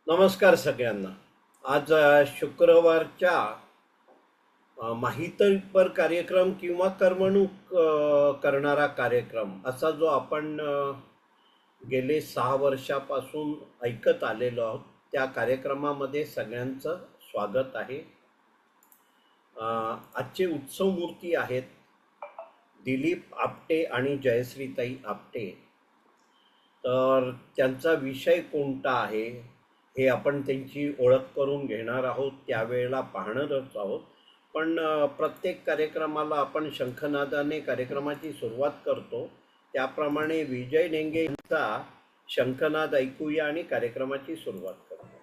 नमस्कार सगळ्यांना. आज शुक्रवारच्या माहितीपर कार्यक्रम किंवा करमणूक करणारा कार्यक्रम असा जो आपण गेले 6 वर्षापासून ऐकत आलेलो आहोत, त्या कार्यक्रमामध्ये सगळ्यांचं स्वागत आहे. आजचे उत्सव मूर्ती आहेत दिलीप आपटे आणि जयश्रीताई आपटे. तर त्यांचा विषय कोणता आहे हे आपण त्यांची ओळख करून घेणार आहोत, त्यावेळेला पाहणारच आहोत. पण प्रत्येक कार्यक्रमाला आपण शंखनादाने कार्यक्रमाची सुरुवात करतो, त्याप्रमाणे विजय ढेंगे यांचा शंखनाद ऐकूया आणि कार्यक्रमाची सुरुवात करूया.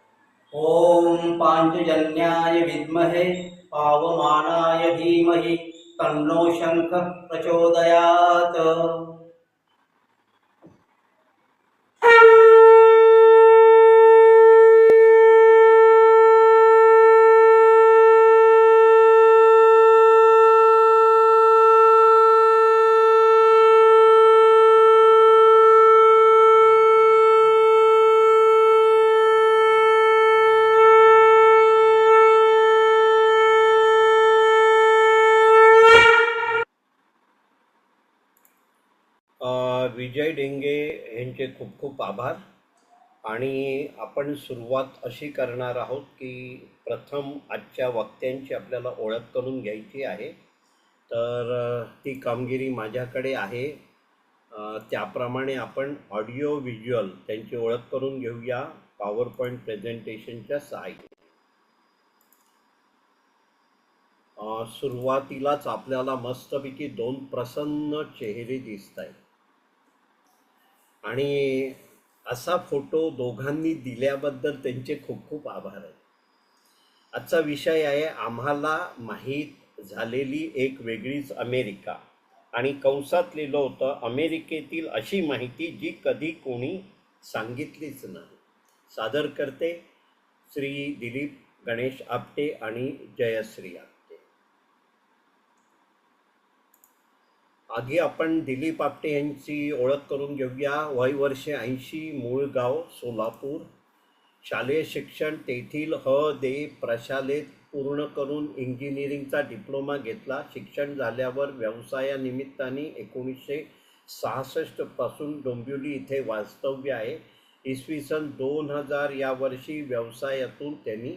ओम पांचजन्याय विद्महे पावमानाय धीमहि तन्नो शंख प्रचोदयात्। विजय ढेंगे यांचे खूप खूप आभार. आणि आपण सुरुवात अशी करणार आहोत की प्रथम आजच्या वक्त्यांची आपल्याला ओळख करून घ्यायची आहे. तर ती कामगिरी माझ्याकडे आहे. त्याप्रमाणे आपण ऑडिओ व्हिज्युअल त्यांची ओळख करून घेऊया पॉवर पॉईंट प्रेझेंटेशनच्या सहाय्याने. सुरुवातीलाच आपल्याला मस्तपैकी 2 प्रसन्न चेहरे दिसत आहेत आणि असा फोटो दोघांनी दिल्याबद्दल त्यांचे खूप खूप आभार आहेत. आजचा विषय आहे आम्हाला माहीत झालेली एक वेगळीच अमेरिका, आणि कंसात लिहिलं होतं अमेरिकेतील अशी माहिती जी कधी कोणी सांगितलीच नाही. सादर करते श्री दिलीप गणेश आपटे आणि जयश्री आपटे. आधी आपण दिलीप आपटे यांची ओळख करून घेऊया. वय वर्ष 80, मूळ गाव सोलापूर. शालेय शिक्षण तेथील दे प्रशालेत पूर्ण करून इंजिनिअरिंगचा डिप्लोमा घेतला. शिक्षण झाल्यावर व्यवसायानिमित्ताने 1966 पासून डोंबिवली इथे वास्तव्य आहे. इसवी सन 2000 या वर्षी व्यवसायातून त्यांनी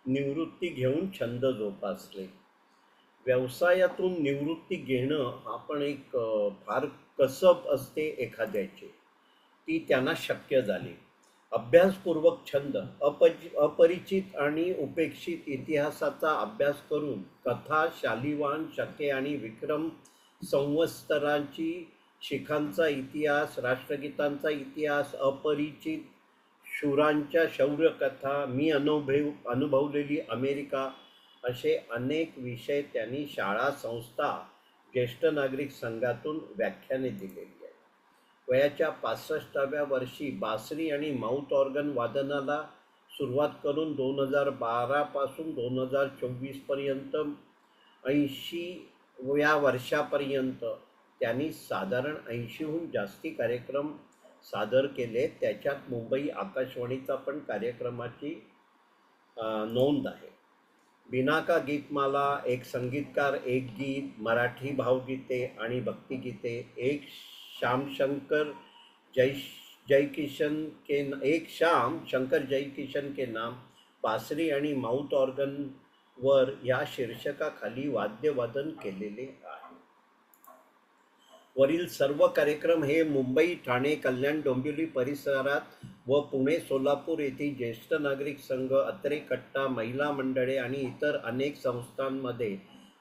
निवृत्ती घेऊन छंद जोपासले. व्यवसायातून निवृत्ती घेणं आपण एक फार कसब असते एखाद्याची, ती त्यांना शक्य झाली. अभ्यासपूर्वक छंद, अपरिचित आणि उपेक्षित इतिहासाचा अभ्यास करून कथा, शालिवाहन, शके आणि विक्रम संवत्सरांची, शिखांचा इतिहास, राष्ट्रगीतांचा इतिहास, अपरिचित शूरांच्या शौर्यकथा, मी अनुभवलेली अमेरिका, असे अनेक विषय त्यांनी शाळा, संस्था, ज्येष्ठ नागरिक संघातून व्याख्याने दिलेली आहेत. वयाच्या 65व्या वर्षी बासरी आणि माऊथ ऑर्गन वादनाला सुरुवात करून 2012 पासून 2024 पर्यंत 80व्या वर्षापर्यंत त्यांनी साधारण 80हून जास्ती कार्यक्रम सादर केले. त्याच्यात मुंबई आकाशवाणीचा पण कार्यक्रमाची नोंद आहे. बिनाका गीतमाला, एक संगीतकार एक गीत, मराठी भावगीते आणि भक्तिगीते, एक शाम शंकर जयकिशन के नाम, बासरी आणि माऊथ ऑर्गनवर या शीर्षकाखाली वाद्यवादन केलेले आहे. वरील सर्व कार्यक्रम हे मुंबई, ठाणे, कल्याण, डोंबिवली परिसरात व पुणे, सोलापूर येथील ज्येष्ठ नागरिक संघ, अत्रे कट्टा, महिला मंडळे आणि इतर अनेक संस्थांमध्ये,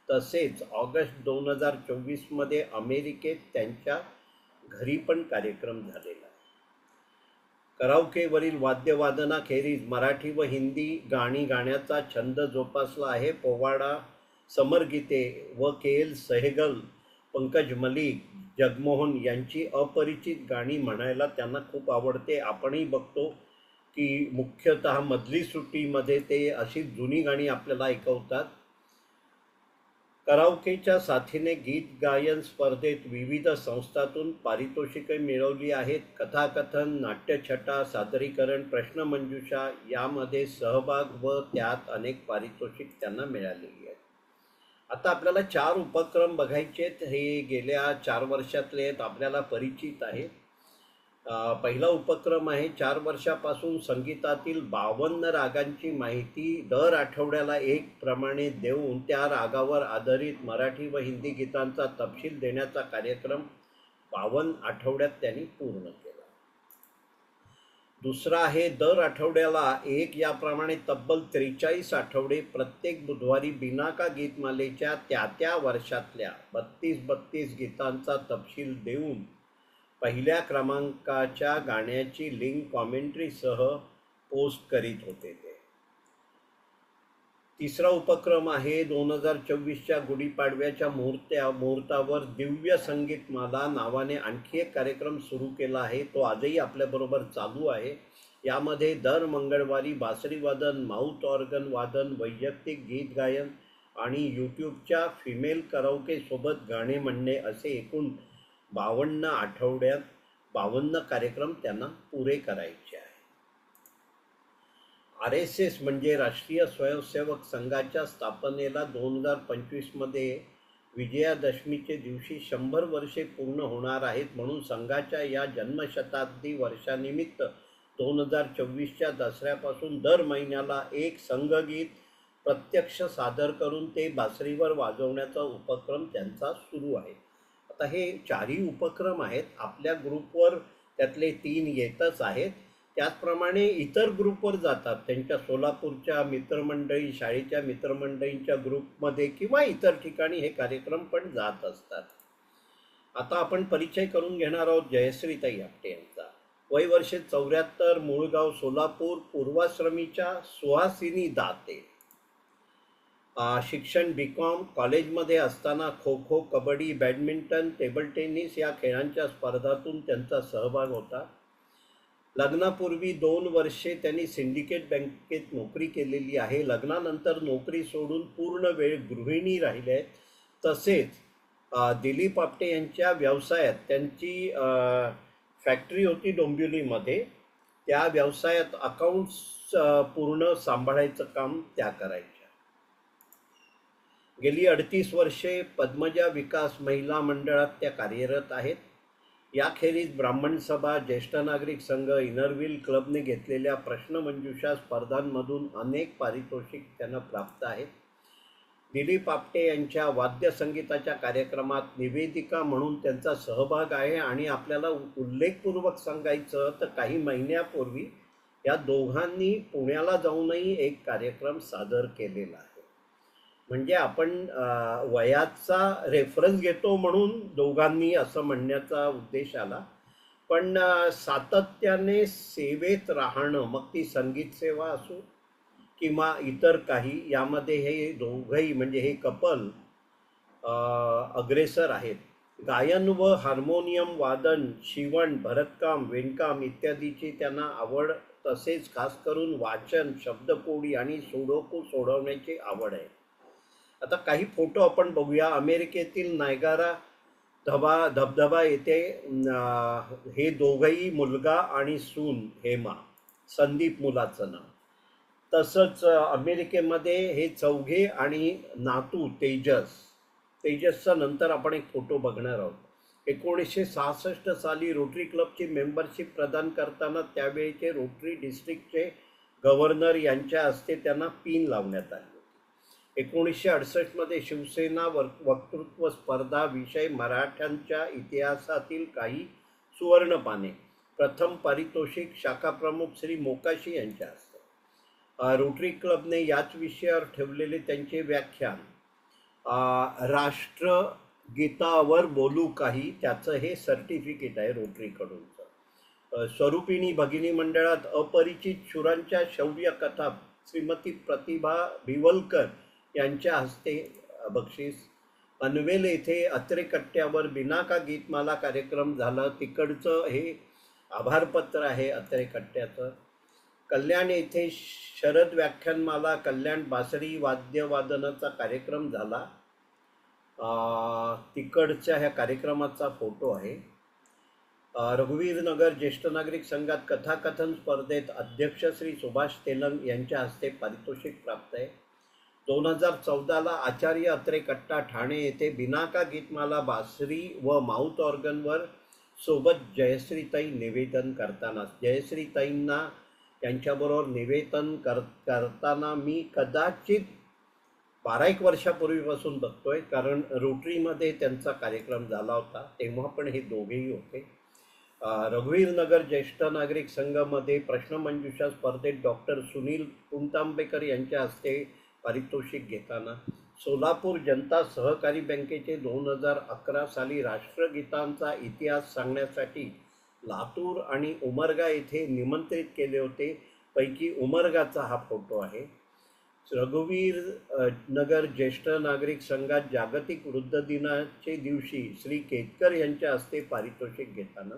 तसेच ऑगस्ट 2024 मध्ये अमेरिकेत त्यांच्या घरी पण कार्यक्रम झालेला आहे. कराओकेवरील वाद्यवादनाखेरीज मराठी व हिंदी गाणी गाण्याचा छंद जोपासला आहे. पोवाडा, समरगीते व के.एल. सहगल, पंकज मलिक, जगमोहन यांची अपरिचित गाणी म्हणायला त्यांना खूप आवडते. आपणही बघतो की मुख्यतः मधली सुट्टीमध्ये ते अशी जुनी गाणी आपल्याला ऐकवतात. कराओकेच्या साथीने गीत गायन स्पर्धेत विविध संस्थांतून पारितोषिके मिळवली आहेत. कथाकथन, नाट्यछटा, सादरीकरण, प्रश्नमंजुषा यामध्ये सहभाग व त्यात अनेक पारितोषिक त्यांना मिळालेली आहेत. आता आपल्याला 4 उपक्रम बघायचे आहेत. हे गेल्या 4 वर्षातले आहेत, आपल्याला परिचित आहे. पहिला उपक्रम आहे 4 वर्षापासून संगीतातील 52 रागांची माहिती दर आठवड्याला एक प्रमाणे देऊन त्या रागावर आधारित मराठी व हिंदी गीतांचा तपशील देण्याचा कार्यक्रम 52 आठवड्यात त्यांनी पूर्ण केला. दुसरा आहे दर आठवड्याला एक याप्रमाणे तब्बल 43 आठवडे प्रत्येक बुधवारी बिनाका गीतमालेच्या त्या वर्षातल्या 32 गीतांचा तपशील देऊन पहिल्या क्रमांकाच्या गाण्याची लिंक कॉमेंट्रीसह पोस्ट करीत होते ते. तिसरा उपक्रम आहे 2024च्या गुढीपाडव्याच्या मुहूर्तावर दिव्य संगीतमाला नावाने आणखी एक कार्यक्रम सुरू केला आहे. तो आजही आपल्याबरोबर चालू आहे. यामध्ये दर मंगळवारी बासरी वादन, माऊथ ऑर्गन वादन, वैयक्तिक गीत गायन आणि यूट्यूबच्या फिमेल कराओके सोबत गाणे म्हणणे असे एकूण 52 आठवड्यात 52 कार्यक्रम त्यांना पुरे करायचे आहे. RSS म्हणजे राष्ट्रीय स्वयंसेवक संघाच्या स्थापनेला 2025मध्ये विजयादशमीचे दिवशी 100 वर्षे पूर्ण होणार आहेत. म्हणून संघाच्या या जन्मशताब्दी वर्षानिमित्त 2024च्या दसऱ्यापासून दर महिन्याला एक संघगीत प्रत्यक्ष सादर करून ते बासरीवर वाजवण्याचा उपक्रम त्यांचा सुरू आहे. आता हे 4ही उपक्रम आहेत. आपल्या ग्रुपवर त्यातले 3 येतच आहेत. त्याचप्रमाणे इतर ग्रुपवर जातात. त्यांच्या सोलापूरच्या मित्रमंडळी, शाळेच्या मित्रमंडळींच्या ग्रुपमध्ये किंवा इतर ठिकाणी हे कार्यक्रम पण जात असतात. आता आपण परिचय करून घेणार आहोत जयश्रीताई आपटे यांचा. वय वर्षे 74, मूळ गाव सोलापूर, पूर्वाश्रमीच्या सुहासिनी दाते. शिक्षण BCom. कॉलेजमध्ये असताना kho kho, kabaddi, badminton, table tennis या खेळांच्या स्पर्धातून त्यांचा सहभाग होता. लग्नापूर्वी 2 वर्षे त्यांनी सिंडिकेट बँकेत नोकरी केलेली आहे. लग्नानंतर नोकरी सोडून पूर्ण वेळ गृहिणी राहिल्या आहेत. तसेच दिलीप आपटे यांच्या व्यवसायात त्यांची फॅक्टरी होती डोंबिवलीमध्ये. त्या व्यवसायात अकाउंट्स पूर्ण सांभाळायचं काम त्या करायच्या. गेली 38 वर्षे पद्मजा विकास महिला मंडळात त्या कार्यरत आहेत. याखेरीज ब्राह्मण सभा, ज्येष्ठ नागरिक संघ, इनरव्हील क्लबने घेतलेल्या प्रश्नमंजुषा स्पर्धांमधून अनेक पारितोषिक त्यांना प्राप्त आहेत. दिलीप आपटे यांच्या वाद्यसंगीताच्या कार्यक्रमात निवेदिका म्हणून त्यांचा सहभाग आहे. आणि आपल्याला उल्लेखपूर्वक सांगायचं तर काही महिन्यापूर्वी या दोघांनी पुण्याला जाऊनही एक कार्यक्रम सादर केलेला आहे. म्हणजे आपण वयाचा रेफरन्स घेतो म्हणून दोघांनी असं म्हणण्याचा उद्देश आला. पण सातत्याने सेवेत राहणं, मग ती संगीत सेवा असो किंवा इतर काही, यामध्ये हे दोघंही म्हणजे हे कपल अग्रेसर आहेत. गायन व हार्मोनियम वादन, शिवण, भरतकाम, विणकाम इत्यादीची त्यांना आवड, तसेच खास करून वाचन, शब्दकोडी आणि सुडोकू सोडवण्याची आवड आहे. आता काही फोटो आपण बघूया. अमेरिकेतील नायगारा धबधबा येथे हे दोघंही, मुलगा आणि सून हेमा, संदीप मुलाचं नाव. तसंच अमेरिकेमध्ये हे चौघे आणि नातू तेजसचा नंतर आपण एक फोटो बघणार आहोत. 1966 साली रोटरी क्लबची मेंबरशिप प्रदान करताना त्यावेळेचे रोटरी डिस्ट्रिक्टचे गव्हर्नर यांच्या हस्ते त्यांना पिन लावण्यात आली. 1968मध्ये शिवसेना वक्तृत्व स्पर्धा विषय मराठ्यांच्या इतिहासातील काही सुवर्ण पाने. प्रथम पारितोषिक शाखाप्रमुख श्री मोकाशी यांच्या हस्ते. रोटरी क्लबने याच विषयावर ठेवलेले त्यांचे व्याख्यान राष्ट्रगीतावर बोलू काही, त्याचं हे सर्टिफिकेट आहे रोटरीकडूनचं. स्वरूपिणी भगिनी मंडळात अपरिचित शुरांच्या शौर्य कथा श्रीमती प्रतिभा भिवलकर यांच्या हस्ते बक्षीस. पनवेल येथे अत्रे कट्ट्यावर बिनाका गीतमाला कार्यक्रम झाला. तिकडचं हे आभारपत्र आहे अत्रे कट्ट्याचं. कल्याण येथे शरद व्याख्यानमाला, कल्याण बासरी वाद्यवादनाचा कार्यक्रम झाला. तिकडच्या ह्या कार्यक्रमाचा फोटो आहे. रघुवीर नगर ज्येष्ठ नागरिक संघात कथाकथन स्पर्धेत अध्यक्ष श्री सुभाष तेलंग यांच्या हस्ते पारितोषिक प्राप्त आहे. 2014ला आचार्य अत्रे कट्टा ठाणे येथे बिनाका गीतमाला बासरी व माऊथ ऑर्गनवर सोबत जयश्रीताई निवेदन करताना, जयश्रीताईंना त्यांच्याबरोबर निवेदन करताना मी कदाचित 12 वर्षापूर्वीपासून बघतोय, कारण रोटरीमध्ये त्यांचा कार्यक्रम झाला होता, तेव्हा पण हे दोघेही होते. रघुवीर नगर ज्येष्ठ नागरिक संघामध्ये प्रश्नमंजुषा स्पर्धेत डॉक्टर सुनील पुंतांबेकर यांच्या हस्ते पारितोषिक घेताना, सोलापूर जनता सहकारी बँकेचे 2011 साली राष्ट्रगीतांचा इतिहास सांगण्यासाठी लातूर आणि उमरगा येथे निमंत्रित केले होते. पैकी उमरगाचा हा फोटो आहे. रघुवीर नगर ज्येष्ठ नागरिक संघात जागतिक वृद्ध दिनाचे दिवशी श्री केतकर यांच्या हस्ते पारितोषिक घेताना,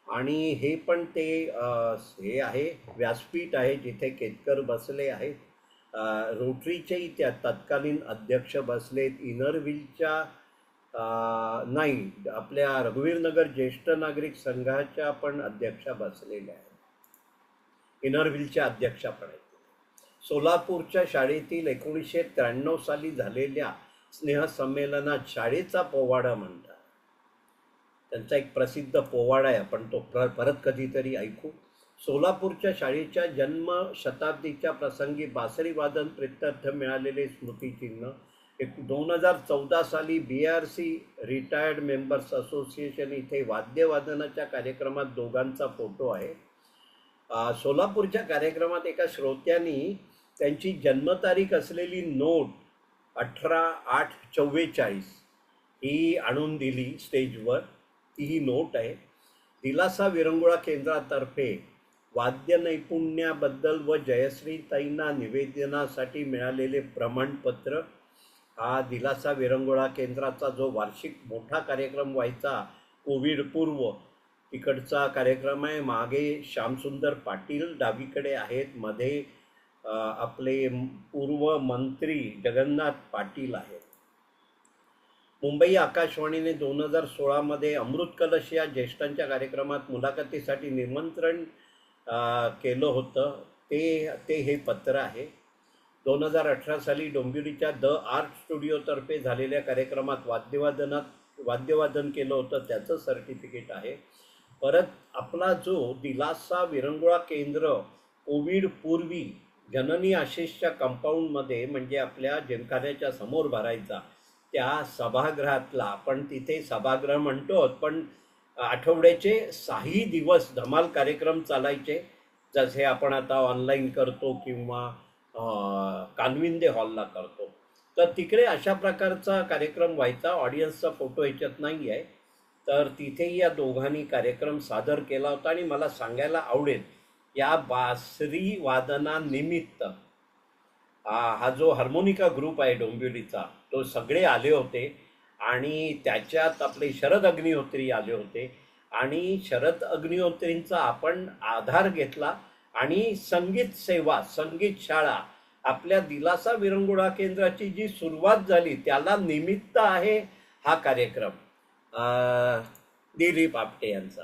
आणि हे पण ते हे आहे व्यासपीठ आहे जिथे केतकर बसले आहेत. रोटरीचेही त्या तत्कालीन अध्यक्ष बसलेत. इनरव्हिलच्या नाही, आपल्या रघुवीर नगर ज्येष्ठ नागरिक संघाच्या पण अध्यक्षा बसलेल्या आहेत. इनरव्हिलच्या अध्यक्षा पण आहेत. सोलापूरच्या शाळेतील 1993 साली झालेल्या स्नेहसंमेलनात शाळेचा पोवाडा म्हणतात. त्यांचा एक प्रसिद्ध पोवाडा आहे, आपण तो परत कधीतरी ऐकू. सोलापूरच्या शाळेच्या जन्म शताब्दीच्या प्रसंगी बासरी वादन प्रित्यर्थ मिळालेले स्मृतिचिन्ह. 2014 साली BRC रिटायर्ड मेंबर्स असोसिएशन इथे वाद्यवादनाच्या कार्यक्रमात दोघांचा फोटो आहे. सोलापूरच्या कार्यक्रमात एका श्रोत्यांनी त्यांची जन्मतारीख असलेली नोट 18/8/44 ही आणून दिली स्टेजवर. ही नोट आहे. दिलासा विरंगुळा केंद्रातर्फे वाद्य नैपुण्याबद्दल व जयश्रीताईंना निवेदनासाठी मिळालेले प्रमाणपत्र. हा दिलासा विरंगुळा केंद्राचा जो वार्षिक मोठा कार्यक्रम व्हायचा कोविड पूर्व, तिकडचा कार्यक्रम आहे. मागे श्यामसुंदर पाटील डावीकडे आहेत, मध्ये आपले पूर्व मंत्री जगन्नाथ पाटील आहेत. मुंबई आकाशवाणीने 2016 अमृत कलश या ज्येष्ठांच्या कार्यक्रमात मुलाखतीसाठी निमंत्रण केलं होतं. ते हे पत्र आहे. 2018 साली डोंबिवलीच्या द आर्ट स्टुडिओतर्फे झालेल्या कार्यक्रमात वाद्यवादन केलं होतं, त्याचं सर्टिफिकेट आहे. परत आपला जो दिलासा विरंगुळा केंद्र कोविड पूर्वी जननी आशिषच्या कंपाऊंडमध्ये, म्हणजे आपल्या जिमखान्याच्या समोर भरायचा, त्या सभागृहातला, आपण तिथे सभागृह म्हणतो, पण आठवड्याचे 6 दिवस धमाल कार्यक्रम चालायचे, जसे आपण आता ऑनलाईन करतो किंवा कानविंदे हॉलला करतो. तर तिकडे अशा प्रकारचा कार्यक्रम व्हायचा. ऑडियन्सचा फोटो ह्याच्यात नाही आहे. तर तिथेही या दोघांनी कार्यक्रम सादर केला होता. आणि मला सांगायला आवडेल, या बासरी वादनानिमित्त हा जो हार्मोनिका ग्रुप आहे डोंबिवलीचा, तो सगळे आले होते. आणि त्याच्यात आपले शरद अग्निहोत्री आले होते. आणि शरद अग्निहोत्रींचा आपण आधार घेतला आणि संगीत सेवा, संगीत शाळा, आपल्या दिलासा विरंगुळा केंद्राची जी सुरुवात झाली त्याला निमित्त आहे हा कार्यक्रम दिलीप आपटे यांचा.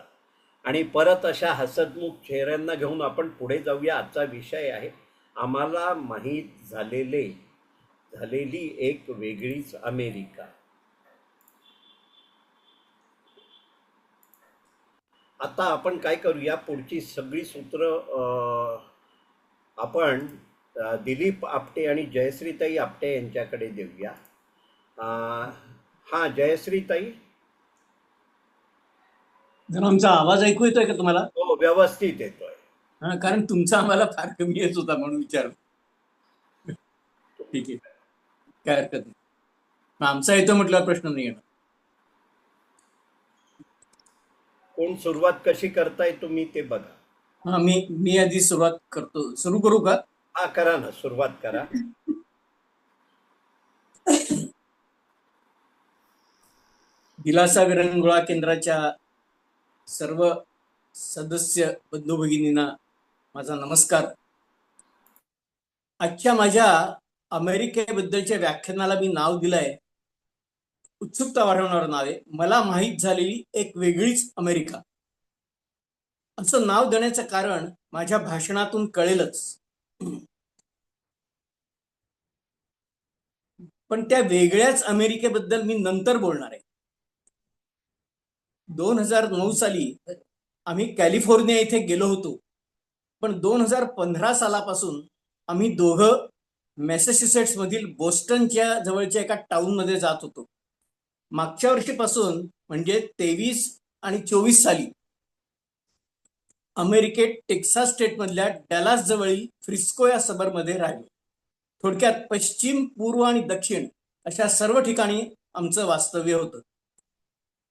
आणि परत अशा हसतमुख चेहऱ्यांना घेऊन आपण पुढे जाऊया. आजचा विषय आहे आम्हाला माहीत झालेली एक वेगळीच अमेरिका. आता आपण काय करूया, पुढची सगळी सूत्र आपण दिलीप आपटे आणि जयश्रीताई आपटे यांच्याकडे देऊया. हा, जयश्रीताई, जर आमचा आवाज ऐकू येतोय का तुम्हाला? हो, व्यवस्थित येतोय. हा, कारण तुमचा आम्हाला फार कमी येत होता म्हणून विचार. ठीक आहे, काय हरकत नाही. आमचा येतो म्हटल्यावर प्रश्न नाही येणार. कोण सुरुवात कशी करताय तुम्ही ते बघा. हा, मी आधी सुरुवात करतो. सुरू करू का? हा, करा ना, सुरुवात करा. दिलासा विरंगुळा केंद्राच्या सर्व सदस्य बंधू भगिनींना माझा नमस्कार. आजच्या माझ्या अमेरिकेबद्दलच्या व्याख्यानाला मी नाव दिलंय उत्सुकता वाढवणारं नाव आहे. मला माहीत झालेली एक वेगळीच अमेरिका. असं नाव देण्याचं कारण माझ्या भाषणातून कळेलच. पण त्या वेगळ्याच अमेरिकेबद्दल मी नंतर बोलणार आहे. 2009 साली आम्ही कॅलिफोर्निया इथे गेलो होतो. पण 2015 सालापासून आम्ही दोघं मॅसेच्युसेट्स मधील बोस्टनच्या जवळच्या एका टाउन मध्ये जात होतो. मागच्या वर्षीपासून म्हणजे 23 आणि 24 साली अमेरिकेत टेक्सास स्टेट मधल्या डॅलास जवळील फ्रिस्को या सबरमध्ये राहिलो. थोडक्यात पश्चिम, पूर्व आणि दक्षिण अशा सर्व ठिकाणी आमचं वास्तव्य होतं.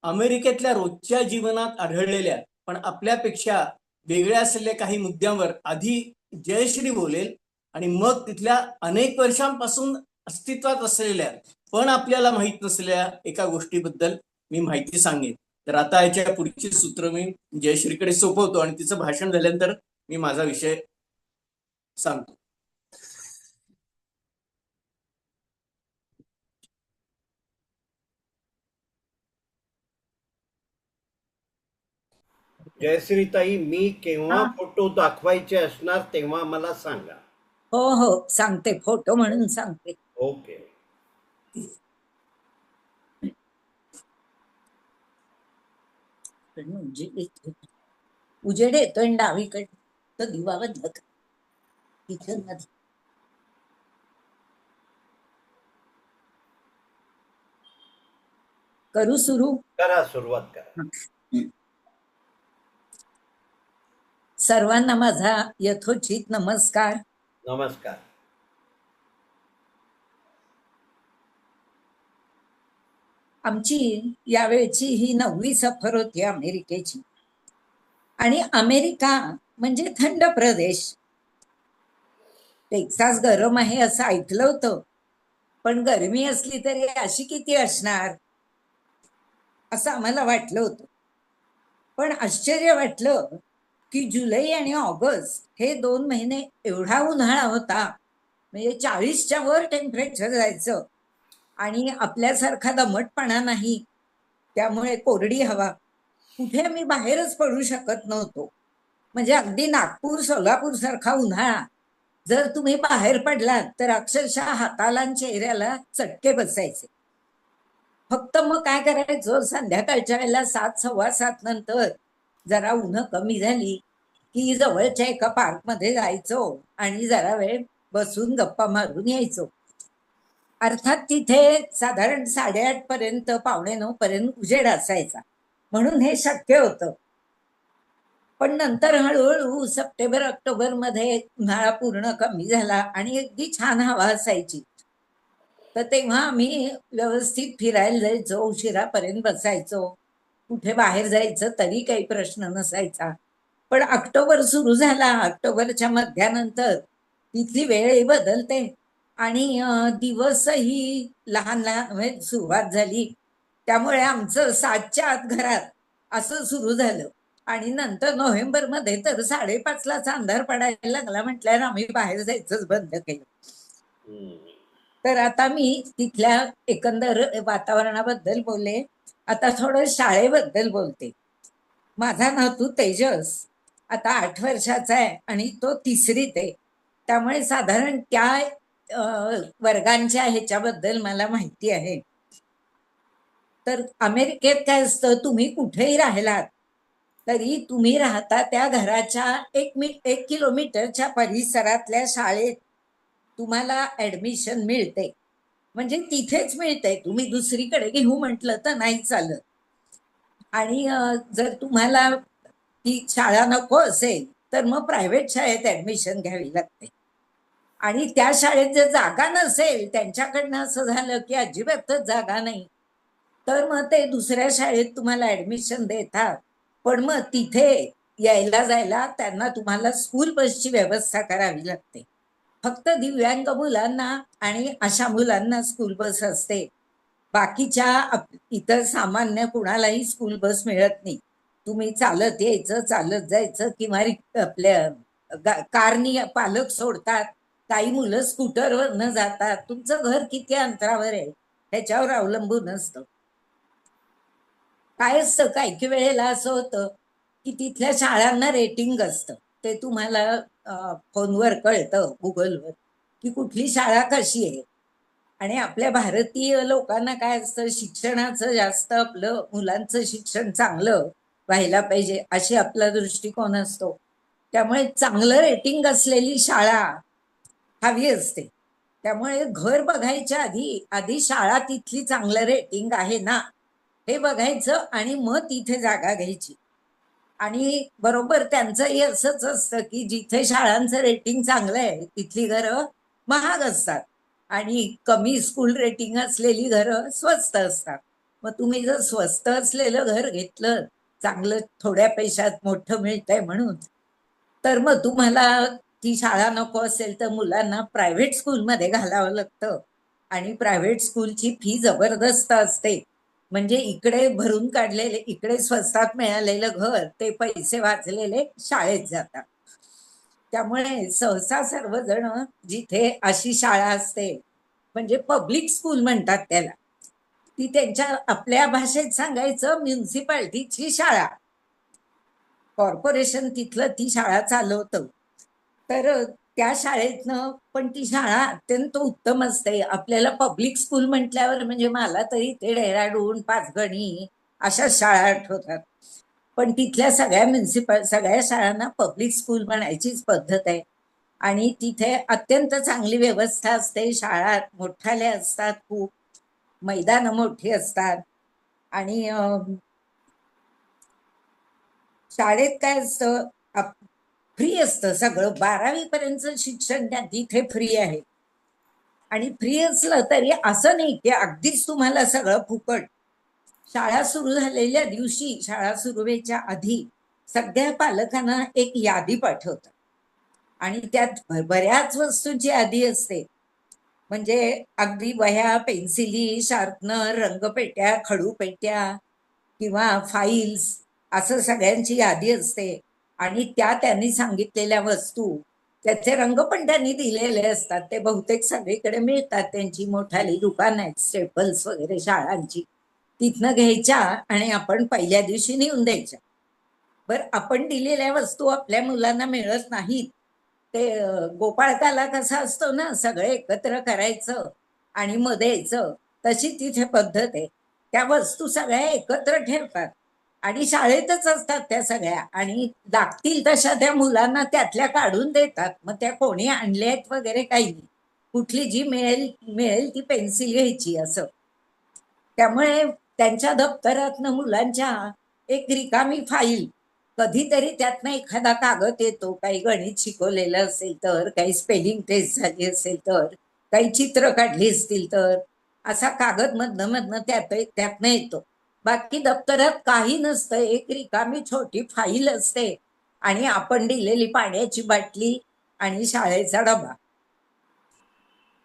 अमेरिकेतल्या रोजच्या जीवनात आढळलेल्या पण आपल्यापेक्षा वेगळ्या असलेल्या काही मुद्द्यांवर आधी जयश्री बोलेल आणि मग तिथल्या अनेक वर्षांपासून अस्तित्वात असलेल्या पण आपल्याला माहित नसलेल्या एका गोष्टीबद्दल मी माहिती सांगेन. तर आता याच्या पुढची सूत्र मी जयश्रीकडे सोपवतो आणि तिचं भाषण झाल्यानंतर मी माझा विषय सांगतो. जयश्रीताई, मी केव्हा हा. फोटो दाखवायचे असणार तेव्हा मला सांगा. हो हो सांगते, फोटो म्हणून सांगते. ओके. पण उजेड येतोय डावीकडे तर दिवा बंद कर. किचन मध्ये करू सुरू. करा, सुरुवात करा. सर्वांना माझा यथोचित नमस्कार. नमस्कार. आमची यावेळची ही 9वी सफर होती अमेरिकेची. आणि अमेरिका म्हणजे थंड प्रदेश. टेक्सास गरम आहे असं ऐकलं होतं, पण गरमी असली तरी अशी किती असणार असं आम्हाला वाटलं होतं. पण आश्चर्य वाटलं की जुलै आणि ऑगस्ट हे 2 महिने एवढा उन्हाळा होता, म्हणजे 40च्या वर टेम्परेचर जायचं आणि आपल्यासारखा दमटपणा नाही. त्यामुळे कोरडी हवा, कुठे आम्ही बाहेरच पडू शकत नव्हतो. म्हणजे अगदी नागपूर, सोलापूर सारखा उन्हाळा. जर तुम्ही बाहेर पडलात तर अक्षरशः हाताला आणि चेहऱ्याला चटके बसायचे. फक्त मग काय करायचं, संध्याकाळच्या वेळेला 7, 7:15 नंतर जरा उन्ह कमी झाली की जवळच्या एका पार्कमध्ये जायचो आणि जरा वेळ बसून गप्पा मारून यायचो. अर्थात तिथे साधारण 8:30 पर्यंत, 8:45 पर्यंत उजेड असायचा, म्हणून हे शक्य होतं. पण नंतर हळूहळू सप्टेंबर, ऑक्टोबर मध्ये उन्हाळा पूर्ण कमी झाला आणि अगदी छान हवा असायची. तर तेव्हा आम्ही व्यवस्थित फिरायला जायचो, उशिरापर्यंत बसायचो. कुठे बाहेर जायचं तरी काही प्रश्न नसायचा. पण ऑक्टोबर सुरू झाला, ऑक्टोबरच्या मध्यानंतर तिथली वेळही बदलते आणि दिवसही लहान लहान सुरुवात झाली. त्यामुळे आमचं 7च्या आत घरात असं सुरू झालं. आणि नंतर नोव्हेंबरमध्ये तर 5:30लाच अंधार पडायला लागला म्हटल्यावर आम्ही बाहेर जायचंच बंद केलं. तर आता मी तिथल्या एकंदर वातावरणाबद्दल बोलले. आता थोडं शाळेबद्दल बोलते. माझा नातू तेजस आता 8 वर्षाचा आहे आणि तो 3रीत आहे. त्यामुळे साधारण त्या वर्गांच्या ह्याच्याबद्दल मला माहिती आहे. तर अमेरिकेत काय असतं, तुम्ही कुठेही राहिलात तरी तुम्ही राहता त्या घराच्या 1 किलोमीटरच्या परिसरातल्या शाळेत तुम्हाला ऍडमिशन मिळते. म्हणजे तिथेच मिळते, तुम्ही दुसरीकडे घेऊ म्हटलं तर नाही चालत. आणि जर तुम्हाला ती शाळा नको असेल तर मग प्रायव्हेट शाळेत ऍडमिशन घ्यावी लागते. आणि त्या शाळेत जर जागा नसेल, त्यांच्याकडनं असं झालं की अजिबातच जागा नाही, तर मग ते दुसऱ्या शाळेत तुम्हाला ऍडमिशन देतात. पण मग तिथे यायला जायला त्यांना तुम्हाला स्कूल बसची व्यवस्था करावी लागते. फक्त दिव्यांग मुलांना आणि अशा मुलांना स्कूल बस असते. बाकीच्या इतर सामान्य कुणालाही स्कूल बस मिळत नाही. तुम्ही चालत यायचं, चालत जायचं किंवा आपल्या कारनी पालक सोडतात. काही मुलं स्कूटरवर न जातात. तुमचं घर किती अंतरावर आहे ह्याच्यावर अवलंबून असतं. काय असतं, काही वेळेला असं होतं की तिथल्या शाळांना रेटिंग असतं. ते तुम्हाला फोनवर कळतं, गुगलवर, की कुठली शाळा कशी आहे. आणि आपल्या भारतीय लोकांना काय असतं, शिक्षणाचं जास्त, आपलं मुलांचं शिक्षण चांगलं व्हायला पाहिजे अशी आपला दृष्टिकोन असतो. त्यामुळे चांगलं रेटिंग असलेली शाळा हवी असते. त्यामुळे घर बघायच्या आधी आधी शाळा तिथली चांगलं रेटिंग आहे ना हे बघायचं आणि मग तिथे जागा घ्यायची. आणि बरोबर त्यांचंही असंच असतं की जिथे शाळांचं रेटिंग चांगलं आहे तिथली घरं महाग असतात आणि कमी स्कूल रेटिंग असलेली घरं स्वस्त असतात. मग तुम्ही जर स्वस्त असलेलं घर घेतलं, चांगलं थोड्या पैशात मोठं मिळतंय म्हणून, तर मग तुम्हाला ती शाळा नको असेल तर मुलांना प्रायव्हेट स्कूलमध्ये घालावं लागतं. आणि प्रायव्हेट स्कूलची फी जबरदस्त असते. म्हणजे इकडे भरून काढलेले, इकडे स्वस्तात मिळालेलं घर ते पैसे वाचलेले शाळेत जातात. त्यामुळे सहसा सर्वजण जिथे अशी शाळा असते, म्हणजे पब्लिक स्कूल म्हणतात त्याला, ती त्यांच्या आपल्या भाषेत सांगायचं म्युन्सिपाल्टीची शाळा, कॉर्पोरेशन तिथलं ती शाळा चालवतं. तर त्या शाळेतनं पण ती शाळा अत्यंत उत्तम असते. आपल्याला पब्लिक स्कूल म्हटल्यावर म्हणजे मला तरी ते डेहराडून, पाचगणी अशा शाळा आठवतात. पण तिथल्या सगळ्या शाळांना पब्लिक स्कूल म्हणायचीच पद्धत आहे. आणि तिथे अत्यंत चांगली व्यवस्था असते. शाळा मोठाल्या असतात, खूप मैदानं मोठी असतात. आणि शाळेत काय असतं, फ्री असतं सगळं. 12वी पर्यंतचं शिक्षण त्या तिथे फ्री आहे. आणि फ्री असलं तरी असं नाही की अगदीच तुम्हाला सगळं फुकट. शाळा सुरू झालेल्या दिवशी, शाळा सुरू व्हायच्या आधी सगळ्या पालकांना एक यादी पाठवतात आणि त्यात बऱ्याच वस्तूंची यादी असते. म्हणजे अगदी वह्या, पेन्सिली, शार्पनर, रंगपेट्या, खडूपेट्या किंवा फाईल्स, असं सगळ्यांची यादी असते. आणि त्या त्यांनी सांगितलेल्या वस्तू, त्याचे रंग पण त्यांनी दिलेले असतात. ते बहुतेक सगळीकडे मिळतात, त्यांची मोठाली दुकान आहेत स्टेपल्स वगैरे शाळांची. तिथनं घ्यायच्या आणि आपण पहिल्या दिवशी नेऊन द्यायच्या. बरं, आपण दिलेल्या वस्तू आपल्या मुलांना मिळत नाहीत, ते गोपाळकाला कसा असतो ना, सगळे एकत्र करायचं आणि मग द्यायचं, तशी तिथे पद्धत आहे. त्या वस्तू सगळ्या एकत्र ठेवतात आणि शाळेतच असतात त्या सगळ्या, आणि लागतील तशा त्या मुलांना त्यातल्या काढून देतात. मग त्या कोणी आणल्यात वगैरे काही नाही, कुठली जी मिळेल मिळेल ती पेन्सिल घ्यायची असं. त्यामुळे त्यांच्या दप्तरातनं मुलांच्या एक रिकामी फाईल, कधीतरी त्यातनं एखादा कागद येतो, काही गणित शिकवलेलं असेल तर, काही स्पेलिंग टेस्ट झाली असेल तर, काही चित्र काढली असतील तर, असा कागद मधनं मधनं त्यातनं येतो. बाकी दप्तरात काही नसतं, एक रिकामी छोटी फाईल असते आणि आपण दिलेली पाण्याची बाटली आणि शाळेचा डबा.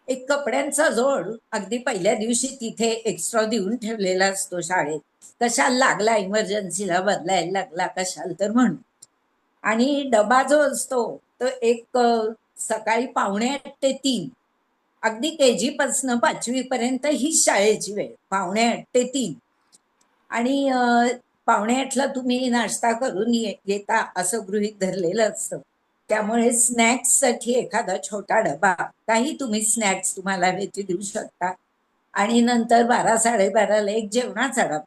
एक कपड्यांचा जोड अगदी पहिल्या दिवशी तिथे एक्स्ट्रा देऊन ठेवलेला असतो शाळेत, कशाला लागला, इमर्जन्सीला बदलायला लागला कशाला तर म्हणून. आणि डबा जो असतो तो एक सकाळी 2:45 ते 3, अगदी KG पासनं 5वी पर्यंत ही शाळेची वेळ, 2:45 ते 3. आणि 7:45ला तुम्ही नाश्ता करून येता असं गृहीत धरलेलं असतं. त्यामुळे स्नॅक्ससाठी एखादा छोटा डबा, काही तुम्ही स्नॅक्स तुम्हाला हवे ते देऊ शकता. आणि नंतर 12-12:30ला एक जेवणाचा डबा,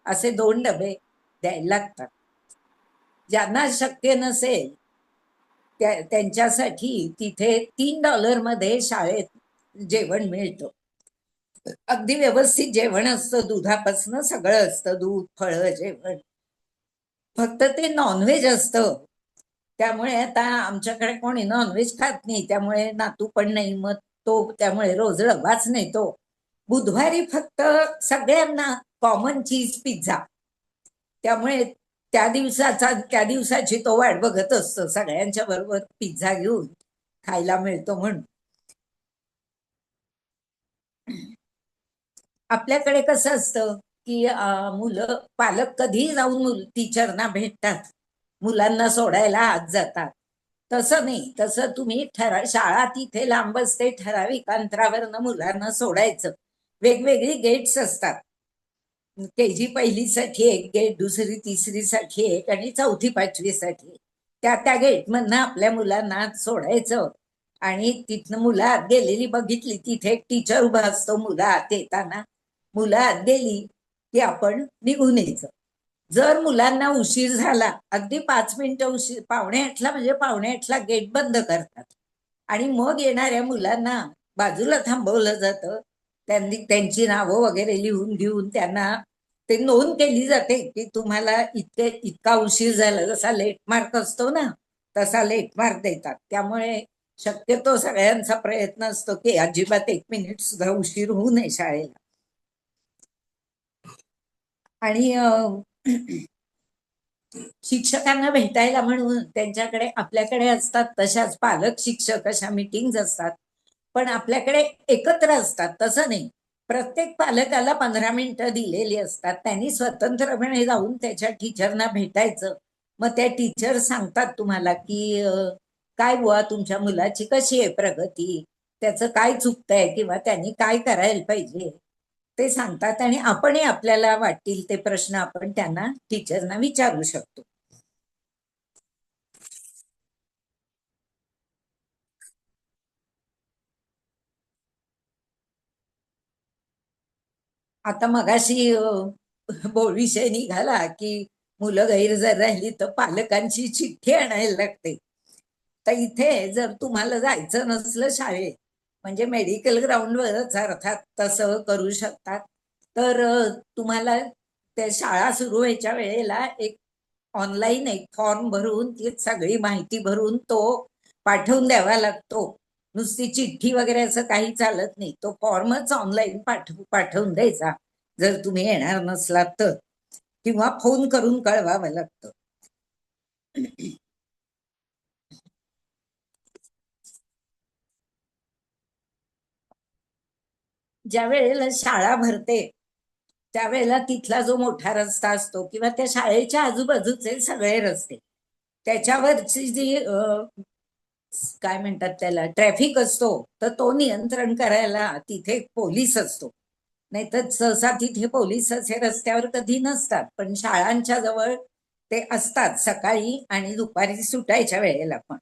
असे 2 डबे द्यायला लागतात. ज्यांना शक्य नसेल त्यांच्यासाठी तिथे $3 मध्ये शाळेत जेवण मिळतं. अगदी व्यवस्थित जेवण असतं, दुधापासनं सगळं असतं, दूध, फळं, जेवण. फक्त ते नॉनव्हेज असतं. त्यामुळे आता आमच्याकडे कोणी नॉनव्हेज खात नाही, त्यामुळे नातू पण नाही, मग तो त्यामुळे रोज डबाच नाही तो. बुधवारी फक्त सगळ्यांना कॉमन चीज पिझ्झा, त्यामुळे त्या दिवसाची तो वाट बघत असतो, सगळ्यांच्या बरोबर पिझ्झा घेऊन खायला मिळतो म्हणून. आपल्याकडे कसं असतं की मुलं, पालक कधी जाऊन टीचरना भेटतात, मुलांना सोडायला आज जातात. तसं नाही, तसं तुम्ही शाळा तिथे लांब असते, ठराविक अंतरावरनं मुलांना सोडायचं. वेगवेगळी गेट्स असतात KG पहिलीसाठी एक गेट, दुसरी तिसरीसाठी एक आणि चौथी पाचवीसाठी त्या त्या गेटमधनं आपल्या मुलांना सोडायचं आणि तिथनं मुलं आत गेलेली बघितली, तिथे एक टीचर उभा असतो, मुलं आत येताना मुलं आत गेली की आपण निघून यायचं. जर मुलांना उशीर झाला, अगदी 5 मिनिटं उशीर, 7:45 म्हणजे 7:45 गेट बंद करतात आणि मग येणाऱ्या मुलांना बाजूला थांबवलं जातं. त्यांची नावं वगैरे लिहून घेऊन त्यांना ते नोंद केली जाते की तुम्हाला इतका उशीर झाला, जसा लेट मार्क असतो ना तसा लेट मार्क देतात. त्यामुळे शक्यतो सगळ्यांचा प्रयत्न असतो की अजिबात 1 मिनिट सुद्धा उशीर होऊ नये शाळेला. आणि शिक्षकांना भेटायला म्हणून त्यांच्याकडे आपल्याकडे असतात तशाच पालक शिक्षक अशा मीटिंग्स असतात, पण आपल्याकडे एकत्र असतात तसं नाही. प्रत्येक पालकाला 15 मिनिटं दिलेली असतात, त्यांनी स्वतंत्रपणे जाऊन त्याच्या टीचरना भेटायचं. मग त्या टीचर सांगतात तुम्हाला की काय बुवा तुमच्या मुलाची कशी आहे प्रगती, त्याचं काय चुकतंय किंवा त्यांनी काय करायला पाहिजे ते सांगतात आणि आपणही आपल्याला वाटतील ते प्रश्न आपण त्यांना टीचरना विचारू शकतो. आता मगाशी विषय निघाला की मुलं गैर जर राहिली तर पालकांची चिठ्ठी आणायला लागते. तर इथे जर तुम्हाला जायचं नसलं शाळेत, म्हणजे मेडिकल ग्राउंडवरच अर्थात तसं करू शकतात, तर तुम्हाला त्या शाळा सुरू व्हायच्या वेळेला एक ऑनलाईन एक फॉर्म भरून ती सगळी माहिती भरून तो पाठवून द्यावा लागतो. नुसती चिठ्ठी वगैरे असं काही चालत नाही, तो फॉर्मच ऑनलाईन पाठवून द्यायचा जर तुम्ही येणार नसलात तर, किंवा फोन करून कळवावं लागतं. ज्या वेळेला शाळा भरते त्यावेळेला तिथला जो मोठा रस्ता असतो किंवा त्या शाळेच्या आजूबाजूचे सगळे रस्ते, त्याच्यावरची जी काय म्हणतात त्याला ट्रॅफिक असतो, तर तो नियंत्रण करायला तिथे पोलीस असतो. नाहीतर सहसा तिथे पोलीस असे रस्त्यावर कधी नसतात, पण शाळांच्या जवळ ते असतात सकाळी आणि दुपारी सुटायच्या वेळेला पण.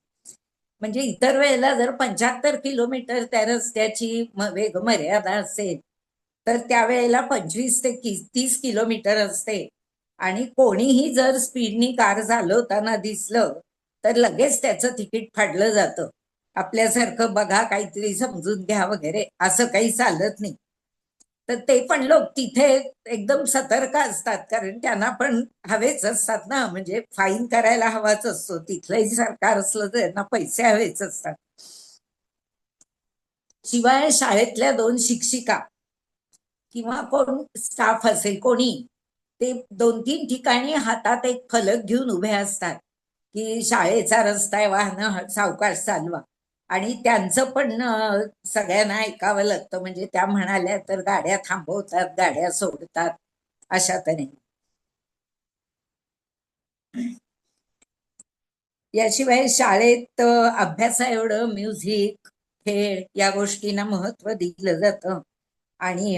म्हणजे इतर वेळेला जर 75 किलोमीटर त्या रस्त्याची वेग मर्यादा असेल तर त्यावेळेला 25 ते 30 किलोमीटर असते. आणि कोणीही जर स्पीडनी कार चालवताना दिसलं तर लगेच त्याचं तिकीट फाडलं जातं. आपल्यासारखं बघा काहीतरी समजून घ्या वगैरे असं काही चालत नाही. तर ते पण लोक तिथे एकदम सतर्क असतात, कारण त्यांना पण हवेच असतात ना, म्हणजे फाईन करायला हवाच असतो. तिथलंही सरकार असलं तर त्यांना पैसे हवेच असतात. शिवाय शाळेतल्या 2 शिक्षिका किंवा कोण स्टाफ असेल कोणी, ते 2-3 ठिकाणी हातात एक फलक घेऊन उभे असतात की शाळेचा रस्ता आहे, वाहनं सावकाश चालवा. आणि त्यांचं पण सगळ्यांना ऐकावं लागतं, म्हणजे त्या म्हणाल्या तर गाड्या थांबवतात, गाड्या सोडतात, अशा तऱ्हेने. याशिवाय शाळेत अभ्यासा एवढं म्युझिक, खेळ या गोष्टींना महत्व दिलं जातं. आणि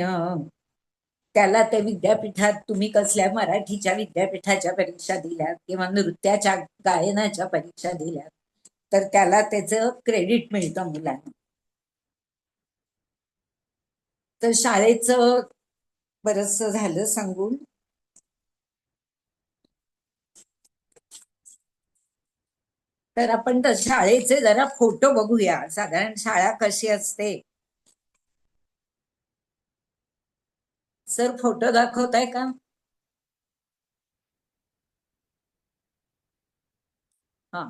त्याला ते विद्यापीठात तुम्ही कसल्या मराठीच्या विद्यापीठाच्या परीक्षा दिल्यात किंवा नृत्याच्या गायनाच्या परीक्षा दिल्यात तर त्याला त्याचं क्रेडिट मिळतं मुलांना. तर शाळेचं बरंचसं झालं सांगून. तर आपण तर शाळेचे जरा फोटो बघूया, साधारण शाळा कशी असते. सर फोटो दाखवताय का? हा.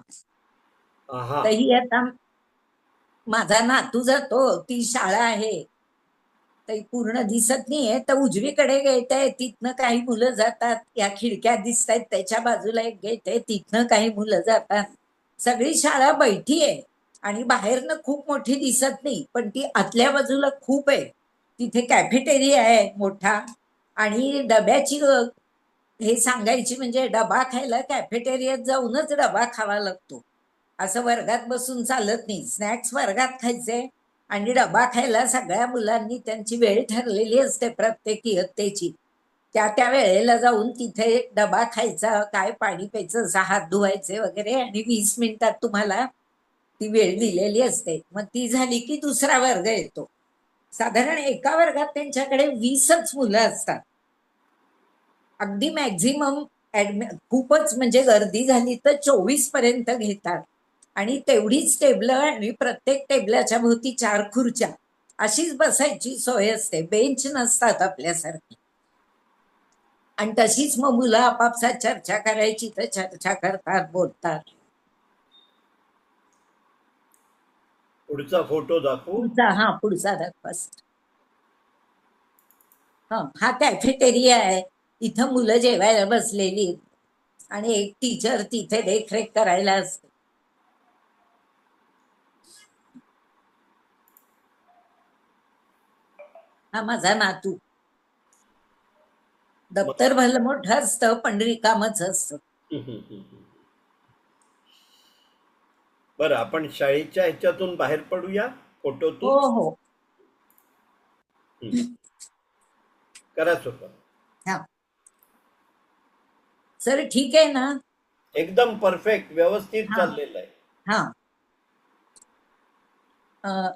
हा. तर ही आता माझा नातू जातो, ती शाळा आहे, तर पूर्ण दिसत नाहीये. तर उजवीकडे गेट आहे, तिथनं काही मुलं जातात. या खिडक्या दिसत आहेत त्याच्या बाजूला एक गेट आहे, तिथनं काही मुलं जातात. सगळी शाळा बैठी आहे आणि बाहेरनं खूप मोठी दिसत नाही, पण ती आतल्या बाजूला खूप आहे. तिथे कॅफेटेरिया आहे मोठा आणि डब्याची हे सांगायची म्हणजे डबा खायला कॅफेटेरियात जाऊनच डबा खावा लागतो. असं वर्गात बसून चालत नाही. स्नॅक्स वर्गात खायचे आणि डबा खायला सगळ्या मुलांनी त्यांची वेळ ठरलेली असते प्रत्येक इयत्तेची. त्या त्या वेळेला जाऊन तिथे डबा खायचा, काय पाणी प्यायचं, असा हात धुवायचे वगैरे, आणि 20 मिनिटात तुम्हाला ती वेळ दिलेली असते. मग ती झाली की दुसरा वर्ग येतो. साधारण एका वर्गात त्यांच्याकडे 20च मुलं असतात. अगदी मॅक्झिमम खूपच म्हणजे गर्दी झाली तर 24 पर्यंत घेतात. आणि तेवढीच टेबल आणि प्रत्येक टेबलाच्या भोवती 4 खुर्च्या अशीच बसायची सोय असते. बेंच नसतात आपल्यासारखी. आणि तशीच मग मुलं आपापसात चर्चा करायची तर चर्चा करतात, बोलतात. पुढचा फोटो दाखवू. पुढचा दाखवा. हा कॅफेटेरिया आहे. इथं मुलं जेवायला बसलेली आहेत. आणि एक टीचर तिथे देखरेख करायला असते. हा माझा नातू. दप्तर भलं मोठं असतं पण रिकामच असतं. बरं, आपण शाळेच्या ह्याच्यातून बाहेर पडूया हो फोटोतून. हो. करा सुरुवात. हा सर, ठीक आहे ना? एकदम परफेक्ट, व्यवस्थित हा चाललेलं आहे. हा.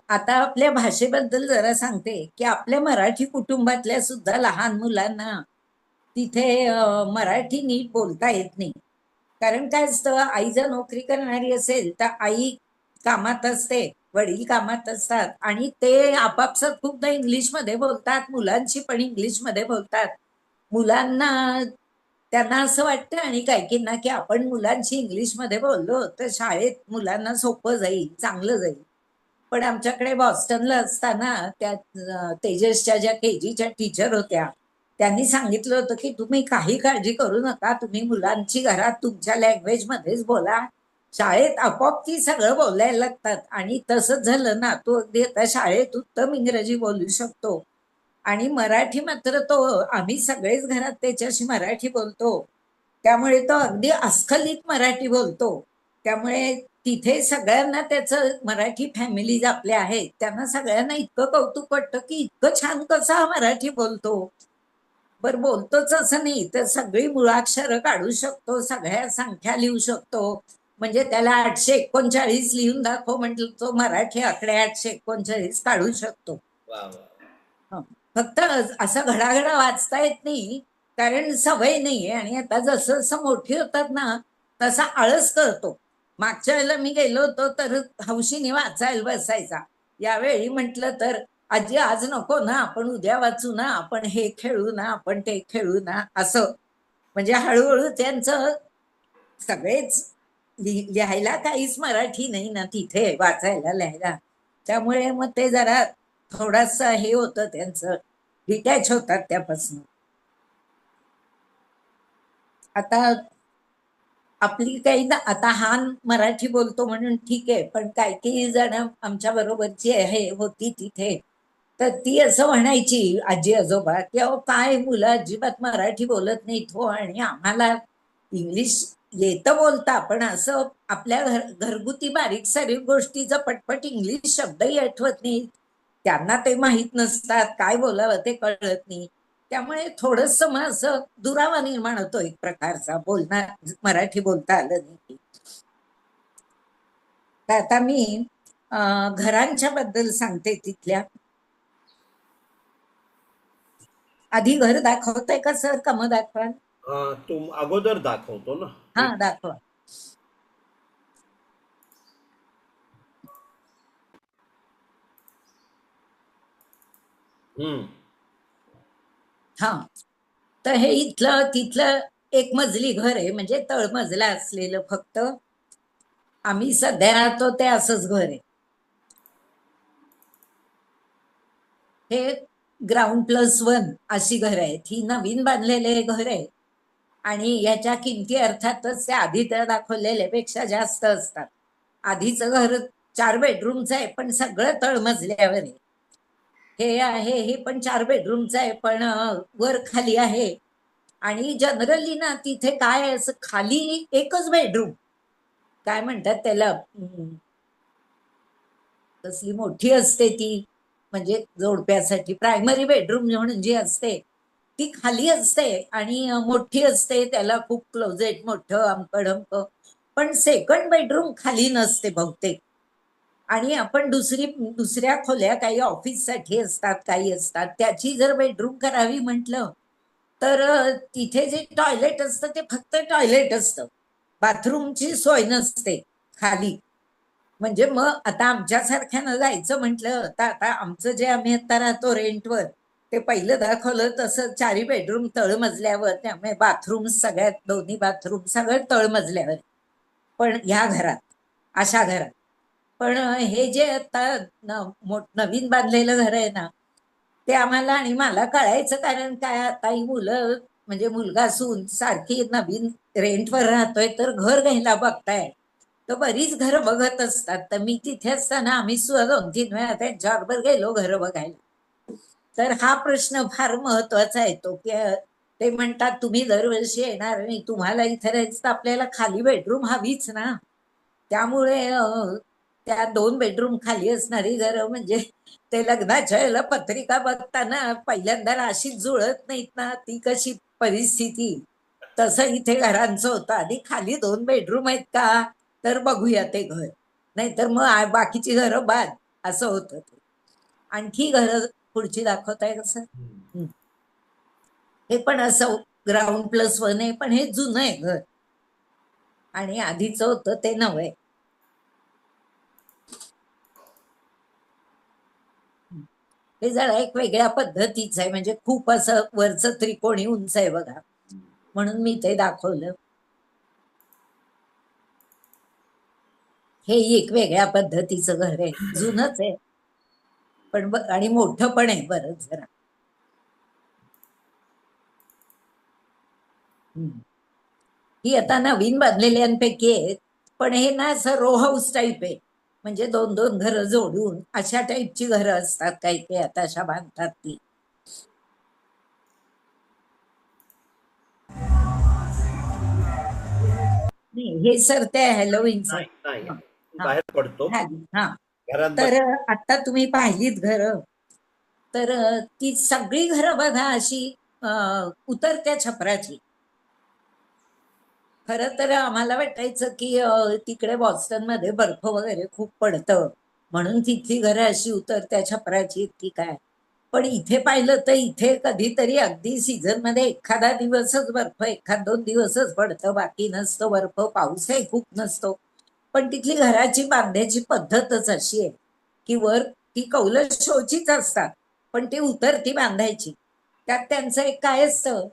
आता आपल्या भाषेबद्दल जरा सांगते की आपल्या मराठी कुटुंबातल्या सुद्धा लहान मुलांना तिथे मराठी नीट बोलता येत नाही. कारण काय असतं, आई जर नोकरी करणारी असेल तर आई कामात असते, वडील कामात असतात, आणि ते आपापसात खूपदा इंग्लिशमध्ये बोलतात, मुलांशी पण इंग्लिशमध्ये बोलतात. मुलांना त्यांना असं वाटतं आणि काहींना की आपण मुलांशी इंग्लिशमध्ये बोललो तर शाळेत मुलांना सोपं जाईल, चांगलं जाईल. पण आमच्याकडे बॉस्टनला असताना त्या तेजसच्या ज्या केजीच्या टीचर होत्या, त्यांनी सांगितलं होतं की तुम्ही काही काळजी करू नका, तुम्ही मुलांची घरात तुमच्या लँग्वेज मध्येच बोला, शाळेत आपोआप ती सगळं बोलायला लागतात. आणि तसंच झालं ना, तो अगदी आता शाळेत उत्तम इंग्रजी बोलू शकतो. आणि मराठी मात्र तो, आम्ही सगळेच घरात त्याच्याशी मराठी बोलतो, त्यामुळे तो अगदी अस्खलित मराठी बोलतो. त्यामुळे तिथे सगळ्यांना त्याचं, मराठी फॅमिलीज आपल्या आहेत त्यांना सगळ्यांना इतकं कौतुक वाटतं की इतकं छान कसं हा मराठी बोलतो. बरं, बोलतोच असं नाही तर सगळी मुळाक्षरं काढू शकतो, सगळ्या संख्या लिहू शकतो. म्हणजे त्याला 839 लिहून दाखव म्हटलं तो मराठी आकडे 839 काढू शकतो. वा वा. हं. फक्त असं घडाघडा वाचता येत नाही, कारण सवय नाहीये. आणि आता जसं जसं मोठी होतात ना तसा आळस करतो. मागच्या वेळेला मी गेलो होतो तर हौशीने वाचायला बसायचा. यावेळी म्हटलं तर आजी आज नको ना, आपण उद्या वाचू ना, आपण हे खेळू ना, आपण ते खेळू ना, असं. म्हणजे हळूहळू त्यांचं सगळेच लिहायला काहीच मराठी नाही ना तिथे, वाचायला लिहायला. त्यामुळे मग ते जरा थोडस हे होतं त्यांचं, डिटॅच होतात त्यापासून. आता आपली काही ना, आता हा मराठी बोलतो म्हणून ठीक आहे, पण काही जण आमच्या बरोबरची आहे होती तिथे, तर ती असं म्हणायची आजी आजोबा की अहो काय मुलं अजिबात मराठी बोलत नाहीत हो, आणि आम्हाला इंग्लिश येतं बोलता, पण असं आपल्या घरगुती बारीक सारीक गोष्टीचं पटपट इंग्लिश शब्दही आठवत नाही, त्यांना ते माहीत नसतात, काय बोलावं ते कळत नाही. त्यामुळे थोडस मग असं दुरावा निर्माण होतो एक प्रकारचा, बोलणार मराठी बोलता आलं नाही. तर आता मी घरांच्या बद्दल सांगते तिथल्या. आधी घर दाखवताय का सर, का मग दाखवाल? तुम अगोदर दाखवतो ना. हा दाखवा. हम्म. हा, तर हे इथलं तिथलं एक मजली घर आहे, म्हणजे तळमजला असलेलं. फक्त आम्ही सध्या राहतो ते असंच घर आहे. हे ग्राउंड+1 अशी घर आहेत. ही नवीन बांधलेले घर आहे आणि याच्या किमती अर्थातच त्या आधी त्या दाखवलेल्यापेक्षा जास्त असतात. आधीचं घर 4 बेडरूमचं आहे पण सगळं तळमजल्यावर आहे. हे आहे, हे पण 4 बेडरूमचं आहे पण वर खाली आहे. आणि जनरली ना तिथे काय असं खाली एकच बेडरूम, काय म्हणतात त्याला, कसली मोठी असते ती, म्हणजे जोडप्यासाठी प्रायमरी बेडरूम म्हणून जी असते ती खाली असते आणि मोठी असते, त्याला खूप क्लोजेट मोठं अमकं ढमकं. पण सेकंड बेडरूम खाली नसते बहुतेक. आणि आपण दुसऱ्या खोल्या काही ऑफिससाठी असतात, काही असतात, त्याची जर बेडरूम करावी म्हटलं तर तिथे जे टॉयलेट असतं ते फक्त टॉयलेट असतं, बाथरूमची सोय नसते खाली. म्हणजे मग आता आमच्यासारख्यानं जायचं म्हटलं तर आता आमचं जे आम्ही आता राहतो रेंटवर, ते पहिलं दाखवलं तसं 4 बेडरूम तळमजल्यावर, त्यामुळे बाथरूम सगळ्यात, दोन्ही बाथरूम सगळं तळमजल्यावर. पण ह्या घरात, अशा घरात. पण हे जे आता नवीन बांधलेलं घर आहे ना, ते आम्हाला आणि मला कळायचं कारण काय, आता ही मुलं म्हणजे मुलगा सून सारखी नवीन रेंटवर राहतोय तर घर घ्यायला बघताय, तर बरीच घरं बघत असतात. तर मी तिथे असताना आम्ही सुद्धा 2-3 वेळा त्यांच्याबरोबर गेलो घरं बघायला. तर हा प्रश्न फार महत्वाचा येतो की ते म्हणतात तुम्ही दरवर्षी येणार आणि तुम्हाला इथे राहायचं तर आपल्याला खाली बेडरूम हवीच ना. त्यामुळे त्या 2 बेडरूम खाली असणारी घरं म्हणजे ते लग्नाच्या वेळेला पत्रिका बघताना पहिल्यांदा राशीत जुळत नाहीत ना, ती कशी परिस्थिती, तसं इथे घरांचं होतं. आधी खाली 2 बेडरूम आहेत का, तर बघूया ते घर, नाहीतर मग बाकीची घरं बाद, असं होतं ते. आणखी घरं पुढची दाखवताय कसं. हे पण असं ग्राउंड+1 आहे, पण हे जुनं आहे घर आणि आधीचं होतं ते नवं आहे. हे जरा एक वेगळ्या पद्धतीचं आहे, म्हणजे खूप असं वरचं त्रिकोणी उंच आहे बघा, म्हणून मी ते दाखवलं. हे एक वेगळ्या पद्धतीचं घर आहे, जुनच आहे पण आणि मोठं पण आहे बरंच जरा. ही आता नवीन बांधलेल्यांपैकी आहे, पण हे ना असं रो हाऊस टाईप आहे, म्हणजे 2-2 घरं जोडून अशा टाईपची घरं असतात काही काही, आता अशा बांधतात ती. हे सर ते हॅलोविनचं. नाही नाही, बाहेर पडतो हा. घरात तर आता तुम्ही पाहिलीत घरं, तर ती सगळी घरं बघा अशी उतरत्या छपराची. खरं तर आम्हाला वाटायचं की तिकडे बॉस्टनमध्ये बर्फ वगैरे खूप पडतं, म्हणून तिथली घरं अशी उतरत्या छपराची की काय. पण इथे पाहिलं तर इथे कधीतरी अगदी सीझनमध्ये एखादा दिवसच बर्फ, 1-2 दिवसच पडतं, बाकी नसतं बर्फ, पाऊसही खूप नसतो. पण तिथली घराची बांधायची पद्धतच अशी आहे की वर ती कौल शोचीच असतात, पण ती उतरती बांधायची. त्यात त्यांचं एक काय असतं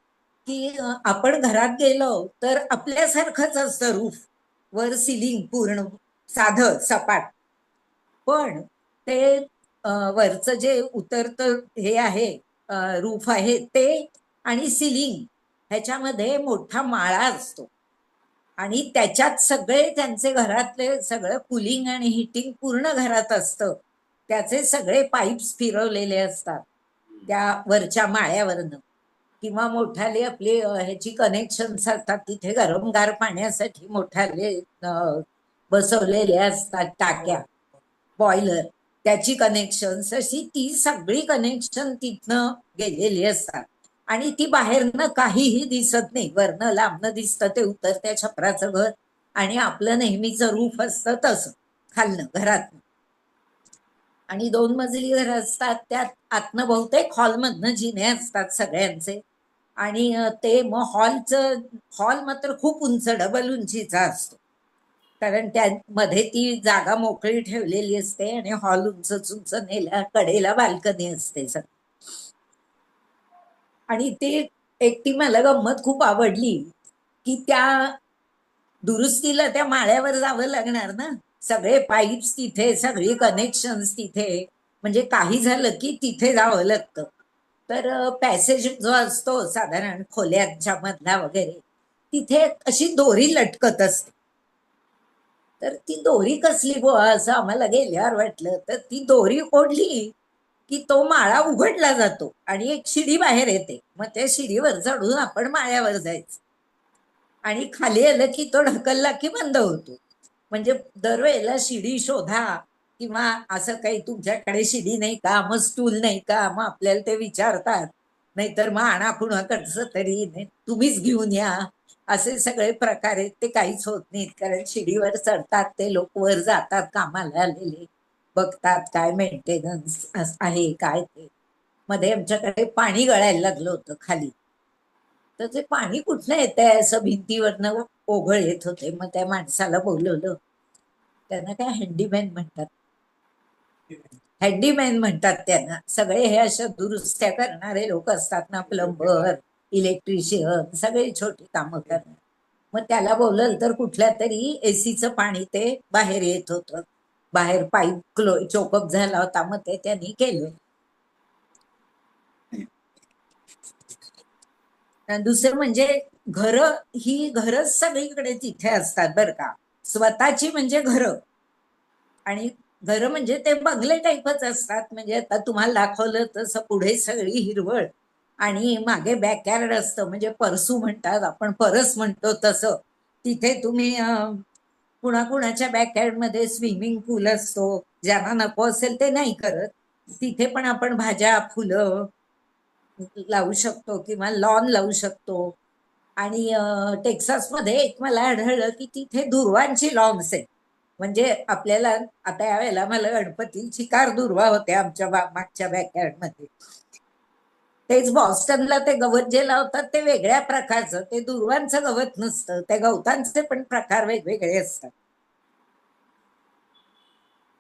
की आपण घरात गेलो तर आपल्यासारखंच असतं रूफ, वर सिलिंग पूर्ण साधं सपाट, पण ते वरचं जे उतरतं हे आहे, रूफ आहे ते, आणि सिलिंग ह्याच्यामध्ये मोठा माळा असतो आणि त्याच्यात सगळे त्यांचे घरातले सगळं कुलिंग आणि हिटिंग पूर्ण घरात असतं. त्याचे सगळे पाईप्स फिरवलेले असतात त्या वरच्या माळ्यावरनं, किंवा मोठाले आपले ह्याची कनेक्शन्स असतात तिथे गरमगार पाण्यासाठी मोठाले बसवलेले असतात टाक्या, बॉयलर, त्याची कनेक्शन्स, अशी ती सगळी कनेक्शन तिथनं गेलेली असतात. आणि ती बाहेरनं काहीही दिसत नाही, वरनं लांबनं दिसतं ते उतरत्या छपराचं घर आणि आपलं नेहमीचं रूफ असतं तसं खालनं घरात. आणि 2 मजली घरं असतात, त्यात आतनं बहुतेक हॉलमधनं जिने असतात सगळ्यांचे. आणि ते मग हॉल मात्र खूप उंच, डबल उंचीचा असतो, कारण त्यामध्ये ती जागा मोकळी ठेवलेली असते आणि हॉल उंच उंच नेल्या, कडेला बाल्कनी असते सर. आणि ती एक ती मला गंमत खूप आवडली की त्या दुरुस्तीला त्या माळ्यावर जावं लागणार ना, सगळे पाईप्स तिथे, सगळी कनेक्शन्स तिथे, म्हणजे काही झालं की तिथे जावं लागतं. तर पॅसेज जो असतो साधारण खोल्यांच्या मधला वगैरे, तिथे अशी दोरी लटकत असते. तर ती दोरी कसली बुवा असं आम्हाला गेल्यावर वाटलं, तर ती दोरी ओढली की तो माळा उघडला जातो आणि एक शिडी बाहेर येते, मग त्या शिडीवर चढून आपण माळ्यावर जायचं आणि खाली आलं की तो ढकलला की बंद होतो. म्हणजे दरवेळेला शिडी शोधा, किंवा असं काही तुमच्याकडे शिडी नाही का, मग स्टूल नाही का, मग आपल्याला ते विचारतात नाहीतर मग आणा कुणाकडचं तरी, नाही तुम्हीच घेऊन या, असे सगळे प्रकार आहेत. ते काहीच होत नाहीत, कारण शिडीवर चढतात ते लोक, वर जातात कामाला आलेले, बघतात काय मेंटेनन्स आहे काय ते. मध्ये आमच्याकडे पाणी गळायला लागलं होतं खाली, तर ते पाणी कुठनं येतंय असं भिंतीवरनं ओघळ येत होते. मग त्या माणसाला बोलवलं, त्यांना काय हँडीमॅन म्हणतात, हँडीमॅन म्हणतात त्यांना. सगळे हे अशा दुरुस्त्या करणारे लोक असतात ना, प्लंबर, इलेक्ट्रिशियन, सगळे छोटी कामं करणार. मग त्याला बोलल तर कुठल्या तरी एसीचं पाणी ते बाहेर येत होतं, बाहेर पाईप चोकअप झाला होता, मग ते त्यांनी केलं. दुसरं म्हणजे घरं सगळीकडे तिथे असतात बरं का. स्वतःची म्हणजे घरं, आणि घरं म्हणजे ते बंगले टाईपच असतात. म्हणजे आता तुम्हाला दाखवलं तसं पुढे सगळी हिरवळ आणि मागे बॅकयार्ड असतं, म्हणजे परसू म्हणतात आपण, परस म्हणतो तसं. तिथे तुम्ही कुणाकुणाच्या बॅकयार्ड मध्ये स्विमिंग पूल असतो, ज्यांना नको असेल ते नाही करत. तिथे पण आपण भाज्या फुलं लावू शकतो किंवा लॉन लावू शकतो. आणि टेक्सासमध्ये एक मला आढळलं की तिथे दुर्वांची लॉन्स आहेत. म्हणजे आपल्याला आता यावेळेला मला गणपतीची कार दुर्वा होते आमच्या मागच्या बॅकयार्ड मध्ये. तेच बॉस्टनला ते गवत जे लावतात ते वेगळ्या प्रकारचं, ते दुर्वांचं गवत नसतं, त्या गवतांचे पण प्रकार वेगवेगळे असतात.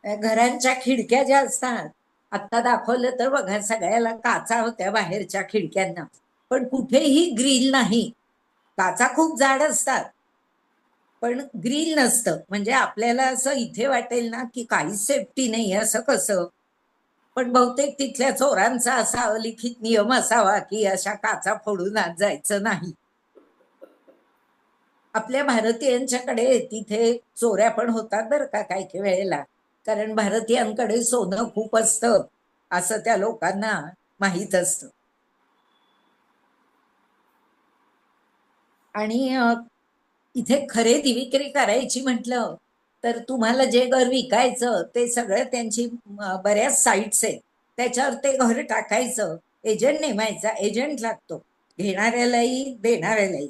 घरांच्या खिडक्या ज्या असतात, आता दाखवलं तर बघा, सगळ्याला काचा होत्या बाहेरच्या खिडक्यांना, पण कुठेही ग्रिल नाही. काचा खूप जाड असतात पण ग्रिल नसतं. म्हणजे आपल्याला असं इथे वाटेल ना की काहीच सेफ्टी नाही, असं कसं. पण बहुतेक तिथल्या चोरांचा असा अलिखित नियम असावा की अशा काचा फोडून आत जायचं नाही. आपल्या भारतीयांच्याकडे तिथे चोऱ्या पण होतात बरं का काही काही वेळेला, कारण भारतीयांकडे सोनं खूप असतं असं त्या लोकांना माहीत असतं. आणि इथे खरेदी विक्री करायची म्हटलं तर तुम्हाला जे घर विकायचं ते सगळं त्यांची बऱ्याच साईट्स आहेत, त्याच्यावर ते घर टाकायचं, एजंट नेमायचा, एजंट लागतो घेणाऱ्यालाही देणाऱ्यालाही.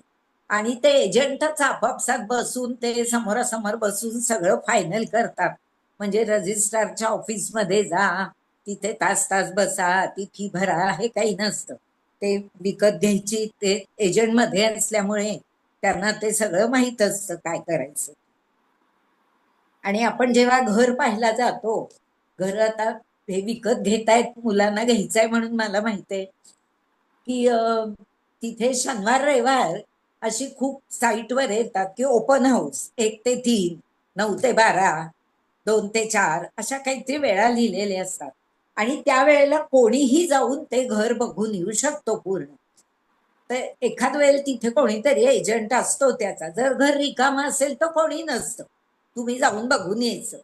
आणि ते एजंटच आपापसात बसून ते समोरासमोर बसून सगळं फायनल करतात. म्हणजे रजिस्ट्रारच्या ऑफिसमध्ये जा, तिथे तास तास बसा, ती फी भरा, हे काही नसतं. ते विकत घ्यायची, ते एजंट मध्ये असल्यामुळे त्यांना ते सगळं माहीत असतं काय करायचं. आणि आपण जेव्हा घर पाहायला जातो, घर आता हे विकत घेतायत, मुलांना घ्यायचंय म्हणून मला माहित आहे की तिथे शनिवार रविवार अशी खूप साईटवर येतात की ओपन हाऊस, 1 ते 3, 9 ते 12, 2 ते 4, अशा काहीतरी वेळा लिहिलेल्या असतात. आणि त्यावेळेला कोणीही जाऊन ते घर बघून येऊ शकतो पूर्ण. तर एखाद वेळेला तिथे कोणीतरी एजंट असतो त्याचा. जर घर रिकाम असेल तर कोणी नसतं, तुम्ही जाऊन बघून यायचं.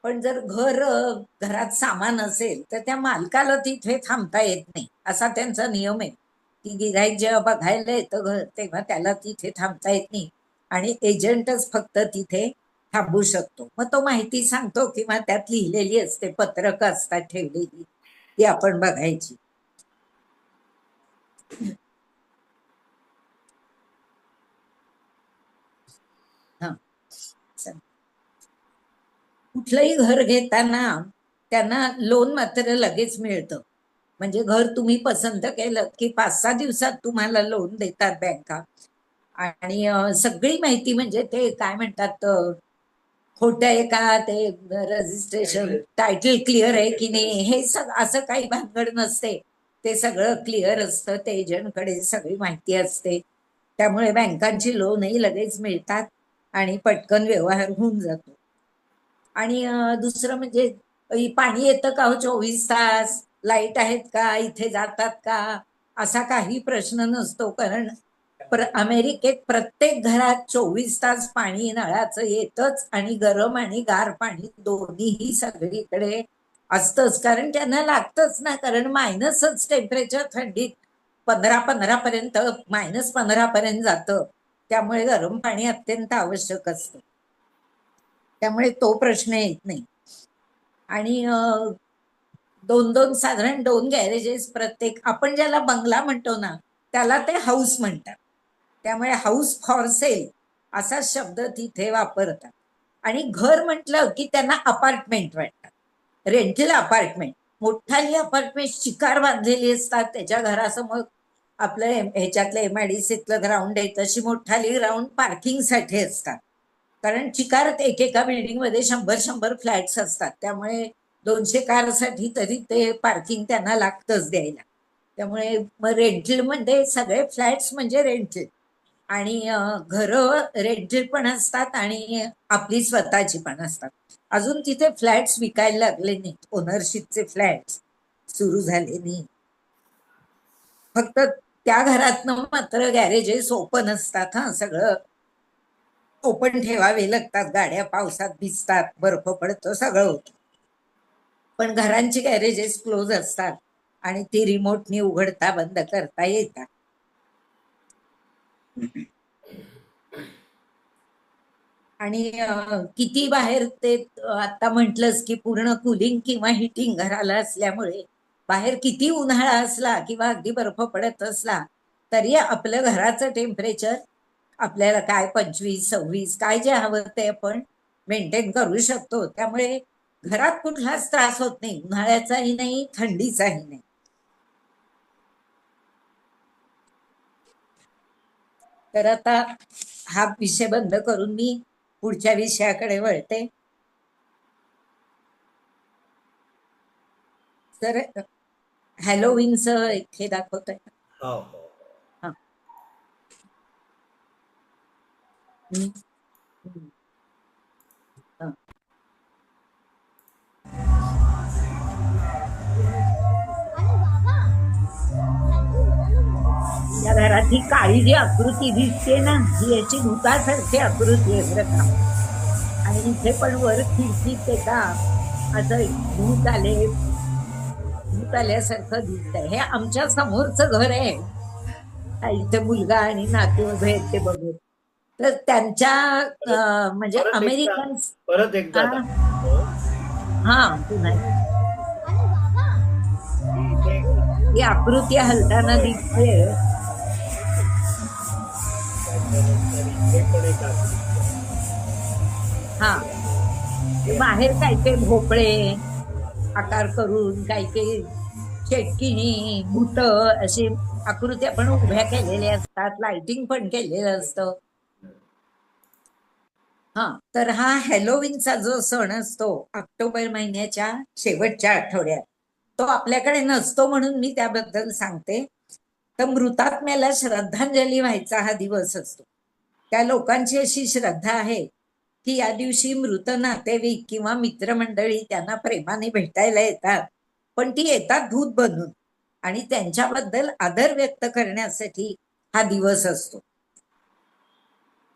पण जर घरात सामान असेल तर त्या मालकाला तिथे थांबता येत नाही, असा त्यांचा नियम आहे की गिऱ्हाईक जेव्हा बघायला येतं घर तेव्हा त्याला तिथे थांबता येत नाही, आणि एजंटच फक्त तिथे थांबू शकतो. मग तो माहिती सांगतो किंवा त्यात लिहिलेली असते, पत्रक असतात ठेवलेली, ती आपण बघायची. हा, कुठलंही घर घेताना त्यांना लोन मात्र लगेच मिळतं. म्हणजे घर तुम्ही पसंत केलं की 5-6 दिवसात तुम्हाला लोन देतात बँका. आणि सगळी माहिती, म्हणजे ते काय म्हणतात, खोटं आहे का ते रजिस्ट्रेशन, टायटल क्लिअर आहे की नाही, हे असं काही भानगड नसते. ते सगळं क्लिअर असतं, ते एजंटकडे सगळी माहिती असते. त्यामुळे बँकांची लोनही लगेच मिळतात आणि पटकन व्यवहार होऊन जातो. आणि दुसरं म्हणजे पाणी येतं का हो 24 तास, लाईट आहेत का, इथे जातात का, असा काही प्रश्न नसतो. कारण अमेरिकेत प्रत्येक घरात 24 तास पाणी नळाचं येतच, आणि गरम आणि गार पाणी दोन्हीही सगळीकडे असतंच, कारण त्यांना लागतंच ना. कारण मायनसच टेम्परेचर थंडीत 15 पर्यंत, -15 पर्यंत जातं. त्यामुळे गरम पाणी अत्यंत आवश्यक असतं, त्यामुळे तो प्रश्न येत नाही. आणि साधारण 2 गॅरेजेस प्रत्येक. आपण ज्याला बंगला म्हणतो ना त्याला ते हाऊस म्हणतात. त्यामुळे हाऊस फॉर सेल असा शब्द तिथे वापरतात. आणि घर म्हटलं की त्यांना अपार्टमेंट वाटतात, रेंटल अपार्टमेंट. मोठाली अपार्टमेंट चिकार बांधलेली असतात, त्याच्या घरासमोर आपलं ह्याच्यातलं MIDCतलं ग्राउंड आहे तशी मोठाली ग्राउंड पार्किंगसाठी असतात. कारण चिकारात एकेका बिल्डिंगमध्ये 100 फ्लॅट्स असतात, त्यामुळे 200 कारसाठी तरी ते पार्किंग त्यांना लागतंच द्यायला. त्यामुळे मग रेंटल म्हणजे सगळे फ्लॅट्स म्हणजे रेंटल. आणि घरं रेंटल पण असतात आणि आपली स्वतःची पण असतात. अजून तिथे फ्लॅट्स विकायला लागले नाहीत, ओनरशिपचे फ्लॅट्स सुरू झाले नाही. फक्त त्या घरातनं मात्र गॅरेजेस ओपन असतात. सगळं ओपन ठेवावे लागतात, गाड्या पावसात भिजतात, बर्फ पडतो, सगळं होतं. पण घरांची गॅरेजेस क्लोज असतात आणि ती रिमोटनी उघडता बंद करता येतात. आणि किती बाहेर ते आता म्हटलंच की पूर्ण कुलिंग किंवा हिटिंग घराला असल्यामुळे बाहेर किती उन्हाळा असला किंवा अगदी बर्फ पडत असला तरी आपलं घराचं टेम्परेचर आपल्याला काय 25-26 काय जे हवं ते आपण मेंटेन करू शकतो. त्यामुळे घरात कुठलाच त्रास होत नाही, उन्हाळ्याचाही नाही, थंडीचाही नाही. तर आता हा विषय बंद करून मी पुढच्या विषयाकडे वळते. तर हॅलोविनचं हे दाखवत आहे. हो हो. या घरात ही काळी जी आकृती दिसते ना ही याची भूतासारखी आकृती आहे बरं का. आणि इथे पण वर खिडकीत एका असं भूत आल्यासारखं दिसतंय. हे आमच्या समोरचं घर आहे. इथे मुलगा आणि नातू उभे आहेत ते बघत. तर त्यांच्या म्हणजे अमेरिकन परत एकदा दाखवतो. हा पुन्हा ही आकृती हलताना दिसते. हा बाहेर काही काही भोपळे आकार करून काही काही चेटकिणी भूत अशी आकृत्या पण उभ्या केलेल्या असतात, लाइटिंग पण केलेलं असतं. तर हा हॅलोविनचा जो सण असतो ऑक्टोबर महिन्याच्या शेवटच्या आठवड्यात, तो आपल्याकडे नसतो म्हणून मी त्याबद्दल सांगते. तर मृतात्म्याला श्रद्धांजली व्हायचा हा दिवस असतो. त्या लोकांची अशी श्रद्धा आहे की या दिवशी मृत नातेवाईक किंवा मित्रमंडळी त्यांना प्रेमाने भेटायला येतात, पण ती येतात भूत बनून आणि त्यांच्याबद्दल आदर व्यक्त करण्यासाठी हा दिवस असतो.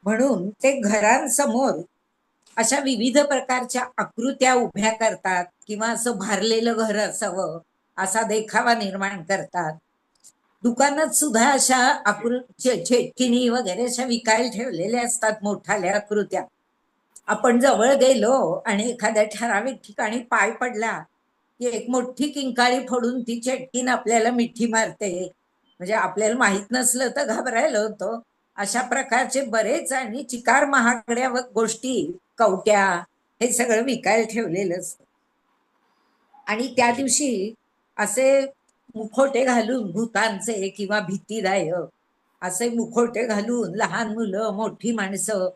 म्हणून ते घरांसमोर अशा विविध प्रकारच्या आकृत्या उभ्या करतात किंवा असं भारलेलं घर असावं असा देखावा निर्माण करतात. दुकानात सुद्धा अशा चेटकिणी वगैरे अशा विकायला ठेवलेल्या असतात मोठाल्या आकृत्या. आपण जवळ गेलो आणि एखाद्या ठराविक ठिकाणी पाय पडला की एक मोठी किंकाळी फोडून ती चेटकीन आपल्याला मिठी मारते. म्हणजे आपल्याला माहित नसलं तर घाबरायला होतं. अशा प्रकारचे बरेच आणि चिकार महागड्या गोष्टी, कवट्या, हे सगळं विकायला ठेवलेलं असतं. आणि त्या दिवशी असे मुखोटे घालून भूतांचे किंवा भीतीदायक असे मुखोटे घालून लहान मुलं, मोठी माणसं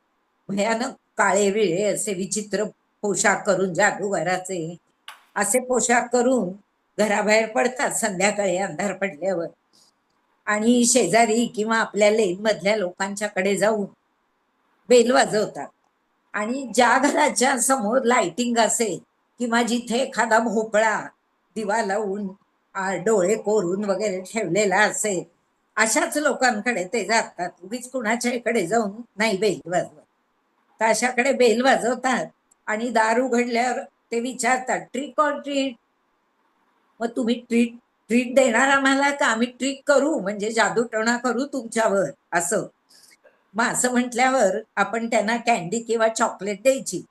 भयानक काळे विळे असे विचित्र पोशाख करून, जादूगाराचे असे पोशाख करून घराबाहेर पडतात संध्याकाळी अंधार पडल्यावर. आणि शेजारी किंवा आपल्या लेन मधल्या लोकांच्याकडे जाऊन बेल वाजवतात. आणि ज्या घराच्या समोर लाइटिंग असेल किंवा जिथे एखादा भोपळा दिवा लावून डोळे कोरून वगैरे ठेवलेला असेल अशाच लोकांकडे ते जातात. उगीच कुणाच्या इकडे जाऊन नाही बेल वाजवत. तर अशाकडे बेल वाजवतात आणि दार उघडल्यावर ते विचारतात ट्रिक ऑर ट्रीट. मग तुम्ही ट्रीट देणार आम्हाला का आम्ही ट्रिक करू, म्हणजे जादूटोणा करू तुमच्यावर असं. मग असं म्हटल्यावर आपण त्यांना कॅन्डी किंवा चॉकलेट द्यायची.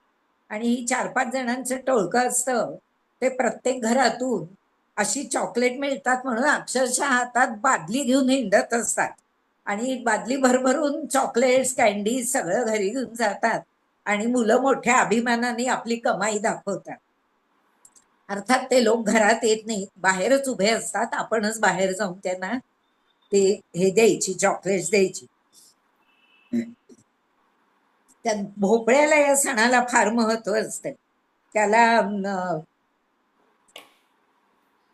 आणि ही 4-5 जणांचं टोळकं असतं. ते प्रत्येक घरातून अशी चॉकलेट मिळतात म्हणून अक्षरशः हातात बादली घेऊन हिंडत असतात आणि बादली भरभरून चॉकलेट्स कॅन्डीज सगळं घरी घेऊन जातात आणि मुलं मोठ्या अभिमानाने आपली कमाई दाखवतात. अर्थात ते लोक घरात येत नाहीत, बाहेरच उभे असतात. आपणच बाहेर जाऊन त्यांना ते हे द्यायची, चॉकलेट्स द्यायची. त्या भोपळ्याला या सणाला फार महत्व असतं. त्याला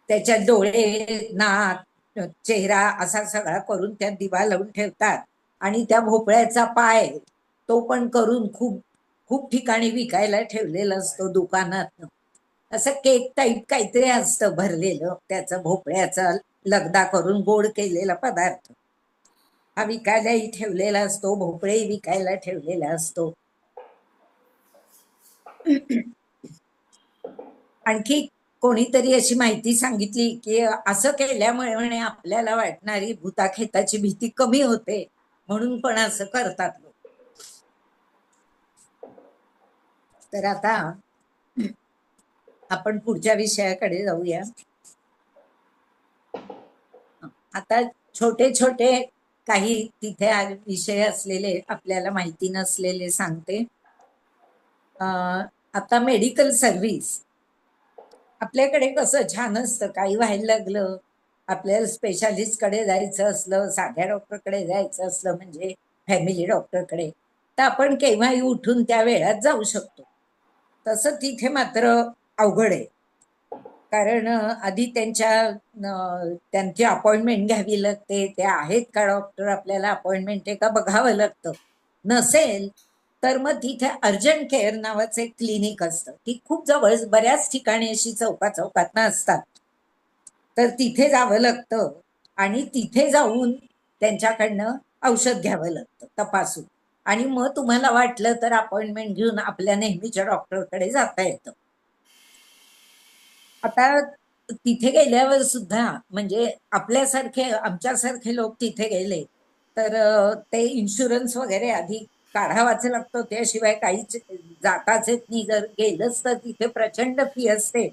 त्याच्या डोळे, नाक, चेहरा असा सगळा करून त्यात दिवा लावून ठेवतात आणि त्या भोपळ्याचा पाय तो पण करून खूप खूप ठिकाणी विकायला ठेवलेला असतो दुकानात. असं केक टाईप काहीतरी असतं भरलेलं, त्याचा भोपळ्याचा लगदा करून गोड केलेला पदार्थ हा विकायलाही ठेवलेला असतो, भोपळेही विकायला ठेवलेला असतो. आणखी कोणीतरी अशी माहिती सांगितली की असं केल्यामुळे म्हणे आपल्याला वाटणारी भूताखेताची भीती कमी होते, म्हणून पण असं करतात लोक. तर आता आपण पुढच्या विषयाकडे जाऊया. आता छोटे छोटे काही तिथे विषय असलेले आपल्याला माहिती नसलेले सांगते. आता मेडिकल सर्व्हिस आपल्याकडे कसं छान असतं, काही व्हायला लागलं आपल्याला स्पेशालिस्ट कडे जायचं असलं, साध्या डॉक्टरकडे जायचं असलं म्हणजे फॅमिली डॉक्टरकडे, तर आपण केव्हाही उठून त्या वेळात जाऊ शकतो. तसं तिथे मात्र अवघड आहे, कारण आधी त्यांची अपॉइंटमेंट घ्यावी लागते. ते आहेत का डॉक्टर, आपल्याला अपॉइंटमेंट आहे का बघावं लागतं. नसेल तर मग तिथे अर्जंट केअर नावाचं एक क्लिनिक असतं. ती खूप जवळ बऱ्याच ठिकाणी अशी चौकात असतात. तर तिथे जावं लागतं आणि तिथे जाऊन त्यांच्याकडनं औषध घ्यावं लागतं तपासून, आणि मग तुम्हाला वाटलं तर अपॉइंटमेंट घेऊन आपल्या नेहमीच्या डॉक्टरकडे जाता येतं. आता तिथे गेल्यावर सुद्धा म्हणजे आमच्यासारखे लोक तिथे गेले तर ते इन्शुरन्स वगैरे आधी काढावाच लागतो, त्याशिवाय काहीच जाताच येत नाही. जर गेलंच तर तिथे प्रचंड फी असते,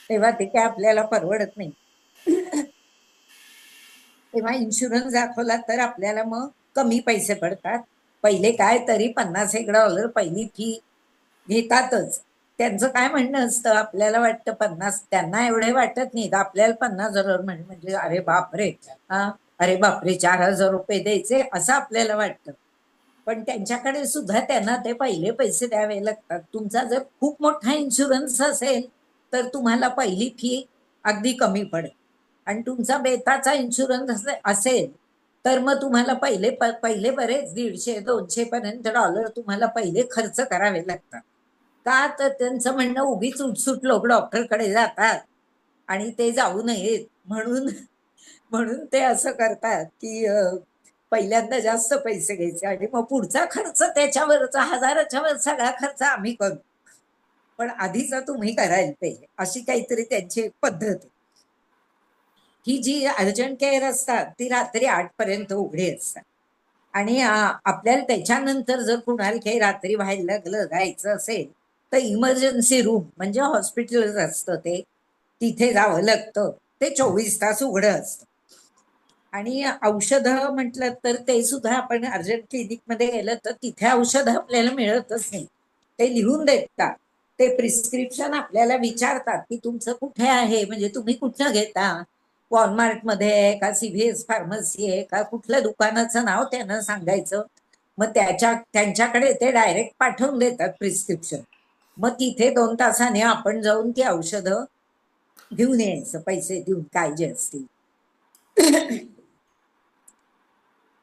तेव्हा ते काय आपल्याला परवडत नाही. तेव्हा इन्शुरन्स दाखवला तर आपल्याला मग कमी पैसे पडतात. पहिले काय तरी $50 पहिली फी घेतातच. त्यांचं काय म्हणणं असतं, आपल्याला वाटतं 50, त्यांना एवढे वाटत नाही, आपल्याला $50 म्हणजे अरे बापरे, अरे बापरे, $4,000 द्यायचे असं आपल्याला वाटतं. पण त्यांच्याकडे सुद्धा त्यांना ते पहिले पैसे द्यावे लागतात. तुमचा जर खूप मोठा इन्शुरन्स असेल तर तुम्हाला पहिली फी अगदी कमी पडेल, आणि तुमचा बेताचा इन्शुरन्स असेल तर मग तुम्हाला पहिले बरेच 150-200 पर्यंत डॉलर तुम्हाला पहिले खर्च करावे लागतात. का तर त्यांचं म्हणणं उगीच उठसूट लोक डॉक्टरकडे जातात आणि ते जाऊ नयेत म्हणून म्हणून ते असं करतात की पहिल्यांदा जास्त पैसे घ्यायचे आणि मग पुढचा खर्च त्याच्यावरचा 1000च्या वर सगळा खर्च आम्ही करू, पण आधीचा तुम्ही करायला पाहिजे, अशी काहीतरी त्यांची पद्धत आहे. ही जी अर्जंट केअर असतात ती रात्री 8 पर्यंत उघडी असतात, आणि आपल्याला त्याच्यानंतर जर कुणाला काही रात्री व्हायला लागलं जायचं असेल तर इमर्जन्सी रूम म्हणजे हॉस्पिटलच असतं ते, तिथे जावं लागतं. ते 24 तास उघडं असतं. आणि औषधं म्हटलं तर ते सुद्धा आपण अर्जंट क्लिनिकमध्ये गेलं तर तिथे औषधं आपल्याला मिळतच नाही, ते लिहून देतात. ते प्रिस्क्रिप्शन आपल्याला विचारतात की तुमचं कुठे आहे, म्हणजे तुम्ही कुठं घेता, वॉलमार्टमध्ये आहे का, CVS फार्मसी आहे का, कुठल्या दुकानाचं नाव त्यांना सांगायचं. मग त्यांच्याकडे ते डायरेक्ट पाठवून देतात प्रिस्क्रिप्शन. मग तिथे 2 तासाने आपण जाऊन ती औषधं घेऊन यायचं, पैसे देऊन काय जे असतील.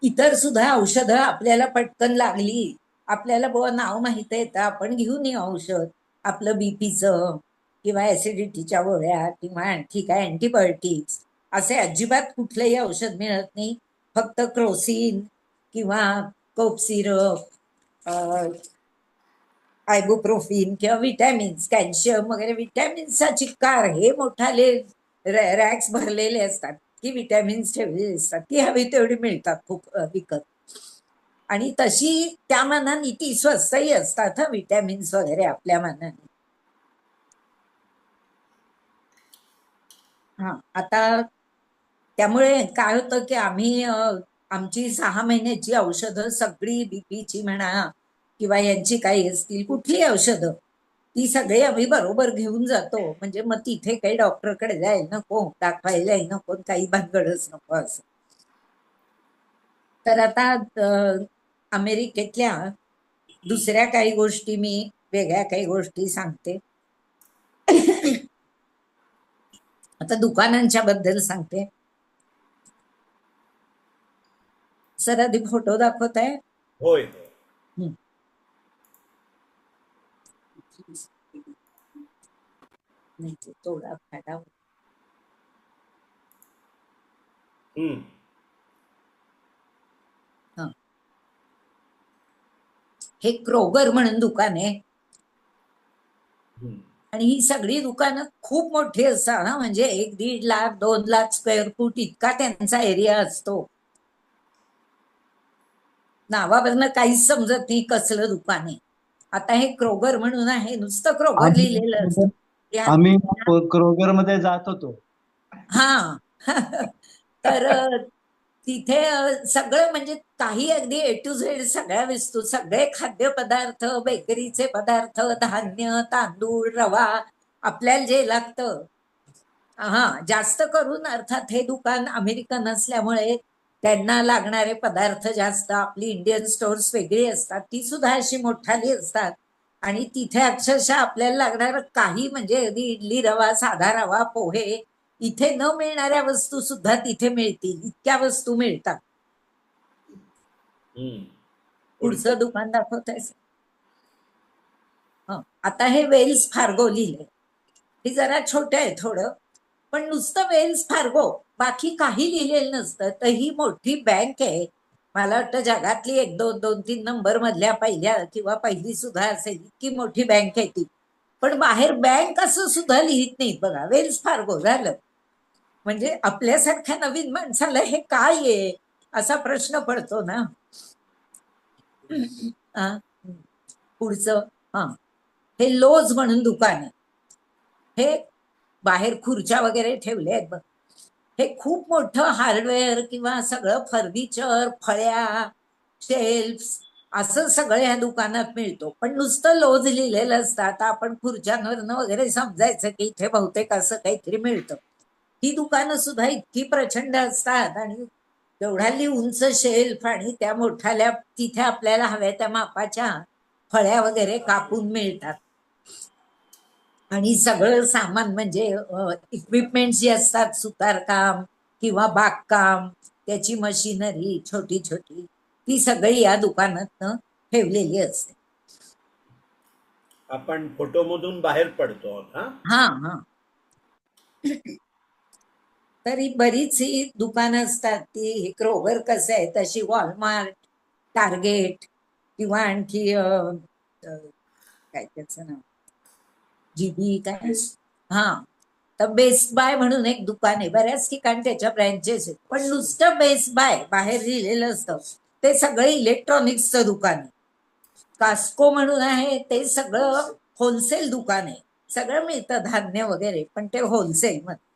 इतर सुद्धा औषधं आपल्याला पटकन लागली, आपल्याला बुवा नाव माहित आहे तर आपण घेऊन येऊ औषध, आपलं बीपीचं किंवा ऍसिडिटीच्या गोळ्या किंवा आणखी काय अँटीबायोटिक्स असे अजिबात कुठलंही औषध मिळत नाही. फक्त क्रोसिन किंवा कोप सिरप, आयबुप्रोफिन किंवा विटॅमिन्स, कॅल्शियम वगैरे विटॅमिन्सचा चिक्कार हे मोठाले रॅक्स भरलेले असतात की विटॅमिन्स ठेवलेले असतात, ती हवी तेवढी मिळतात खूप विकत, आणि तशी त्या मानाने ती स्वस्तही असतात विटॅमिन्स वगैरे आपल्या मानाने. हा आता त्यामुळे काय होतं की आम्ही आमची 6 महिन्याची औषधं सगळी बीपीची म्हणा किंवा यांची काही असतील कुठली औषधं ती सगळी आम्ही बरोबर घेऊन जातो. म्हणजे मग तिथे काही डॉक्टरकडे जायला नको, दाखवायला नको, काही भानगडच नको असं. तर आता अमेरिकेतल्या दुसऱ्या काही गोष्टी मी वेगळ्या काही गोष्टी सांगते. आता दुकानांच्या बद्दल सांगते. सर आधी फोटो दाखवताय. होय. हं. नाही ते थोडा फाटा हम्म. हा. हे क्रोगर म्हणून दुकान आहे हम्म. आणि ही सगळी दुकानं खूप मोठी असतात ना, म्हणजे 1-1.5 लाख 2 लाख स्क्वेअर फूट इतका त्यांचा एरिया असतो. नावावरनं काहीच समजत नाही कसलं दुकान आहे. आता हे क्रोगर म्हणून आहे, नुसतं क्रोगर लिहिलेलं असतं. आम्ही क्रोगर मध्ये जात होतो. हा तर तिथे सगळं म्हणजे काही अगदी ए टू झेड सगळ्या वस्तू, सगळे खाद्यपदार्थ, बेकरीचे पदार्थ, धान्य, तांदूळ, रवा, आपल्याला जे लागतं. हा जास्त करून अर्थात हे दुकान अमेरिकन असल्यामुळे त्यांना लागणारे पदार्थ जास्त, आपली इंडियन स्टोर्स वेगळी असतात, ती सुद्धा अशी मोठाली असतात. आणि तिथे अक्षरशः आपल्याला लागणार काही म्हणजे अगदी इडली रवा, साधा रवा, पोहे, इथे न मिळणाऱ्या वस्तू सुद्धा तिथे मिळतील, इतक्या वस्तू मिळतात. हम्म. पुढचं दुकान दाखवतायस. आता हे वेल्स फार्गो लिहिले, हे जरा छोटं आहे थोडं, पण नुसतं वेल्स फार्गो बाकी काही लिहिलेलं नसतं. तर ही मोठी बँक आहे, मला वाटतं जगातली 1-2-2-3 नंबर मधल्या पहिल्या किंवा पहिली सुद्धा असेल, इतकी मोठी बँक आहे ती. पण बाहेर बँक असं सुद्धा लिहित नाहीत बघा, वेल्स फार्गो झालं. म्हणजे आपल्यासारख्या नवीन माणसाला हे काय आहे असा प्रश्न पडतो ना. पुढचं हे लोज म्हणून दुकान आहे. हे बाहेर खुर्च्या वगैरे ठेवले आहेत बघ. हे खूप मोठं हार्डवेअर किंवा सगळं फर्निचर, फळ्या, शेल्फ्स असं सगळं ह्या दुकानात मिळतो. पण नुसतं लोज लिहिलेलं असतं. आता आपण खुर्च्यांवरनं वगैरे समजायचं की इथे बहुतेक असं काहीतरी मिळतं. ही दुकानं सुद्धा इतकी प्रचंड असतात आणि एवढाली उंच शेल्फ आणि त्या मोठाल्या तिथे आपल्याला हव्या त्या मापाच्या फळ्या वगैरे कापून मिळतात. आणि सगळं सामान म्हणजे इक्विपमेंट जी असतात, सुतारकाम किंवा बागकाम, त्याची मशिनरी छोटी छोटी, ती सगळी या दुकानातनं ठेवलेली असते. आपण फोटोमधून बाहेर पडतो आहोत. हा. हा हा तर ही बरीच ही दुकानं असतात. ती क्रोगर कसं आहे तशी वॉलमार्ट, टार्गेट किंवा आणखी काय त्याचं नाव जीबी काय हा तर बेस्ट बाय म्हणून एक दुकान आहे. बऱ्याच ठिकाणी त्याच्या ब्रँचेस आहेत. पण नुसतं बेस्ट बाय बाहेर लिहिलेलं असतं ते सगळं इलेक्ट्रॉनिक्सचं दुकान आहे. कास्को म्हणून आहे, ते सगळं होलसेल दुकान आहे. सगळं मिळतं धान्य वगैरे, पण ते होलसेल मध्ये.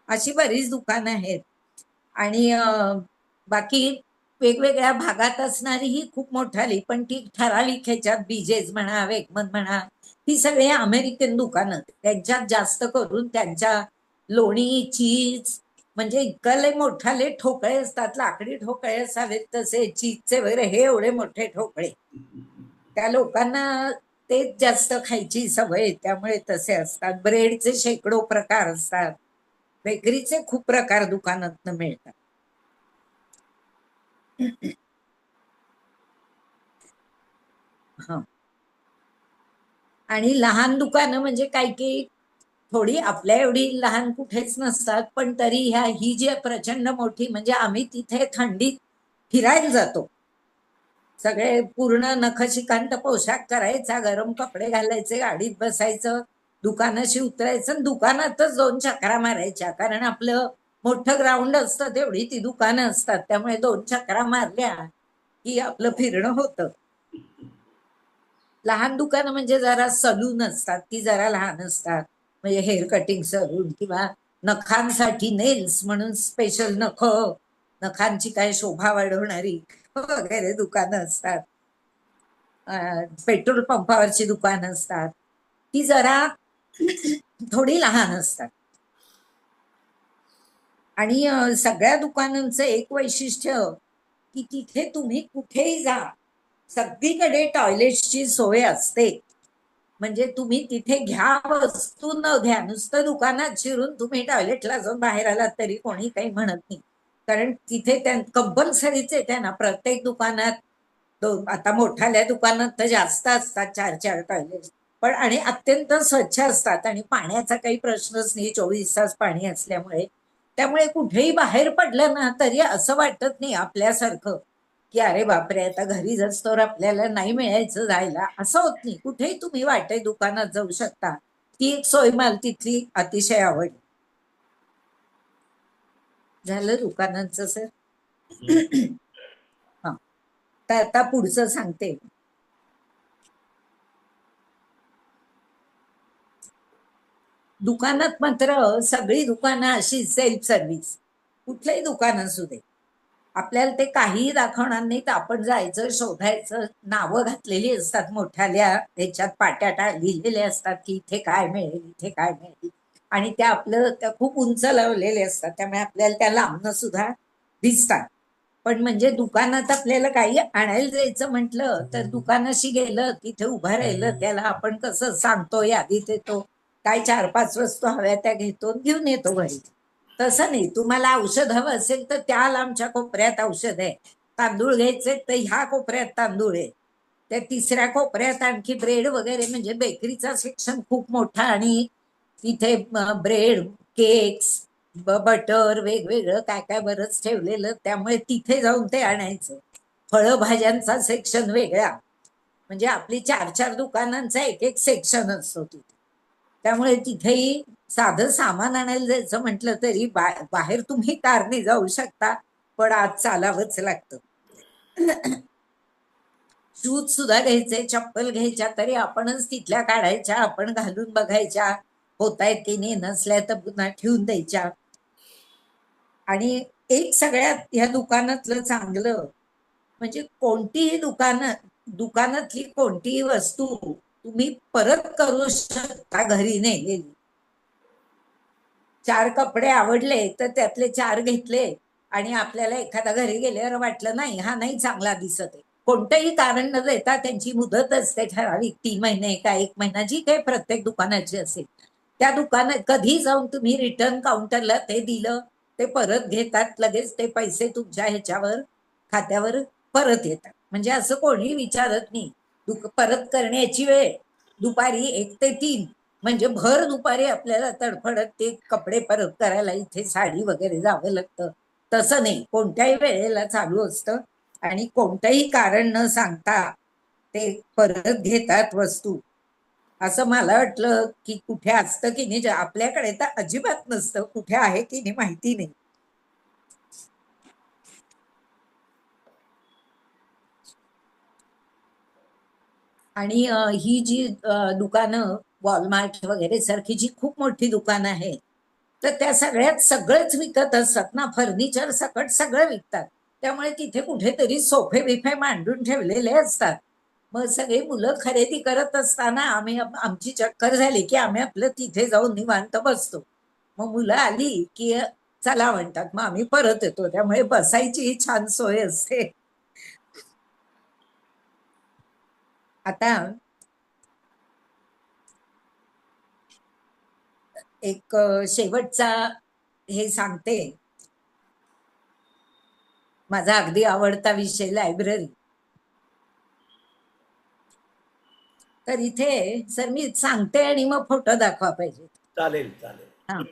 अशी बरीच दुकानं आहेत. आणि बाकी वेगवेगळ्या भागात असणारी ही खूप मोठाली, पण ती ठराविक ह्याच्यात बीजेस म्हणा, वेगमन म्हणा, ही सगळी अमेरिकन दुकानं. त्यांच्यात जास्त करून त्यांच्या लोणी, चीज, म्हणजे इतकं लय मोठाले ठोकळे असतात, लाकडी ठोकळे असावेत तसे चीजचे वगैरे, हे एवढे मोठे ठोकळे. त्या लोकांना तेच जास्त खायची सवय, त्यामुळे तसे असतात. ब्रेडचे शेकडो प्रकार असतात. बेकरीचे खूप प्रकार दुकानात मिळतात. हा आणि लहान दुकानं म्हणजे काही काही थोडी आपल्या एवढी लहान कुठेच नसतात, पण तरी ही जी प्रचंड मोठी, म्हणजे आम्ही तिथे थंडीत फिरायला जातो. सगळे पूर्ण नखशिकांत पोशाख करायचा, गरम कपडे घालायचे, गाडीत बसायचं, दुकानाशी उतरायचं आणि दुकानातच 2 चकरा मारायच्या. कारण आपलं मोठं ग्राउंड असतं, तेवढी ती दुकानं असतात, त्यामुळे 2 चकरा मारल्या की आपलं फिरणं होतं. लहान दुकानं म्हणजे जरा सलून असतात, ती जरा लहान असतात. म्हणजे हेअर कटिंग सलून किंवा नखांसाठी नेल्स म्हणून स्पेशल नखांची काय शोभा वाढवणारी वगैरे दुकानं असतात. पेट्रोल पंपावरची दुकानं असतात, ती जरा थोडी लहान असतात. आणि सगळ्या दुकानांचं एक वैशिष्ट्य की तिथे तुम्ही कुठेही जा, सगळीकडे टॉयलेटची सोय असते. म्हणजे तुम्ही तिथे घ्या वस्तू न घ्या, नुसतं दुकानात शिरून तुम्ही टॉयलेटला जाऊन बाहेर आलात तरी कोणी काही म्हणत नाही. कारण तिथे कंपल्सरीच आहे त्यांना प्रत्येक दुकानात. आता मोठ्याल्या दुकानात तर जास्त असतात 4-4 टॉयलेट, पण आणि अत्यंत स्वच्छ असतात आणि पाण्याचा काही प्रश्नच नाही, 24 तास पाणी असल्यामुळे. त्यामुळे कुठेही बाहेर पडलं ना तरी असं वाटत नाही आपल्यासारखं की अरे बापरे आता घरी जसतोवर आपल्याला नाही मिळायचं जायला, असं होत नाही. कुठेही तुम्ही वाटे दुकानात जाऊ शकता. ती एक सोय मला तिथली अतिशय आवडली. झालं दुकानांचं सर. हा, तर आता पुढचं सांगते. दुकानात मात्र सगळी दुकानं अशी सेल्फ सर्व्हिस, कुठलंही दुकान असू दे, आपल्याला ते काहीही दाखवणार नाही, तर आपण जायचं शोधायचं. नावं घातलेली असतात मोठ्याल्या ह्याच्यात, पाट्या लिहिलेले असतात की इथे काय मिळेल, इथे काय मिळेल. आणि त्या खूप उंच लावलेले असतात, त्यामुळे आपल्याला त्या लांबनं सुद्धा दिसतात. पण म्हणजे दुकानात आपल्याला काही आणायला जायचं म्हटलं तर दुकानाशी गेलं, तिथे उभं राहिलं, त्याला आपण कसं सांगतो, यादीत येतो, काय 4-5 वस्तू हव्या त्या घेतो, घेऊन येतो घरी. तसं नाही. तुम्हाला औषध हवं असेल तर त्या लांबच्या कोपऱ्यात औषध आहे. तांदूळ घ्यायचे तर ह्या कोपऱ्यात तांदूळ आहे. त्या तिसऱ्या कोपऱ्यात आणखी ब्रेड वगैरे, म्हणजे बेकरीचा सेक्शन खूप मोठा. आणि तिथे ब्रेड, केक्स, बटर, वेगवेगळं काय काय बरंच ठेवलेलं, त्यामुळे तिथे जाऊन ते आणायचं. फळभाज्यांचा सेक्शन वेगळा, म्हणजे आपली 4-4 दुकानांचा एक सेक्शन असतो तिथे. त्यामुळे तिथेही साधं सामान आणायला जायचं म्हटलं तरी बाहेर तुम्ही कारने जाऊ शकता, पण आत चालावंच लागतं. शूज सुद्धा घ्यायचे, चप्पल घ्यायच्या तरी आपणच तिथल्या काढायच्या, आपण घालून बघायच्या, होतायत की नाही, नसल्या तर पुन्हा ठेवून द्यायच्या. आणि एक सगळ्यात ह्या दुकानातलं चांगलं म्हणजे कोणतीही दुकानातली कोणतीही वस्तू तुम्ही परत करू शकता घरी नेलेली. 4 कपडे आवडले तर त्यातले 4 घेतले आणि आपल्याला एखादा घरी गेल्यावर वाटलं नाही हा नाही चांगला दिसत आहे, कोणतंही कारण न देता, त्यांची मुदत असते ठराविक 3 महिने का 1 महिना, जी काही प्रत्येक दुकानाची असेल, त्या दुकानात कधी जाऊन तुम्ही रिटर्न काउंटरला ते दिलं, ते परत घेतात, लगेच ते पैसे तुमच्या ह्याच्यावर खात्यावर परत येतात. म्हणजे असं कोणी विचारत नाही. परत करण्याची वेळ दुपारी 1 ते 3, म्हणजे भर दुपारी आपल्याला तडफडत ते कपडे परत करायला इथे साडी वगैरे जावं लागतं. तसं नाही, कोणत्याही वेळेला चालू असतं आणि कोणतंही कारण न सांगता ते परत घेतात वस्तू. असं मला वाटलं की कुठे असतं की नाही, आपल्याकडे तर अजिबात नसतं, कुठे आहे की नाही माहिती नाही. आणि ही जी दुकानं वॉलमार्ट वगैरे सारखी जी खूप मोठी दुकानं आहेत, तर त्या सगळ्यात सगळंच विकत असतात ना, फर्निचर सकट सगळं विकतात. त्यामुळे तिथे कुठेतरी सोफे बिफे मांडून ठेवलेले असतात. मग सगळी मुलं खरेदी करत असताना आमची चक्कर झाली की आम्ही आपलं तिथे जाऊन निवांत बसतो. मग मुलं आली की चला म्हणतात, मग आम्ही परत येतो. त्यामुळे बसायची छान सोय असते. आता एक शेवटचा हे सांगते, माझा अगदी आवडता विषय लायब्ररी. तर इथे सर मी सांगते आणि मग फोटो दाखवा पाहिजे. चालेल चालेल. हा,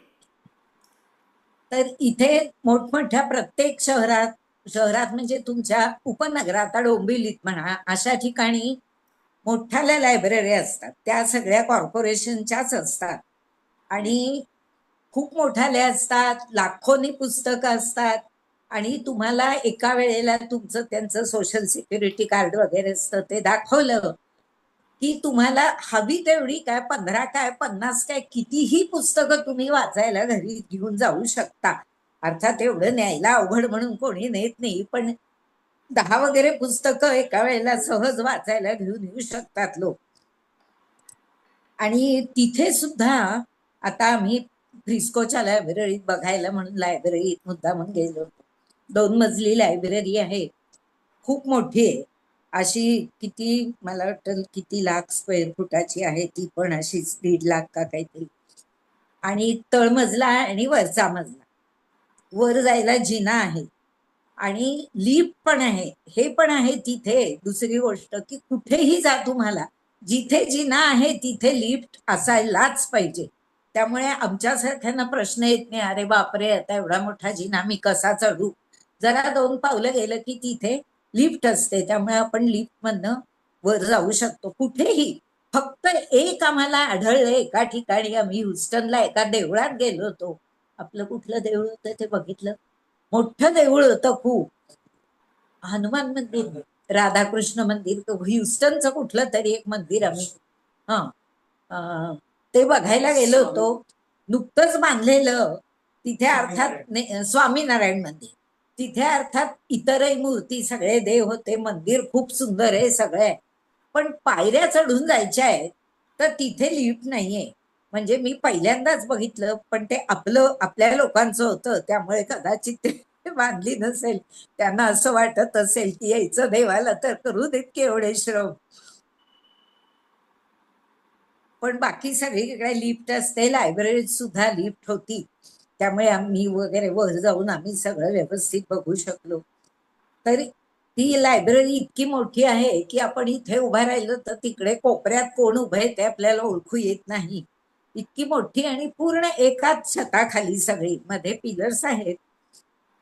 तर इथे मोठमोठ्या प्रत्येक शहरात म्हणजे तुमच्या उपनगरात, आता डोंबिवलीत म्हणा, अशा ठिकाणी मोठ्याल्या लायब्ररी असतात. त्या सगळ्या कॉर्पोरेशनच्याच असतात आणि खूप मोठ्याल्या असतात, लाखोनी पुस्तकं असतात. आणि तुम्हाला एका वेळेला तुमचं त्यांचं सोशल सिक्युरिटी कार्ड वगैरे असतं, ते दाखवलं की तुम्हाला हवी तेवढी काय 15 काय 50 काय कितीही पुस्तकं तुम्ही वाचायला घरी घेऊन जाऊ शकता. अर्थात एवढं न्यायला अवघड म्हणून कोणी नेत नाही, पण 10 वगैरे पुस्तकं एका वेळेला सहज वाचायला घेऊन येऊ शकतात लोक. आणि तिथे सुद्धा आता आम्ही फ्रिस्कोच्या लायब्ररीत बघायला म्हणून लायब्ररीत मुद्दामून गेलो होतो. 2 मजली लायब्ररी आहे, खूप मोठी आहे. अशी किती मला वाटतं किती लाख स्क्वेअर फुटाची आहे ती, पण अशीच 1.5 लाख का काहीतरी. आणि तळमजला आणि वरचा मजला, वर जायला जिना आहे आणि लिफ्ट पण आहे. हे पण आहे तिथे. दुसरी गोष्ट की कुठेही जा तुम्हाला, जिथे जिना आहे तिथे लिफ्ट असायलाच पाहिजे. त्यामुळे आमच्यासारख्यांना प्रश्न येत नाही, अरे बापरे आता एवढा मोठा जिना मी कसा चढू. जरा 2 पावलं गेलं की तिथे लिफ्ट असते, त्यामुळे आपण लिफ्ट मधनं वर जाऊ शकतो कुठेही. फक्त एक आम्हाला आढळलं एका ठिकाणी, आम्ही ह्युस्टनला एका देवळात गेलो होतो. आपलं कुठलं देऊळ होतं ते बघितलं, मोठं देऊळ होतं खूप, हनुमान मंदिर, राधाकृष्ण मंदिर, ह्युस्टनचं कुठलं तरी एक मंदिर आम्ही ते बघायला गेलो होतो. नुकतंच बांधलेलं तिथे, अर्थात स्वामीनारायण मंदिर. तिथे अर्थात इतरही मूर्ती, सगळे देव होते. मंदिर खूप सुंदर आहे सगळे, पण पायऱ्या चढून जायच्या आहेत तर तिथे लिफ्ट नाहीये. म्हणजे मी पहिल्यांदाच बघितलं, पण ते आपल्या लोकांचं होतं, त्यामुळे कदाचित ते बांधली नसेल. त्यांना असं वाटत असेल की यायचं देवाला तर करू देत की एवढे श्रम. पण बाकी सगळीकडे लिफ्ट असते, लायब्ररीत सुद्धा लिफ्ट होती, त्यामुळे आम्ही वगैरे वर जाऊन आम्ही सगळं व्यवस्थित बघू शकलो. तरी ती लायब्ररी इतकी मोठी आहे की आपण इथे उभा राहिलो तर तिकडे कोपऱ्यात कोण उभं आहे ते आपल्याला ओळखू येत नाही. इतकी मोठी आणि पूर्ण एकाच छताखाली सगळी, मध्ये पिलर्स आहेत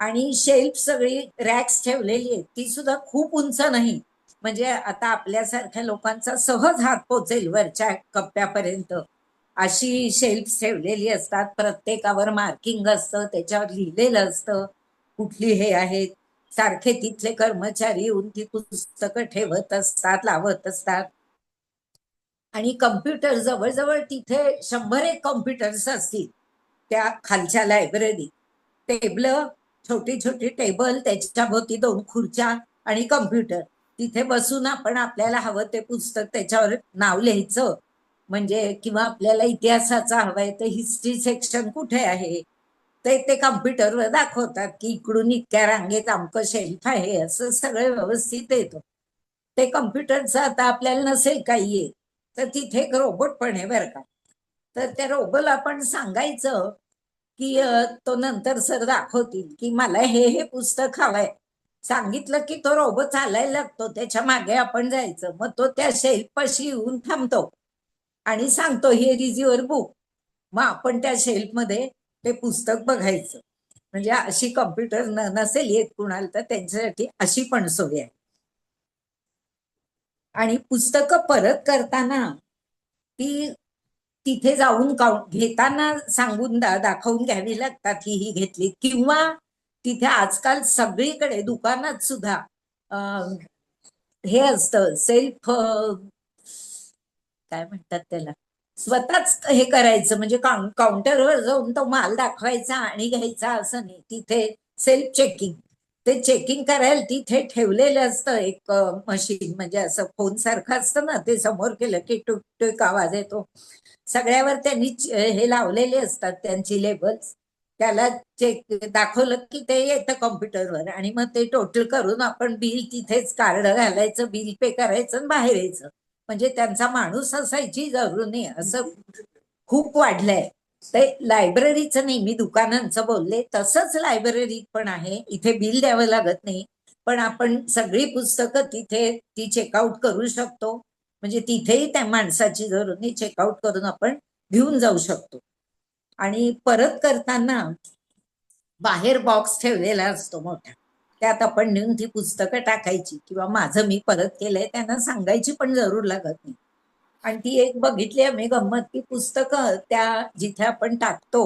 आणि शेल्फ सगळी रॅक्स ठेवलेली आहेत. ती सुद्धा खूप उंच नाही, म्हणजे आता आपल्यासारख्या लोकांचा सहज हात पोचेल वरच्या कप्प्यापर्यंत अशी शेल्फ ठेवलेली असतात. प्रत्येकावर मार्किंग असतं, त्याच्यावर लिहिलेलं असतं कुठली हे आहेत. सारखे तिथले कर्मचारी येऊन ती पुस्तकं ठेवत असतात, लावत असतात. आणि कम्प्युटर जवळजवळ तिथे 100 कम्प्युटर्स असतील त्या खालच्या लायब्ररीत. टेबल, छोटी छोटी टेबल, त्याच्या भोवती 2 खुर्च्या आणि कम्प्युटर. तिथे बसून आपण आपल्याला हवं ते पुस्तक त्याच्यावर नाव लिहायचं, म्हणजे किंवा आपल्याला इतिहासाचा हवाय तर हिस्ट्री सेक्शन कुठे आहे ते कम्प्युटरवर दाखवतात की इकडून इतक्या रांगेत अमकं शेल्फ आहे, असं सगळं व्यवस्थित येतं. ते कम्प्युटरचं आता आपल्याला नसेल काही येत तर तिथे एक रोबोट पण आहे बरं का. तर त्या रोबोला आपण सांगायचं की तो नंतर सर दाखवतील की मला हे पुस्तक हवंय. सांगितलं की तो रोबो चालायला लागतो, त्याच्या मागे आपण जायचं, मग तो त्या शेल्फ पाशी येऊन थांबतो आणि सांगतो हिअर इज युअर बुक. मग आपण त्या शेल्फ मध्ये ते पुस्तक बघायचं. म्हणजे अशी कम्प्युटर नसेल येत कुणाला तर त्यांच्यासाठी अशी पण सोय आहे. आणि पुस्तकं परत करताना ती तिथे जाऊन घेताना सांगून दाखवून घ्यावी लागतात, ही घेतली. किंवा तिथे आजकाल सगळीकडे दुकानात सुद्धा हे असतं सेल्फ, काय म्हणतात त्याला, स्वतःच हे करायचं, म्हणजे काउंटरवर जाऊन तो माल दाखवायचा आणि घ्यायचा असं नाही. तिथे सेल्फ चेकिंग, ते चेकिंग करायला तिथे ठेवलेलं असतं एक मशीन, म्हणजे असं फोन सारखं असतं ना, ते समोर केलं की टुक टुक आवाज येतो. सगळ्यावर त्यांनी हे लावलेले असतात त्यांची लेबल्स. त्याला चेक दाखवलं की ते येतं कॉम्प्युटरवर आणि मग ते टोटल करून आपण बिल तिथेच कार्ड घालायचं, बिल पे करायचं आणि बाहेर यायचं. म्हणजे त्यांचा माणूस असायची जरूर नाही, असं खूप वाढलंय. ते लायब्ररीचं नाही, मी दुकानांचं बोलले, तसंच लायब्ररीत पण आहे. इथे बिल द्यावं लागत नाही, पण आपण सगळी पुस्तकं तिथे ती चेकआउट करू शकतो. म्हणजे तिथेही त्या माणसाची जरूर नाही, चेकआउट करून आपण घेऊन जाऊ शकतो. आणि परत करताना बाहेर बॉक्स ठेवलेला असतो मोठा, त्यात आपण नेऊन ती पुस्तकं टाकायची, किंवा माझं मी परत केलंय त्यांना सांगायची पण जरूर लागत नाही. आणि ती एक बघितली आम्ही गंमत, की पुस्तकं त्या जिथे आपण टाकतो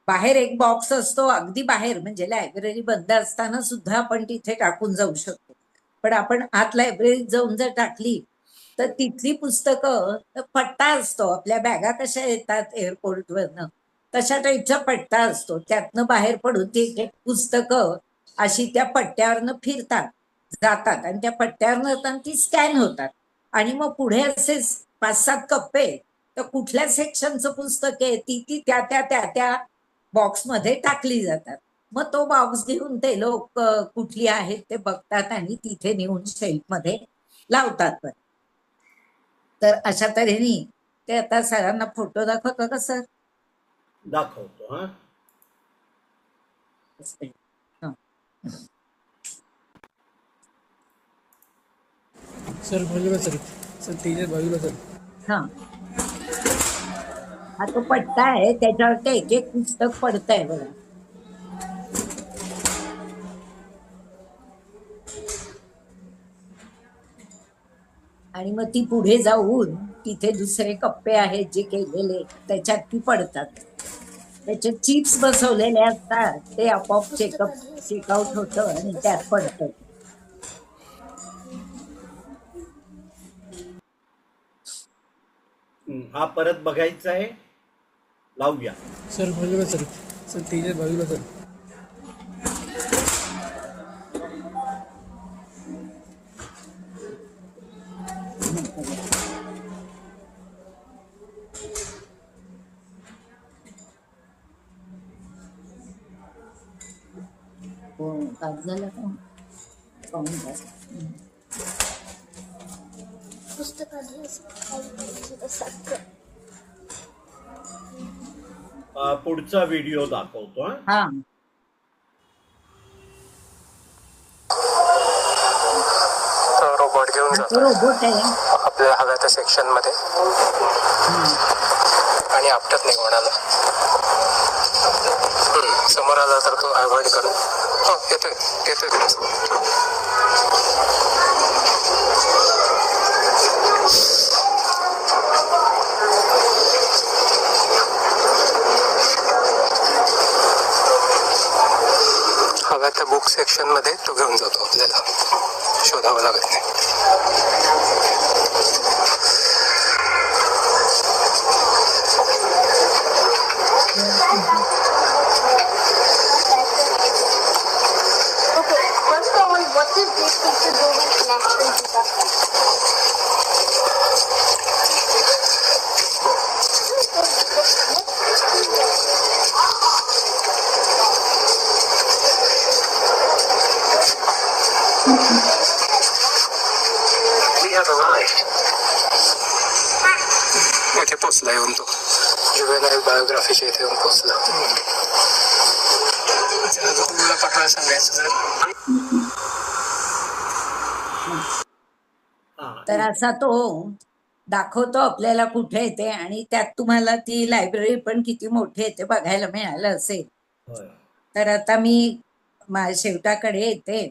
बाहेर एक बॉक्स असतो, अगदी बाहेर, म्हणजे लायब्ररी बंद असताना सुद्धा आपण तिथे टाकून जाऊ शकतो. पण आपण आत लायब्ररीत जाऊन जर टाकली तर तिथली पुस्तकं तर पट्टा असतो, आपल्या बॅगा कशा येतात एअरपोर्टवरनं तशा टाईपचा पट्टा असतो, त्यातनं बाहेर पडून ती एक एक पुस्तकं अशी त्या पट्ट्यावरनं फिरतात, जातात आणि त्या पट्ट्यावरनं जाताना ती स्कॅन होतात आणि मग पुढे असे 5-7 कप्पे, तर कुठल्या सेक्शनचं पुस्तक आहे ती ती त्या त्या त्या त्या बॉक्समध्ये टाकली जातात. मग तो बॉक्स घेऊन ते लोक कुठली आहेत ते बघतात आणि तिथे नेऊन शेल्फमध्ये लावतात पण. तर अशा तऱ्हेने ते आता सरांना फोटो दाखवतो का सर? दाखवतो हा. हं. सर बाजूला सर सर तेजस बाजूला सर. हा हा तो पट्टा आहे, त्याच्यावर ते एक एक पुस्तक पडतंय बघा. आणि मग ती पुढे जाऊन तिथे दुसरे कप्पे आहेत जे केलेले त्याच्यात ती पडतात. त्याचे चिप्स बसवलेले असतात, ते आपोआप चेकआउट होतं आणि त्यात पडतं. हा परत बघायचा आहे, लावूया. सर बाजूला सर सर तेजस बाजूला सर. हो तास झाला का? पाऊण तास. पुढचा व्हिडिओ दाखवतो हा. हा रोबोट घेऊन हा, जातो तो रोबोट आहे. आपल्याला हव्या त्या सेक्शन मध्ये आणि आपटत नाही कोणाला. समोर आला तर तो अवॉइड करू. हो येतोय येतोय. हव्या त्या बुक सेक्शन मध्ये तो घेऊन जातो, आपल्याला शोधावं लागत नाही. Okay, first of all, what is this thing to do with national disaster? We have arrived. इथे पोचला येऊन तो जुवेनाईल बायोग्राफीच्या इथे येऊन पोचला. तुम्हाला पाठवायला सांगायचं जर तर असा तो दाखवतो आपल्याला कुठे येते आणि त्यात तुम्हाला ती लायब्ररी पण किती मोठी आहे ते बघायला मिळालं असेल. होय. तर आता मी शेवटाकडे येते.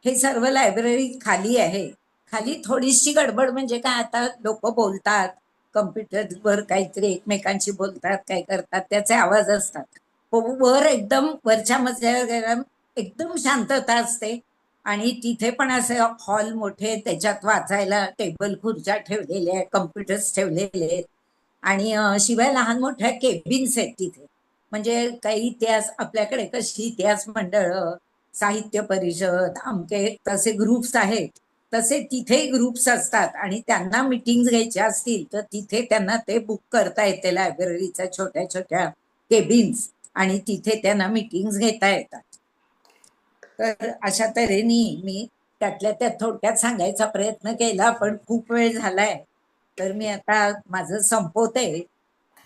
हे सर्व लायब्ररी खाली आहे. खाली थोडीशी गडबड म्हणजे काय, आता लोक बोलतात कम्प्युटरवर, काहीतरी एकमेकांशी बोलतात, काय करतात, त्याचे आवाज असतात. वर एकदम वरच्या मजल्यावर एकदम शांतता असते आणि तिथे पण असे हॉल मोठे, त्याच्यात वाचायला टेबल खुर्च्या ठेवलेल्या आहेत, कम्प्युटर्स ठेवलेले आहेत आणि शिवाय लहान मोठ्या केबिन्स आहेत तिथे. म्हणजे काही इतिहास, आपल्याकडे कशी इतिहास मंडळ, साहित्य परिषद, आमके तसे ग्रुप्स आहेत, तसे तिथेही ग्रुप्स असतात आणि त्यांना मिटिंग घ्यायच्या असतील तर तिथे त्यांना ते बुक करता येते लायब्ररीच्या छोट्या छोट्या केबिन्स आणि तिथे त्यांना मिटिंग्स घेता येतात. तर अशा तऱ्हेने मी त्यातल्या त्यात थोडक्यात सांगायचा प्रयत्न केला, पण खूप वेळ झालाय तर मी आता माझं संपवते.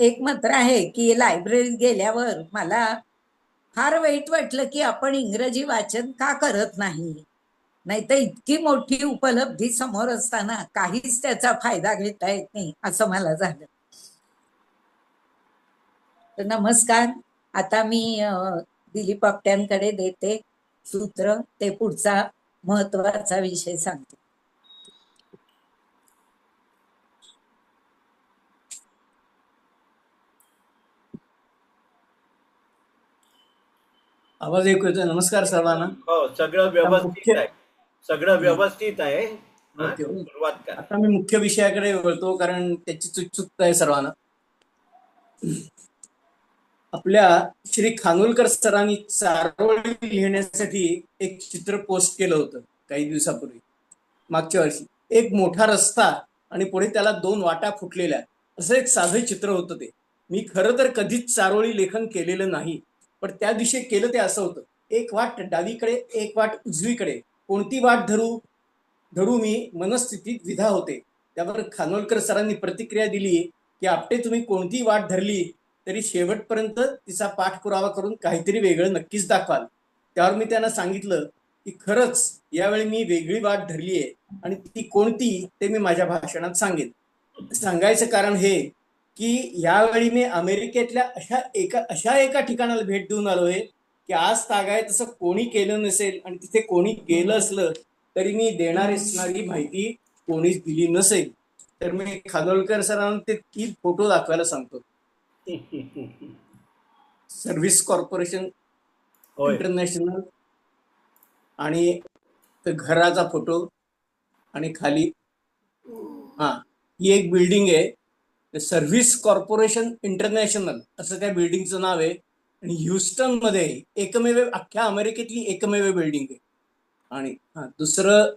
एक मात्र आहे की लायब्ररीत गेल्यावर मला फार वाईट वाटलं की आपण इंग्रजी वाचन का करत नाही. नाहीतर इतकी मोठी उपलब्धी समोर असताना काहीच त्याचा फायदा घेता येत नाही असं मला झालं. तर नमस्कार. आता मी दिलीप आपट्यांकडे देते सूत्र, ते पुढचा महत्वाचा विषय सांगते. आवाज ऐकू येतोय? नमस्कार सर्वांना. हो, सगळं व्यवस्थित आहे, सगळं व्यवस्थित आहे. हा, ओके. सुरुवात करा. आता मी मुख्य विषयाकडे वळतो, कारण त्याची उत्सुकता आहे सर्वांना. आपल्या श्री खानोलकर सरांनी चारोळी लिहिण्यासाठी एक चित्र पोस्ट केलं होतं काही दिवसापूर्वी, मागच्या वर्षी. एक मोठा रस्ता आणि पुढे त्याला 2 वाटा फुटलेल्या, असं एक साधं चित्र होतं ते. मी खरं तर कधीच चारोळी लेखन केलेलं नाही, पण त्या दिवशी केलं ते असं होतं. एक वाट डावीकडे, एक वाट उजवीकडे, कोणती वाट धरू मी मनस्थितीत विधा होते. त्यावर खानोलकर सरांनी प्रतिक्रिया दिली की आपटे तुम्ही कोणती वाट धरली तरी शेवटपर्यंत तिचा पाठपुरावा करून काहीतरी वेगळं नक्कीच दाखवाल. त्यावर मी त्यांना सांगितलं की खरंच यावेळी मी वेगळी वाट धरली आहे, आणि ती कोणती ते मी माझ्या भाषणात सांगेन. सांगायचं कारण हे की यावेळी मी अमेरिकेतल्या अशा एका ठिकाणाला भेट देऊन आलोय की आज तागाय तसं कोणी केलं नसेल, आणि तिथे कोणी गेलं असलं तरी मी देणार असणारी माहिती कोणीच दिली नसेल. तर मी खानोलकर सरांना ते 3 फोटो दाखवायला सांगतो. सर्व्हिस कॉर्पोरेशन होय. इंटरनॅशनल, आणि घराचा फोटो, आणि खाली ही एक बिल्डिंग आहे, सर्व्हिस कॉर्पोरेशन इंटरनॅशनल असं त्या बिल्डिंगचं नाव आहे. आणि ह्युस्टन मध्ये एकमेव, अख्ख्या अमेरिकेतली एकमेव बिल्डिंग आहे. आणि दुसरं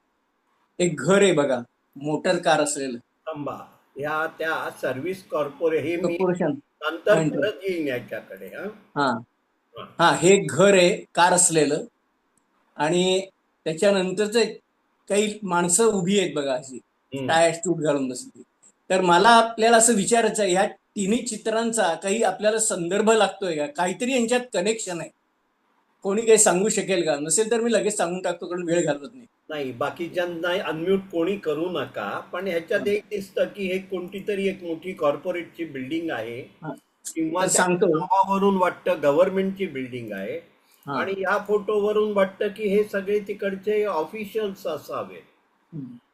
एक घर आहे बघा, मोटर कार असलेलं. थांबा, ह्या त्या सर्व्हिस हे मी कॉर्पोरेशन. नंतर परत येईन याच्याकडे. हे घर आहे कार असलेलं, आणि त्याच्यानंतरच काही माणसं उभी आहेत बघा, अशी टाय सूट घालून बसली. तर मला आपल्याला असं विचारायचं आहे, ह्या तिन्ही चित्रांचा काही आपल्याला संदर्भ लागतोय का, काहीतरी यांच्यात कनेक्शन आहे? कोणी काही सांगू शकेल का? नसेल तर मी लगेच सांगून टाकतो, कारण वेळ घालवत नाही. नाही, बाकीच्यांना अनम्यूट कोणी करू नका. पण ह्याच्यात एक दिसतं की हे कोणती तरी एक मोठी कॉर्पोरेटची बिल्डिंग आहे, किंवा सांगतो, नावावरून वाटतं गव्हर्नमेंटची बिल्डिंग आहे. आणि या फोटोवरून वाटतं की हे सगळे तिकडचे ऑफिशियल्स असावे,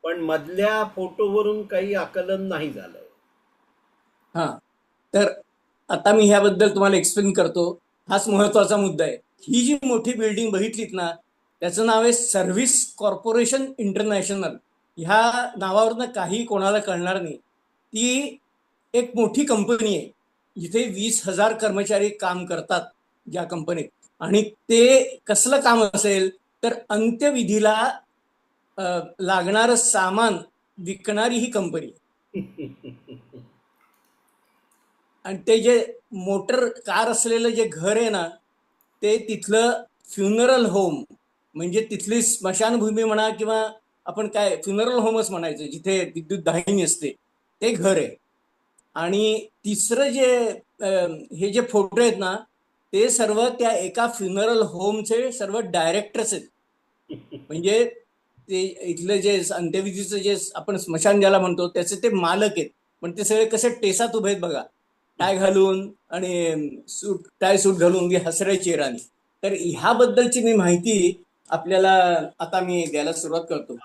पण मधल्या फोटोवरून काही आकलन नाही झालं. तर आता मी ह्याबद्दल तुम्हाला एक्सप्लेन करतो. हाच महत्वाचा मुद्दा आहे. ही जी मोठी बिल्डिंग बघितलीत ना, त्याचं नाव आहे सर्व्हिस कॉर्पोरेशन इंटरनॅशनल. ह्या नावावरनं काही कोणाला कळणार नाही. ती एक मोठी कंपनी आहे जिथे 20,000 कर्मचारी काम करतात ज्या कंपनीत. आणि ते कसलं काम असेल तर अंत्यविधीला लागणारं सामान विकणारी ही कंपनी. आणि ते जे मोटर कार असलेलं जे घर आहे ना, ते तिथलं फ्युनरल होम, म्हणजे तिथली स्मशानभूमी म्हणा, किंवा आपण काय फ्युनरल होमच म्हणायचं, जिथे विद्युत दाहिनी असते, ते घर आहे. आणि तिसरं हे जे फोटो आहेत ना, ते सर्व त्या एका फ्युनरल होमचे सर्व डायरेक्टर्स आहेत. म्हणजे ते इथलं जे अंत्यविधीचं जे आपण स्मशान ज्याला म्हणतो त्याचे ते मालक आहेत. पण ते सगळे कसे टेसात उभे आहेत बघा, टाय घालून आणि टाय सूट घालून, हसऱ्या चेहऱ्याने. तर ह्याबद्दलची मी माहिती आपल्याला आता मी द्यायला सुरुवात करतो.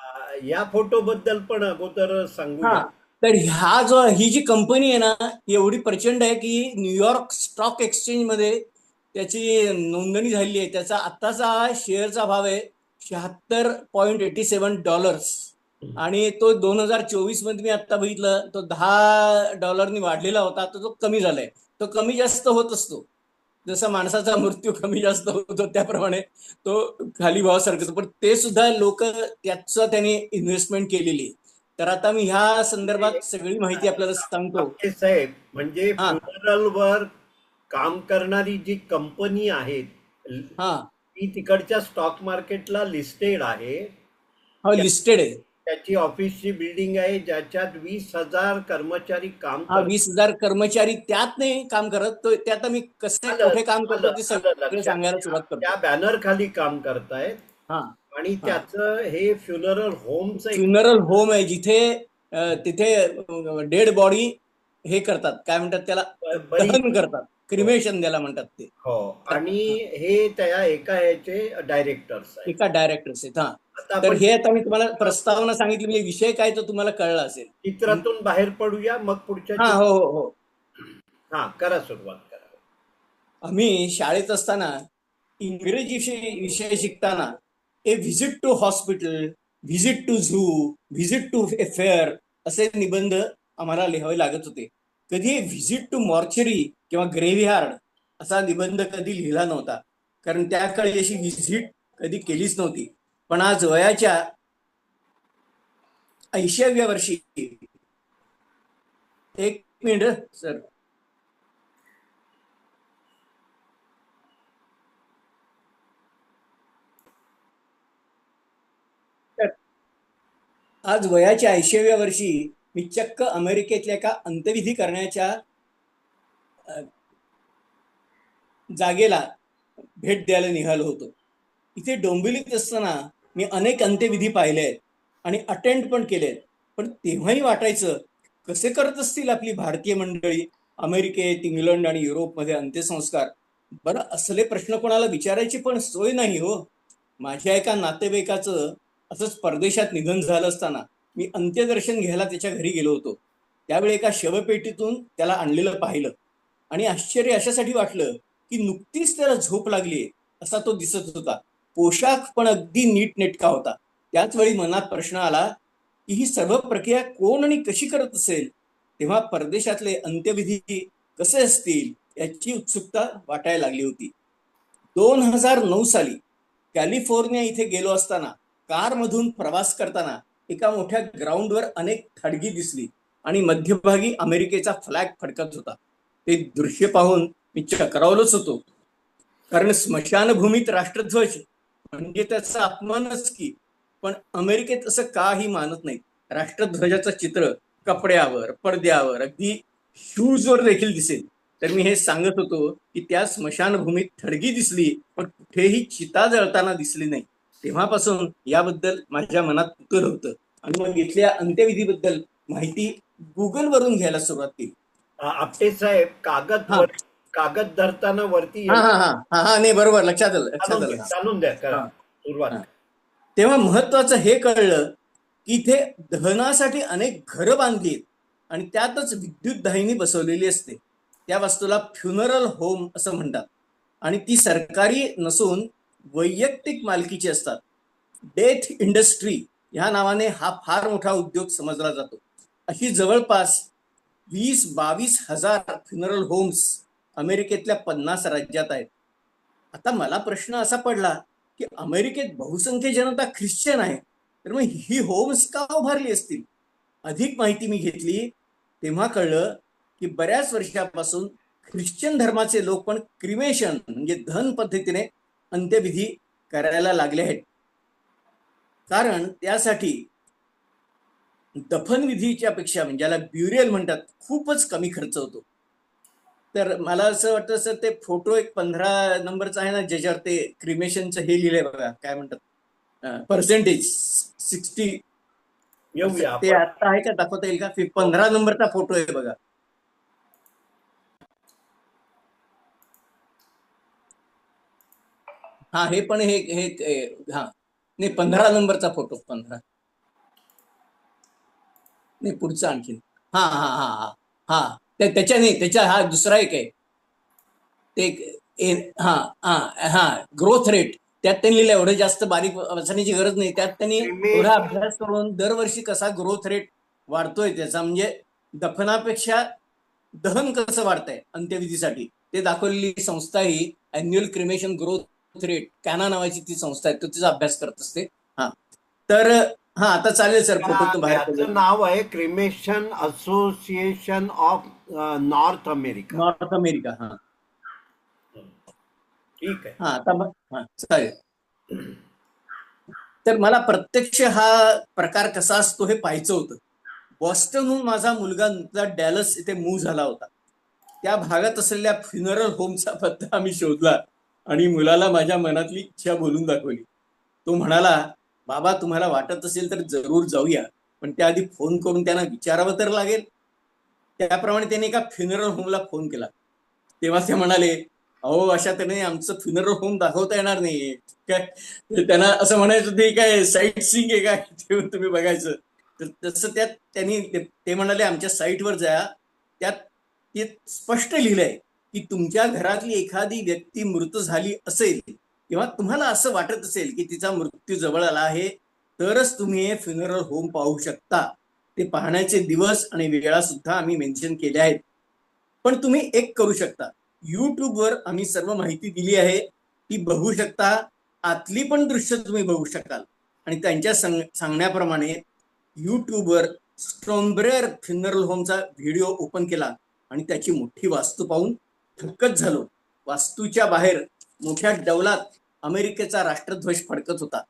या फोटो बद्दल पण अगोदर सांगू. तर ही जी कंपनी आहे ना, एवढी प्रचंड आहे की न्यूयॉर्क स्टॉक एक्सचेंज मध्ये त्याची नोंदणी झालेली आहे. त्याचा आत्ताचा शेअरचा भाव आहे $76.87, आणि तो 2024 मध्ये मी आता बघितलं तो $10 वाढलेला होता. आता तो कमी झालाय. तो कमी जास्त होत असतो, जसा माणसाचा मृत्यू कमी जास्त होतो त्याप्रमाणे तो खाली भाव सरकतो. पण ते सुद्धा लोक त्यांनी इन्व्हेस्टमेंट केलेली. तर आता मी ह्या संदर्भात सगळी माहिती आपल्याला सांगतो. साहेब, म्हणजे फ्युनरल वर काम करणारी जी कंपनी आहे ती तिकडच्या स्टॉक मार्केटला लिस्टेड आहे. लिस्टेड आहे. त्याची ऑफिसची बिल्डिंग आहे ज्याच्यात 20,000 कर्मचारी काम करतात. 20,000 कर्मचारी त्यात नाही काम करत. त्यात मी कसे कुठे काम करतो ते सगळं सांगायला सुरुवात करतो. त्या बॅनर खाली काम करतायत. आणि त्याचं हे फ्युनरल होम आहे, तिथे डेड बॉडी हे करतात, काय म्हणतात त्याला, दहन करतात, क्रिमेशन द्यायला म्हणतात ते. हो. आणि हे त्या एका डायरेक्टर्स आहेत. तर हे आता मी तुम्हाला प्रस्तावना सांगितली, म्हणजे विषय काय तो तुम्हाला कळला असेल. चित्रातून बाहेर पडूया, मग पुढच्या. हो. करा, सुरुवात करा. आम्ही शाळेत असताना इंग्रजी विषय शिकताना a visit to hospital, visit to zoo, visit to a fair असे निबंध आम्हाला लिहावे लागत होते. कधी व्हिजिट टू मॉर्चरी किंवा ग्रेव्हयार्ड असा निबंध कधी लिहिला नव्हता, कारण त्या काळी अशी व्हिजिट कधी केलीच नव्हती. पण आज वयाच्या 80व्या वर्षी, एक मिनिट सर, आज वयाच्या 80व्या वर्षी मी चक्क अमेरिकेतल्या एका अंत्यविधी करण्याच्या जागेला भेट द्यायला निघालो होतो. इथे डोंबिवलीत असताना मी अनेक अंत्यविधी पाहिले आहेत आणि अटेंड पण केले आहेत. पण तेव्हाही वाटायचं कसे करत असतील आपली भारतीय मंडळी अमेरिकेत, इंग्लंड आणि युरोपमध्ये अंत्यसंस्कार. बरं, असले प्रश्न कोणाला विचारायची पण सोय नाही हो. माझ्या एका नातेवाईकाचं असंच परदेशात निधन झालं असताना मी अंत्यदर्शन घ्यायला त्याच्या घरी गेलो होतो. त्यावेळी एका शवपेटीतून त्याला आणलेलं पाहिलं आणि आश्चर्य अशासाठी वाटलं की नुकतीच त्याला झोप लागली असा तो दिसत होता. पोशाख पण अगदी नीटनेटका होता. त्याच वेळी मनात प्रश्न आला की ही सर्व प्रक्रिया कोण आणि कशी करत असेल. तेव्हा परदेशातले अंत्यविधी कसे असतील याची उत्सुकता वाटायला लागली होती. 2009 साली कॅलिफोर्निया इथे गेलो असताना कारमधून प्रवास करताना एका मोठ्या ग्राउंडवर अनेक थडगी दिसली आणि मध्यभागी अमेरिकेचा फ्लॅग फडकत होता. ते दृश्य पाहून मी चक्रावलोच होतो, कारण स्मशानभूमीत राष्ट्रध्वज म्हणजे त्याचा अपमानच की. पण अमेरिकेत असं काही मानत नाही. राष्ट्रध्वजाचं चित्र कपड्यावर, पडद्यावर, अगदी शूजवर देखील दिसेल. तर मी हे सांगत होतो की त्या स्मशानभूमीत थडगी दिसली पण कुठेही चिता जळताना दिसली नाही. तेव्हापासून याबद्दल माझ्या मनात कुतूहल होतं आणि मग इथल्या अंत्यविधीबद्दल माहिती गुगलवरून घ्यायला सुरुवात केली. आपटे साहेब, कागद धरताना वरती नाही, बरोबर, लक्षात आलं. जाणून द्या सुरुवात. तेव्हा महत्वाचं हे कळलं की इथे दहनासाठी अनेक घरं बांधली आहेत आणि त्यातच विद्युत दाहिनी बसवलेली असते. त्या वस्तूला फ्युनरल होम असं म्हणतात आणि ती सरकारी नसून वैयक्तिक मालकीची असतात. डेथ इंडस्ट्री ह्या नावाने हा फार मोठा उद्योग समजला जातो. अशी जवळपास 20-22 हजार फ्युनरल होम्स अमेरिकेतल्या 50 राज्यात आहेत. आता मला प्रश्न असा पडला की अमेरिकेत बहुसंख्य जनता ख्रिश्चन आहे, तर मग ही होम्स का उभारली असतील. अधिक माहिती मी घेतली तेव्हा कळलं की बऱ्याच वर्षापासून ख्रिश्चन धर्माचे लोक पण क्रिमेशन म्हणजे दहन पद्धतीने अंत्यविधी करायला लागले आहेत. कारण त्यासाठी दफनविधीच्या पेक्षा म्हणजे ज्याला ब्युरियल म्हणतात खूपच कमी खर्च होतो. तर मला असं वाटतं सर, ते फोटो एक 15 नंबरचा आहे ना, ज्याच्यावर ते क्रिमेशनचं हे लिहिलंय बघा, काय म्हणतात पर्सेंटेज 60. ते आता आहे का, दाखवता येईल का? 15 नंबरचा फोटो आहे बघा. हा, हे पण हे हा नाही, 15 नंबरचा फोटो. 15 नाही, पुढचा आणखी. हा हा हा हा हा त्याच्या नाही, त्याच्या हा दुसरा एक आहे ते. हा हा हा ग्रोथ रेट त्यात त्यांनी लिहिलं. एवढं जास्त बारीक वाचण्याची गरज नाही. त्यात त्यांनी एवढा अभ्यास करून दरवर्षी कसा ग्रोथ रेट वाढतोय त्याचा, म्हणजे दफनापेक्षा दहन कसं वाढतंय अंत्यविधीसाठी ते दाखवलेली संस्था ही अॅन्युअल क्रिमेशन ग्रोथ रेट कॅना नावाची ती संस्था आहे. तो तिचा अभ्यास करत असते. हा, तर हा, आता चालेल सर, फोटो बाहेर. नाव आहे cremation association of north America. हा, ठीक आहे. हा, आता चालेल. तर मला प्रत्यक्ष हा प्रकार कसा असतो हे पाहायचं होतं. बॉस्टनहून माझा मुलगा नुकता डॅलस इथे मूव्ह झाला होता. त्या भागात असलेल्या फ्युनरल होमचा पत्ता आम्ही शोधला आणि मुलाला माझ्या मनातली इच्छा बोलून दाखवली. तो म्हणाला, बाबा तुम्हाला वाटत असेल तर जरूर जाऊया, पण त्याआधी फोन करून त्यांना विचारावं तर लागेल. त्याप्रमाणे त्याने एका फ्युनरल होमला फोन केला. तेव्हा ते म्हणाले, अहो अशा त्याने आमचं फ्युनरल होम दाखवता येणार नाही काय. त्यांना असं म्हणायचं ते काय साईट सीइंग आहे काय तुम्ही बघायचं. तर तसं त्यात त्यांनी ते म्हणाले, आमच्या साईटवर जा, त्यात ते स्पष्ट लिहिलंय की तुमच्या घरातली एखादी व्यक्ती मृत झाली असेल किंवा तुम्हाला असं वाटत असेल की तिचा मृत्यू जवळ आला आहे, तरच तुम्ही हे फ्युनरल होम पाहू शकता. ते पाहण्याचे दिवस आणि वेळा सुद्धा आम्ही मेन्शन केले आहेत. पण तुम्ही एक करू शकता, युट्यूबवर आम्ही सर्व माहिती दिली आहे, ती बघू शकता. आतली पण दृश्य तुम्ही बघू शकाल. आणि त्यांच्या सांगण्याप्रमाणे युट्यूबवर स्ट्रॉम्ब्रेअर फ्युनरल होमचा व्हिडिओ ओपन केला आणि त्याची मोठी वास्तू पाहून थक्कच झालो. वास्तूच्या बाहेर मोठ्या डौलात अमेरिकेचा राष्ट्रध्वज फडकत होता.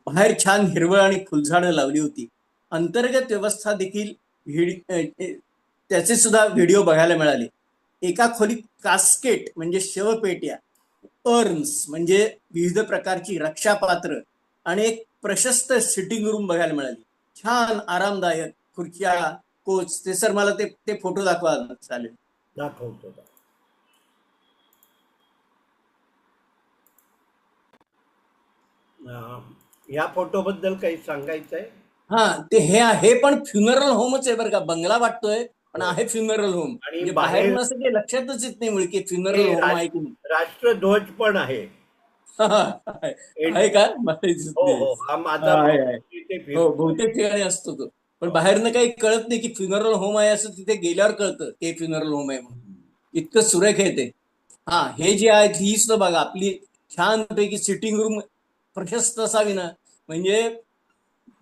बाहेर छान हिरवळ आणि फुलझाडं लावली होती. अंतर्गत व्यवस्था देखील त्याचे सुद्धा व्हिडिओ बघायला मिळाले. एका खोलीत कास्केट म्हणजे शवपेट्या, अर्न्स म्हणजे विविध प्रकारची रक्षापात्र आणि एक प्रशस्त सिटिंग रूम बघायला मिळाली. छान आरामदायक खुर्च्या, कोच. ते सर मला ते फोटो दाखवा चालेल. दाखवतो. या फोटो बद्दल काही सांगायचं आहे? ते हे पण फ्युनरल होमच आहे बरं का. बंगला वाटतोय पण आहे फ्युनरल होम. आणि म्हणजे बाहेर बाहेर नसं ते लक्षातच येत नाही मुळे की फ्युनरल होम आहे की नाही. राष्ट्रध्वज पण आहे. आहे का? मला दिसत हो नाही. हो, हा माझा तिथे हो, फिरतो. बहुतेक ठिकाणी असतो तो. पण बाहेरनं काही कळत नाही की फ्युनरल होम आहे असं तिथे गेल्यावर कळतं की फ्युनरल होम आहे म्हणून. इतकं सुरेख आहे ते. हे जे आहे ही सुद्धा बघा, आपली छानपैकी सिटिंग रूम प्रशस्त असावी ना. म्हणजे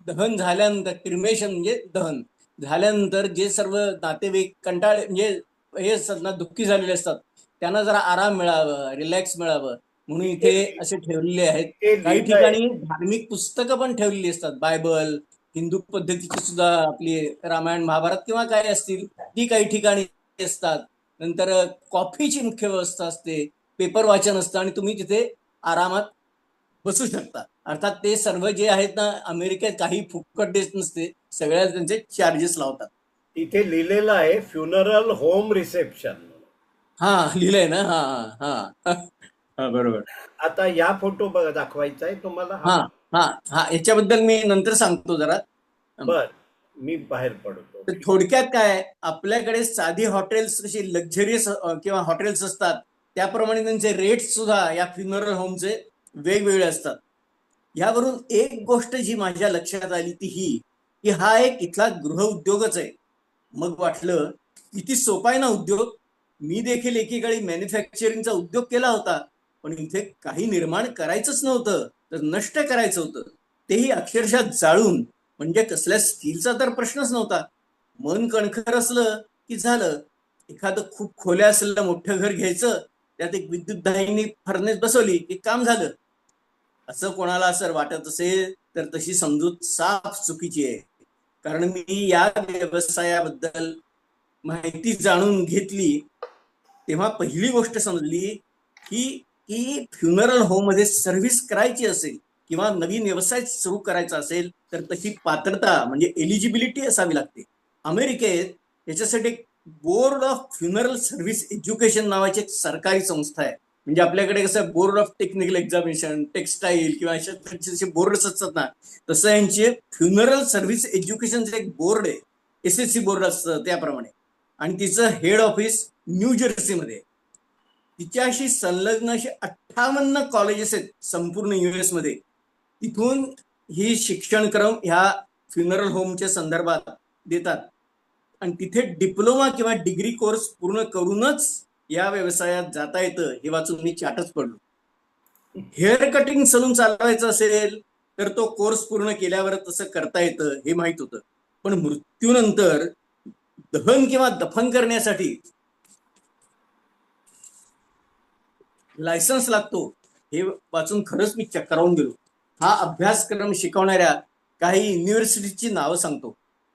दहन झाल्यानंतर, क्रिमेशन म्हणजे दहन झाल्यानंतर जे सर्व नातेवाईक कंटाळे म्हणजे हे असतात ना, दुःखी झालेले असतात, त्यांना जरा आराम मिळावं, रिलॅक्स मिळावं म्हणून इथे असे ठेवलेले आहेत. काही ठिकाणी धार्मिक पुस्तकं पण ठेवलेली असतात. बायबल, हिंदू पद्धतीची सुद्धा आपली रामायण महाभारत किंवा काय असतील ती काही ठिकाणी असतात. नंतर कॉफीची मुख्य व्यवस्था असते, पेपर वाचन असतं आणि तुम्ही तिथे आरामात बसू शकता. अर्थात ते सर्व जे आहेत ना, अमेरिकेत काही फुकट देत नसते, सगळ्या त्यांचे चार्जेस लावतात. तिथे लिहिलेलं आहे फ्युनरल होम रिसेप्शन. लिहिलंय ना. बरोबर. आता या फोटो बघा, दाखवायचा आहे तुम्हाला. याच्याबद्दल मी नंतर सांगतो जरा. बर, मी बाहेर पडतो. तर थोडक्यात काय, आपल्याकडे साधी हॉटेल्स कशी लक्झरियस किंवा हॉटेल्स असतात, त्याप्रमाणे त्यांचे रेट्स सुद्धा या फ्युनरल होमचे वेगवेगळे असतात. यावरून एक गोष्ट जी माझ्या लक्षात आली ती ही, की हा एक इथला गृह उद्योगच आहे. मग वाटलं किती सोपा आहे ना उद्योग. मी देखील एकेकाळी मॅन्युफॅक्चरिंगचा उद्योग केला होता, पण इथे काही निर्माण करायचंच नव्हतं, तर नष्ट करायचं होतं, तेही अक्षरशः जाळून. म्हणजे कसल्या स्किलचा तर प्रश्नच नव्हता. मन कणखर असलं की झालं. एखादं खूप खोल्या असलेलं मोठं घर घ्यायचं, त्यात एक विद्युत दाहिनी फर्नेस बसवली की काम झालं. असं कोणाला सर वाटत असेल तर तशी समजूत साफ चुकीची आहे. कारण मी या व्यवसायाबद्दल माहिती जाणून घेतली तेव्हा पहिली गोष्ट समजली की फ्युनरल होम मध्ये सर्व्हिस करायची असेल किंवा नवीन व्यवसाय सुरू करायचा असेल तर तशी पात्रता म्हणजे एलिजिबिलिटी असावी लागते. अमेरिकेत याच्यासाठी board of funeral service education नावाची एक सरकारी संस्था आहे. म्हणजे आपल्याकडे कसं board of technical examination, textile किंवा अशा बोर्ड असतात ना, तसं यांचे फ्युनरल सर्व्हिस एज्युकेशनचे एक बोर्ड आहे. SSC बोर्ड असतं त्याप्रमाणे. आणि तिचं हेड ऑफिस न्यू जर्सीमध्ये. तिच्याशी संलग्न असे 58 कॉलेजेस आहेत संपूर्ण US मध्ये. तिथून ही शिक्षणक्रम ह्या फ्युनरल होमच्या संदर्भात देतात. आणि तिथे डिप्लोमा किंवा डिग्री कोर्स पूर्ण करूनच या व्यवसायात जाता येतं, हे वाचून मी चाटच पडलो. हेअर कटिंग सलून चालवायचं असेल तर तो कोर्स पूर्ण केल्यावर तसं करता येतं हे माहित होतं. पण मृत्यूनंतर दहन किंवा दफन करण्यासाठी लायसन्स लागतो हे वाचून खरंच मी चक्रावून गेलो. हा अभ्यासक्रम शिकवणाऱ्या काही युनिव्हर्सिटीची नावं सांगतो.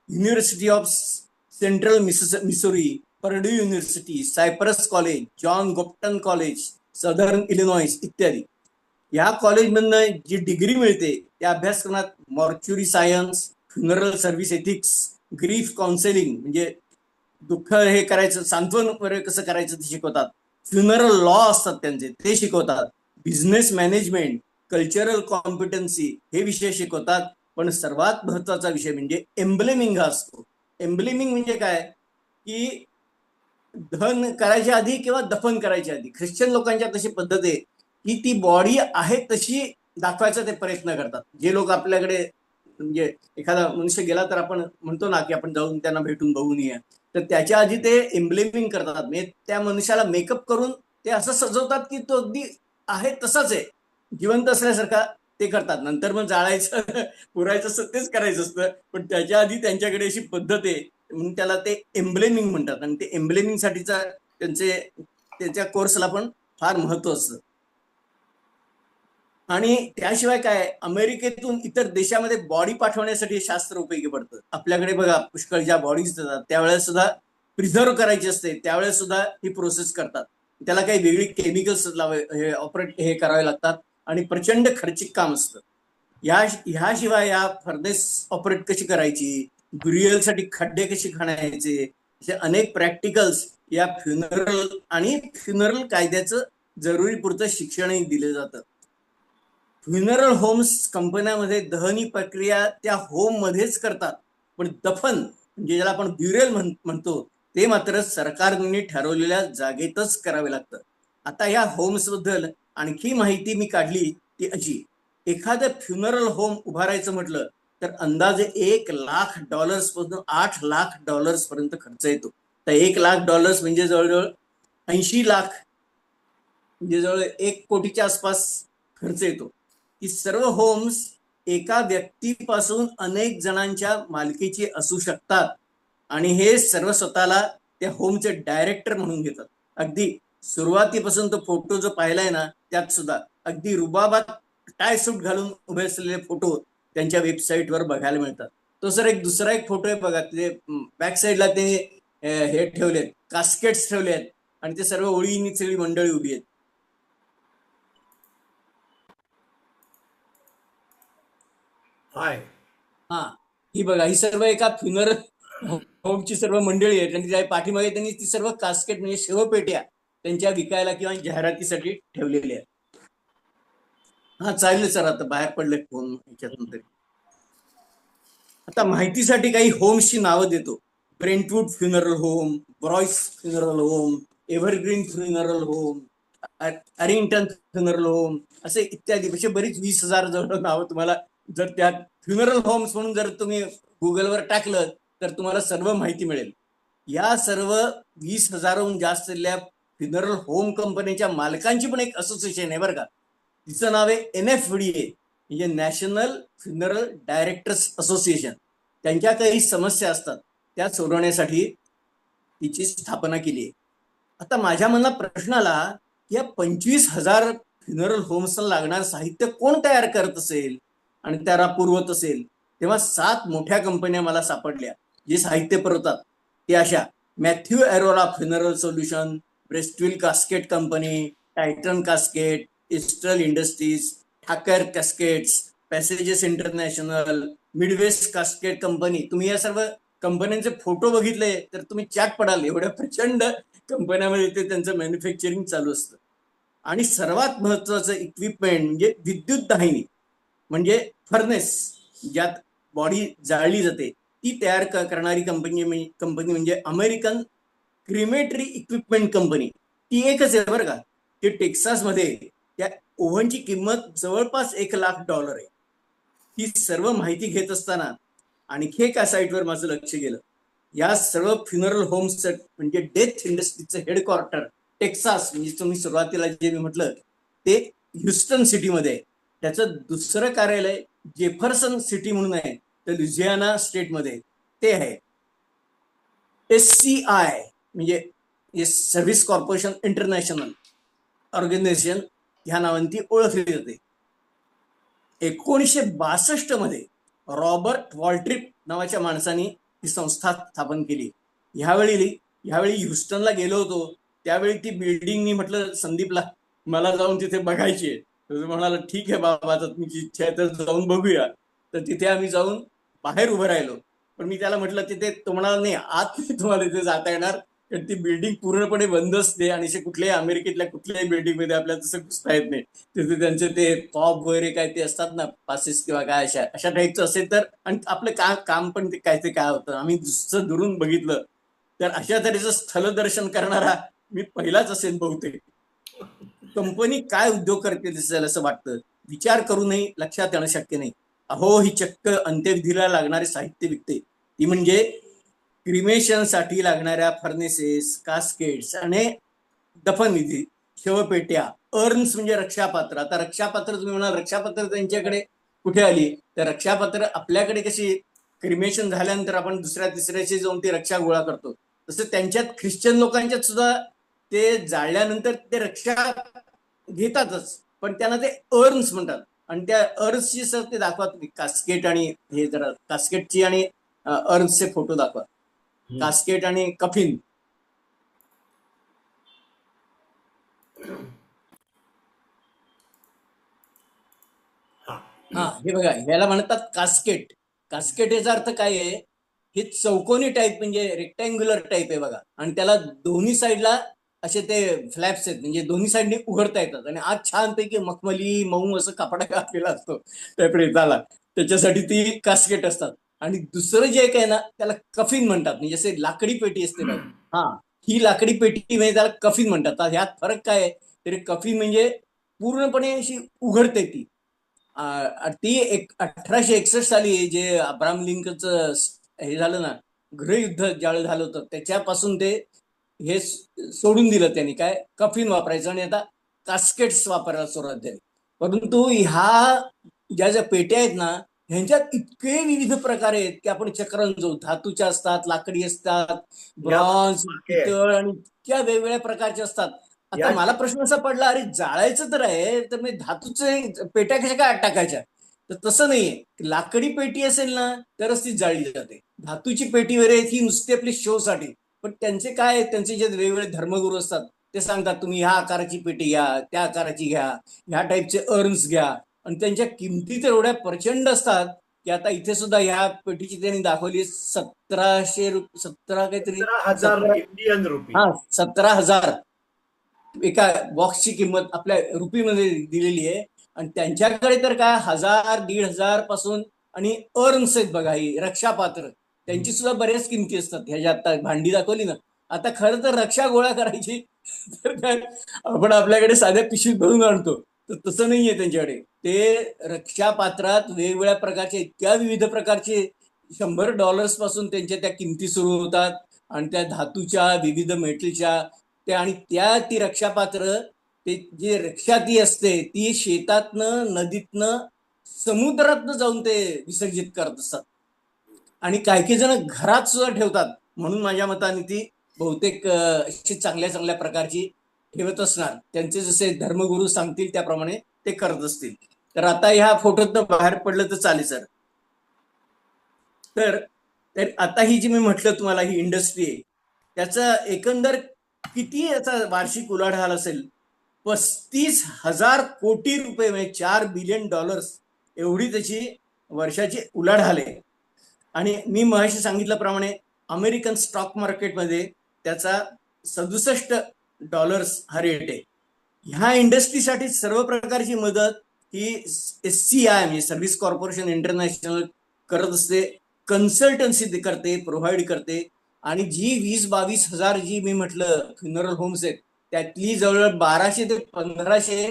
University of Central Missouri, Purdue University, Cyprus College, John Gopton College, Southern Illinois इत्यादी. या कॉलेजमधनं जी डिग्री मिळते त्या अभ्यासक्रमात mortuary science, funeral service ethics, grief counselling म्हणजे दुःख हे करायचं, सांत्वन वगैरे कसं करायचं ते शिकवतात. फ्युनरल लॉ असतात त्यांचे ते शिकवतात. बिझनेस मॅनेजमेंट, कल्चरल कॉम्पिटन्सी हे विषय शिकवतात. पण सर्वात महत्वाचा विषय म्हणजे एम्ब्लेमिंग हा असतो. एम्ब्लेमिंग म्हणजे काय की दहन करायच्या आधी किंवा दफन करायच्या आधी ख्रिश्चन लोकांच्या तशी पद्धत आहे की ती बॉडी आहे तशी दाखवायचा ते प्रयत्न करतात. जे लोक आपल्याकडे म्हणजे एखादा मनुष्य गेला तर आपण म्हणतो ना की आपण जाऊन त्यांना भेटून बघून येऊया, तर त्याच्या आधी ते एम्ब्लेमिंग करतात, म्हणजे त्या मनुष्याला मेकअप करून ते असं सजवतात की तो अगदी आहे तसाच आहे, जिवंत असल्यासारखा ते करतात. नंतर मग जाळायचं पुरायचं असतं तेच करायचं असतं, पण त्याच्या आधी त्यांच्याकडे अशी पद्धत आहे म्हणून त्याला ते एम्ब्लेमिंग म्हणतात. आणि ते एम्ब्लेमिंग साठीचा त्यांच्या कोर्सला पण फार महत्व असतं. आणि त्याशिवाय काय, अमेरिकेतून इतर देशामध्ये बॉडी पाठवण्यासाठी हे शास्त्र उपयोगी पडतं. आपल्याकडे बघा पुष्कळ ज्या बॉडीज देतात त्यावेळेस सुद्धा प्रिझर्व करायची असते, त्यावेळेस सुद्धा ही प्रोसेस करतात. त्याला काही वेगळी केमिकल्स हे ऑपरेट हे करावे लागतात आणि प्रचंड खर्चिक काम असतं. ह्याशिवाय या फर्नेस ऑपरेट कशी करायची, साठी खड्डे कशी खणायचे, असे अनेक प्रॅक्टिकल्स या फ्युनरल कायद्याचं जरुरी पुरतं शिक्षणही दिलं जातं. फ्युनरल होम्स कंपन्यामध्ये दहनी प्रक्रिया त्या होम मध्येच करतात, पण दफन म्हणजे ज्याला आपण ब्युरेल म्हणतो ते मात्र सरकारने ठरवलेल्या जागेतच करावे लागतं. आता या होम्स बद्दल आणखी माहिती मी काढली ती अशी, एखादं फ्युनरल होम उभारायचं म्हटलं तर अंदाजे $1,00,000 पासून $8,00,000 पर्यंत खर्च येतो. तर $1,00,000 म्हणजे जवळजवळ 80 लाख, म्हणजे जवळ 1 कोटीच्या आसपास खर्च येतो. ही सर्व होम्स एका व्यक्तीपासून अनेक जणांच्या मालकीची असू शकतात आणि हे सर्व स्वतःला त्या होमचे डायरेक्टर म्हणून घेतात. अगदी सुरुवातीपासून तो फोटो जो पाहिलाय ना त्यात सुद्धा अगदी रुबाबात टाय सूट घालून उभे असलेले फोटो त्यांच्या वेबसाईटवर बघायला मिळतात. तो सर दुसरा एक फोटो आहे बघा, ते बॅक साईडला ते हे ठेवले, कास्केट्स ठेवले आहेत आणि ते सर्व ओळीनी सगळी मंडळी उभी आहेत. हा, ही बघा, ही सर्व एका फ्युनरल होमची सर्व मंडळी आहेत आणि त्या पाठीमागे त्यांनी ती सर्व कास्केट म्हणजे शिवपेट्या त्यांच्या विकायला किंवा जाहिरातीसाठी ठेवलेल्या आहेत. हा चालेल सर, आता बाहेर पडले फोन ह्याच्यातून तरी. आता माहितीसाठी काही होम्सची नावं देतो. Brentwood funeral home, Brois funeral home, Evergreen funeral home, Arrington funeral home, असे इत्यादी असे बरीच 20,000 जवळ नावं तुम्हाला जर त्यात फ्युनरल होम्स म्हणून जर तुम्ही गुगलवर टाकलं तर तुम्हाला सर्व माहिती मिळेल. या सर्व 20,000हून जास्त फ्युनरल होम कंपनीच्या मालकांची पण एक असोसिएशन आहे बरं का. तिचं नाव आहे NFDA, म्हणजे नॅशनल फ्युनरल डायरेक्टर्स असोसिएशन. त्यांच्या काही समस्या असतात त्या सोडवण्यासाठी तिची स्थापना केली आहे. आता माझ्या मनात प्रश्न आला, या 25,000 फ्युनरल होम्सला लागणार साहित्य कोण तयार करत असेल आणि त्याला पुरवत असेल, तेव्हा 7 मोठ्या कंपन्या मला सापडल्या जे साहित्य पुरवतात. ते अशा: Matthews Aurora funeral solution, Batesville casket company, Titan casket, Astral industries, Thacker caskets, passages international, Midwest casket company. तुम्ही या सर्व कंपन्यांचे फोटो बघितले तर तुम्ही चाट पडाल, एवढ्या प्रचंड कंपन्यामध्ये ते त्यांचं मॅन्युफॅक्चरिंग चालू असतं. आणि सर्वात महत्वाचं इक्विपमेंट म्हणजे विद्युत दाहिनी, म्हणजे फर्नेस, ज्यात बॉडी जाळली जाते, ती तयार करणारी कंपनी म्हणजे अमेरिकन क्रिमेटरी इक्विपमेंट कंपनी. ती एकच आहे बरं का. ते टेक्सासमध्ये त्या ओव्हनची किंमत जवळपास $1,00,000 आहे. ही सर्व माहिती घेत असताना आणखी एका साईटवर माझं लक्ष गेलं. या सर्व फ्युनरल होम्स म्हणजे डेथ इंडस्ट्रीचं हेडक्वार्टर टेक्सास, म्हणजे तुम्ही सुरुवातीला जे मी म्हटलं ते ह्युस्टन सिटीमध्ये आहे. त्याचं दुसरं कार्यालय जेफरसन सिटी म्हणून आहे, तर लुझियाना स्टेटमध्ये ते आहे. SCI म्हणजे सर्व्हिस कॉर्पोरेशन इंटरनॅशनल ऑर्गनायझेशन ह्या नावाने ती ओळखली जाते. 1962 मध्ये रॉबर्ट वॉल्ट्रिप नावाच्या माणसाने ही संस्था स्थापन केली. ह्यावेळी ह्युस्टनला गेलो होतो, त्यावेळी ती बिल्डिंग मी म्हटलं संदीपला मला जाऊन तिथे बघायची आहे. तर म्हणाला ठीक आहे बाबा, आता तुमची इच्छा आहे तर जाऊन बघूया. तर तिथे आम्ही जाऊन बाहेर उभं राहिलो, पण मी त्याला म्हटलं तिथे, तो म्हणाला नाही, आत तुम्हाला तिथे जाता येणार, कारण ती बिल्डिंग पूर्णपणे बंद असते आणि कुठल्याही अमेरिकेतल्या कुठल्याही बिल्डिंग मध्ये आपल्याला तसं घुसता येत नाही. तिथे त्यांचे ते पॉप वगैरे काय ते असतात ना, पासेस किंवा काय अशा टाईपचं असेल तर, आणि आपलं काम पण ते काय होतं, आम्ही दुसरं दुरून बघितलं तर अशा तऱ्हेचं स्थलदर्शन करणारा मी पहिलाच असेल बहुतेक. कंपनी काय उद्योग करते दिसेल असं वाटतं, विचार करूनही लक्षात येणं शक्य नाही. अहो ही चक्क अंत्यविधीला लागणारे साहित्य विकते. ती म्हणजे क्रिमेशनसाठी लागणाऱ्या फर्नेसेस, कास्केट्स आणि दफनविधी, शवपेट्या, अर्न्स म्हणजे रक्षापात्र. आता रक्षापात्र तुम्ही म्हणाल रक्षापात्र त्यांच्याकडे कुठे आली, तर रक्षापात्र आपल्याकडे कशी क्रिमेशन झाल्यानंतर आपण दुसऱ्या तिसऱ्याशी जाऊन ती रक्षा गोळा करतो, तसं त्यांच्यात ख्रिश्चन लोकांच्यात सुद्धा ते जाळल्यानंतर ते रक्षा घेतातच, पण त्यांना ते अर्न्स म्हणतात. आणि त्या अर्न्सची सर ते दाखवा तुम्ही, कास्केट आणि हे जरा कास्केटची आणि अर्न्सचे फोटो दाखवा. कास्केट आणि कफिन. हा हे बघा, ह्याला म्हणतात कास्केट. कास्केट याचा अर्थ काय आहे, हे चौकोनी टाईप म्हणजे रेक्टँग्युलर टाईप आहे बघा, आणि त्याला दोन्ही साईडला असे ते फ्लॅप्स आहेत, म्हणजे दोन्ही साईडने उघडता येतात, आणि आज छानपैकी मखमली मऊ असं कपडा घातलेला असतो त्या प्रेताला, त्याच्यासाठी ती कास्केट असतात. आणि दुसरं जे काय ना त्याला कफिन म्हणतात, म्हणजे असे लाकडी पेटी असते बघा. हा, ही लाकडी पेटी म्हणजे त्याला कफिन म्हणतात. ह्यात फरक काय आहे, तरी कफिन म्हणजे पूर्णपणे अशी उघडते ती. ती 1861 साली जे अब्राहम लिंकनचं हे झालं ना, गृहयुद्ध ज्यावेळेस झालं होतं, त्याच्यापासून ते हे सोडून दिलं त्यांनी, काय कफिन वापरायचं, आणि आता कास्केट्स वापरायला सुरुवात झाली. परंतु ह्या ज्या पेट्या आहेत ना, ह्यांच्यात इतके विविध प्रकार आहेत की आपण चक्रण जाऊ, धातूच्या असतात, लाकडी असतात, ब्रॉन्झ, पितळ, आणि इतक्या वेगवेगळ्या प्रकारचे असतात. आता मला प्रश्न असा पडला, अरे जाळायचं तर आहे, तर मी धातूचे पेट्या कशा काय टाकायच्या? तर तसं नाहीये, लाकडी पेटी असेल ना तरच ती जाळली जाते. धातूची पेटी वगैरे ही नुसती आपली शो साठी. पण त्यांचे काय, त्यांचे जे वेगवेगळे धर्मगुरू असतात ते सांगतात तुम्ही ह्या आकाराची पेटी घ्या, त्या आकाराची घ्या, ह्या टाईपचे अर्न्स घ्या, आणि त्यांच्या किमती तर एवढ्या प्रचंड असतात की आता इथे सुद्धा ह्या पेटीची त्यांनी दाखवली 1700 काहीतरी, 17,000 इंडियन रुपी. हा 17,000 एका बॉक्सची किंमत आपल्या रुपीमध्ये दिलेली आहे. आणि त्यांच्याकडे तर काय 1000-1500 पासून, आणि अर्न्स आहेत बघा, ही रक्षापात्र, त्यांची सुद्धा बऱ्याच किमती असतात. ह्याच्या आता भांडी दाखवली ना, आता खरं तर रक्षा गोळा करायची तर काय आपण आपल्याकडे साध्या पिशवीत भरून आणतो, तर तसं नाहीये त्यांच्याकडे. ते रक्षापात्रात वेगवेगळ्या प्रकारचे, इतक्या विविध प्रकारचे, $100 पासून त्यांच्या त्या किमती सुरू होतात, आणि त्या धातूच्या विविध मेटलच्या त्या, आणि ती रक्षापात्र, ते जी रक्षा ती असते ती शेतातनं, नदीतनं, समुद्रातनं जाऊन ते विसर्जित करत असतात. आणि काही जण घरात सुद्धा ठेवतात, म्हणून माझ्या मताने ती बहुतेक अशी चांगल्या चांगल्या प्रकारची ठेवत असणार. त्यांचे जसे धर्मगुरू सांगतील त्याप्रमाणे ते करत असतील. तर आता ह्या फोटोत बाहेर पडलं तर चालेल सर. तर आता ही जी मी म्हटलं तुम्हाला ही इंडस्ट्री आहे, त्याचा एकंदर किती याचा वार्षिक उलाढाल असेल, 35,000 कोटी रुपये, म्हणजे $4 बिलियन एवढी त्याची वर्षाची उलाढाल आहे. आणि मी मगाशी सांगितल्याप्रमाणे अमेरिकन स्टॉक मार्केटमध्ये त्याचा $67 हा रेट आहे. ह्या इंडस्ट्रीसाठी सर्व प्रकारची मदत ही SCI म्हणजे सर्व्हिस कॉर्पोरेशन इंटरनॅशनल करत असते, कन्सल्टन्सी करते, प्रोव्हाइड करते. आणि जी 20-22 हजार जी मी म्हटलं फ्युनरल होम्स आहेत, त्यातली जवळ 1200 ते 1500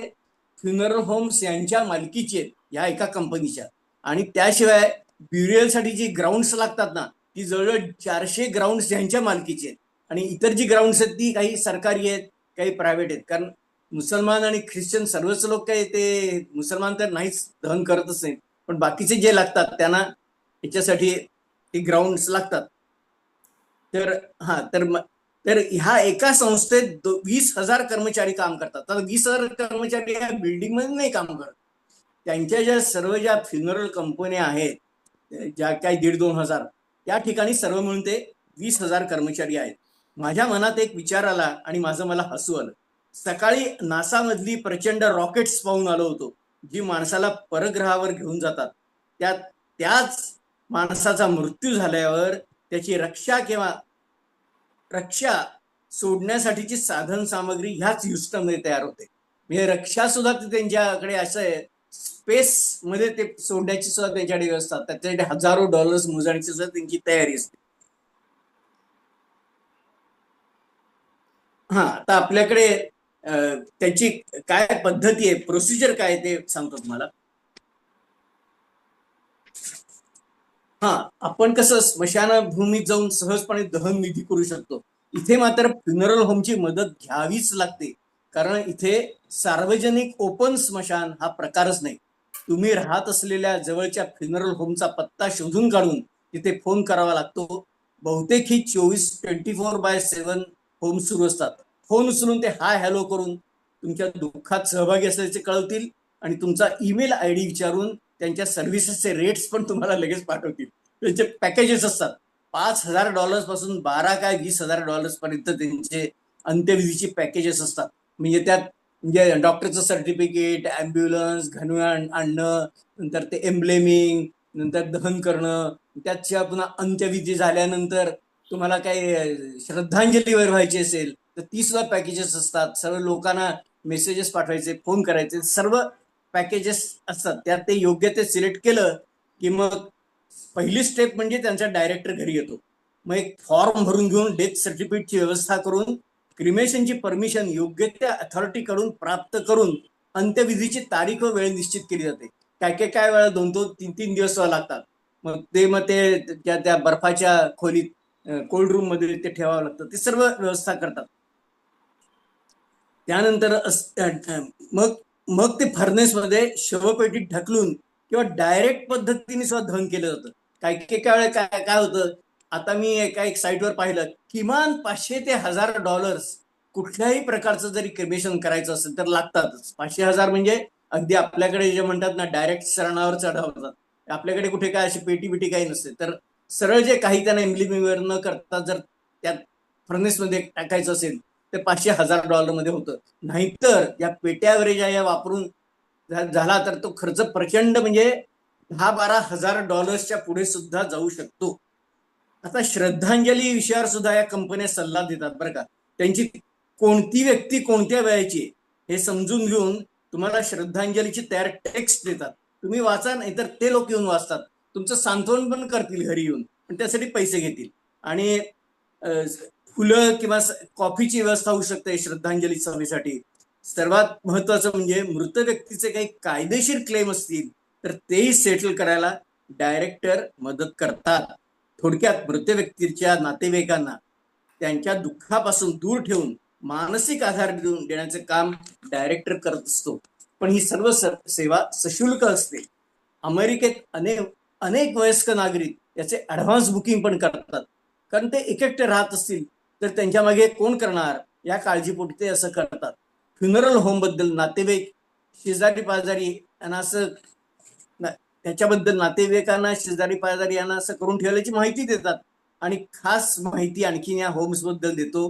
फ्युनरल होम्स यांच्या मालकीची आहेत या एका कंपनीच्या. आणि त्याशिवाय ब्युरियलसाठी जी ग्राउंड्स लागतात ना, ती जवळजवळ 400 ग्राउंड्स यांच्या मालकीची आहेत. आणि इतर जी ग्राउंड्स आहेत ती काही सरकारी आहेत, काही प्रायव्हेट आहेत. कारण मुसलमान आणि ख्रिश्चन सर्वच लोक काही ते, मुसलमान तर नाहीच, दहन करतच नाही, पण बाकीचे जे लागतात त्यांना याच्यासाठी ते ग्राउंड्स लागतात. तर तर ह्या एका संस्थेत 20,000 कर्मचारी काम करतात. तर 20,000 कर्मचारी ह्या बिल्डिंग मध्ये नाही काम करत. त्यांच्या ज्या फ्युनरल कंपन्या आहेत, ज्या काही 1,500-2 हजार, त्या ठिकाणी सर्व मिळून ते 20,000 कर्मचारी आहेत. माझ्या मनात एक विचार आला आणि मला हसू आलं. सकाळी नासा मधली प्रचंड रॉकेट्स पाहून आलो होतो, जी माणसाला परग्रहावर घेऊन जातात. त्याच माणसाचा मृत्यू झाल्यावर त्याची रक्षा सोडण्यासाठीची साधन सामग्री ह्याच ह्युस्टनमध्ये तयार होते. म्हणजे रक्षा सुद्धा त्यांच्याकडे असं आहे, स्पेस मध्ये ते सोडण्याची सुद्धा त्यांच्याकडे व्यवस्था, त्याच्यासाठी हजारो डॉलर्स मोजण्याची सुद्धा त्यांची तयारी असते. हा, आता आपल्याकडे त्याची काय पद्धती आहे, प्रोसिजर काय ते सांगतो तुम्हाला. हा, आपण कसं स्मशानभूमीत जाऊन सहजपणे दहन विधी करू शकतो, इथे मात्र फ्युनरल होमची मदत घ्यावीच लागते. कारण इथे सार्वजनिक ओपन स्मशान हा प्रकारच नाही. तुम्ही राहत असलेल्या जवळच्या फ्युनरल होमचा पत्ता शोधून काढून तिथे फोन करावा लागतो. बहुतेक ही 24/7 होम सुरू असतात. फोन उचलून ते हाय हॅलो करून तुमच्या दुःखात सहभागी असल्याचे कळवतील आणि तुमचा ईमेल ID विचारून त्यांच्या सर्व्हिसेसचे रेट्स पण तुम्हाला लगेच पाठवतील. त्यांचे पॅकेजेस असतात. $5,000 पासून 12 काय $20,000 पर्यंत त्यांचे अंत्यविधीची पॅकेजेस असतात. म्हणजे त्यात म्हणजे डॉक्टरचं सर्टिफिकेट, ॲम्ब्युलन्स, घनवाण आणणं, नंतर ते एम्ब्लेमिंग, नंतर दहन करणं, त्याच्या पुन्हा अंत्यविधी झाल्यानंतर तुम्हाला काही श्रद्धांजली व्हायची असेल तर ती सुद्धा पॅकेजेस असतात. सर्व लोकांना मेसेजेस पाठवायचे, फोन करायचे, सर्व पॅकेजेस असतात. त्यात ते योग्य ते सिलेक्ट केलं की मग पहिली स्टेप म्हणजे त्यांचा डायरेक्टर घरी येतो. मग एक फॉर्म भरून घेऊन डेथ सर्टिफिकेटची व्यवस्था करून क्रिमेशनची परमिशन योग्य त्या अथॉरिटीकडून प्राप्त करून अंत्यविधीची तारीख व वेळ निश्चित केली जाते. काय वेळा 2-3 दिवस लागतात. मग ते त्या बर्फाच्या खोलीत कोल्ड रूम मध्ये ते ठेवावं लागतं. ते सर्व व्यवस्था करतात. त्यानंतर मग मग ते फर्नेसमध्ये शवपेटीत ढकलून किंवा डायरेक्ट पद्धतीने सुद्धा दहन केलं जातं. काही वेळा काय होतं, आता मी एका एक साईटवर पाहिलं, किमान $500 ते $1,000 कुठल्याही प्रकारचं जरी क्रिमेशन करायचं असेल तर लागतातच. 500-1000 म्हणजे अगदी आपल्याकडे जे म्हणतात ना डायरेक्ट सरणावर चढवतात, आपल्याकडे कुठे काय अशी पेटी काही नसते. तर सरळ जे काही त्यांना इम्प्लिमेंट न करता जर त्यात फर्नेसमध्ये टाकायचं असेल तर $500-1000 मध्ये होतं. नाहीतर या पेट्या वगैरे या वापरून झाला तर तो खर्च प्रचंड म्हणजे $10-12,000 पुढे सुद्धा जाऊ शकतो. आता श्रद्धांजली विषयावर सुद्धा या कंपन्या सल्ला देतात बरं का. त्यांची कोणती व्यक्ती कोणत्या वयाची हे समजून घेऊन तुम्हाला श्रद्धांजलीची तयार टेक्स्ट देतात. तुम्ही वाचा, नाही तर ते लोक येऊन वाचतात. तुमचं सांत्वन पण करतील घरी येऊन, पण त्यासाठी पैसे घेतील. आणि फुलं किंवा कॉफीची व्यवस्था होऊ शकते श्रद्धांजली सभेसाठी. सर्वात महत्वाचं म्हणजे मृत व्यक्तीचे काही कायदेशीर क्लेम असतील तर तेही सेटल करायला डायरेक्टर मदत करतात. थोडक्यात मृत व्यक्तीच्या नातेवाईकांना त्यांच्या दुःखापासून दूर ठेवून मानसिक आधार देण्याचे काम डायरेक्टर करत असतो. पण ही सर्व सेवा सशुल्क असते. अमेरिकेत अनेक वयस्क नागरिक याचे ऍडव्हान्स बुकिंग पण करतात. कारण ते एकटे राहत असतील तर त्यांच्या मागे कोण करणार या काळजीपोटी ते असं करतात. फ्युनरल होम बद्दल नातेवाईक, शेजारी पाजारी यांना असं त्याच्याबद्दल नातेवाईकांना, शेजारी पाजारी यांना असं करून ठेवल्याची माहिती देतात. आणि खास माहिती आणखीन या होम्स बद्दल देतो.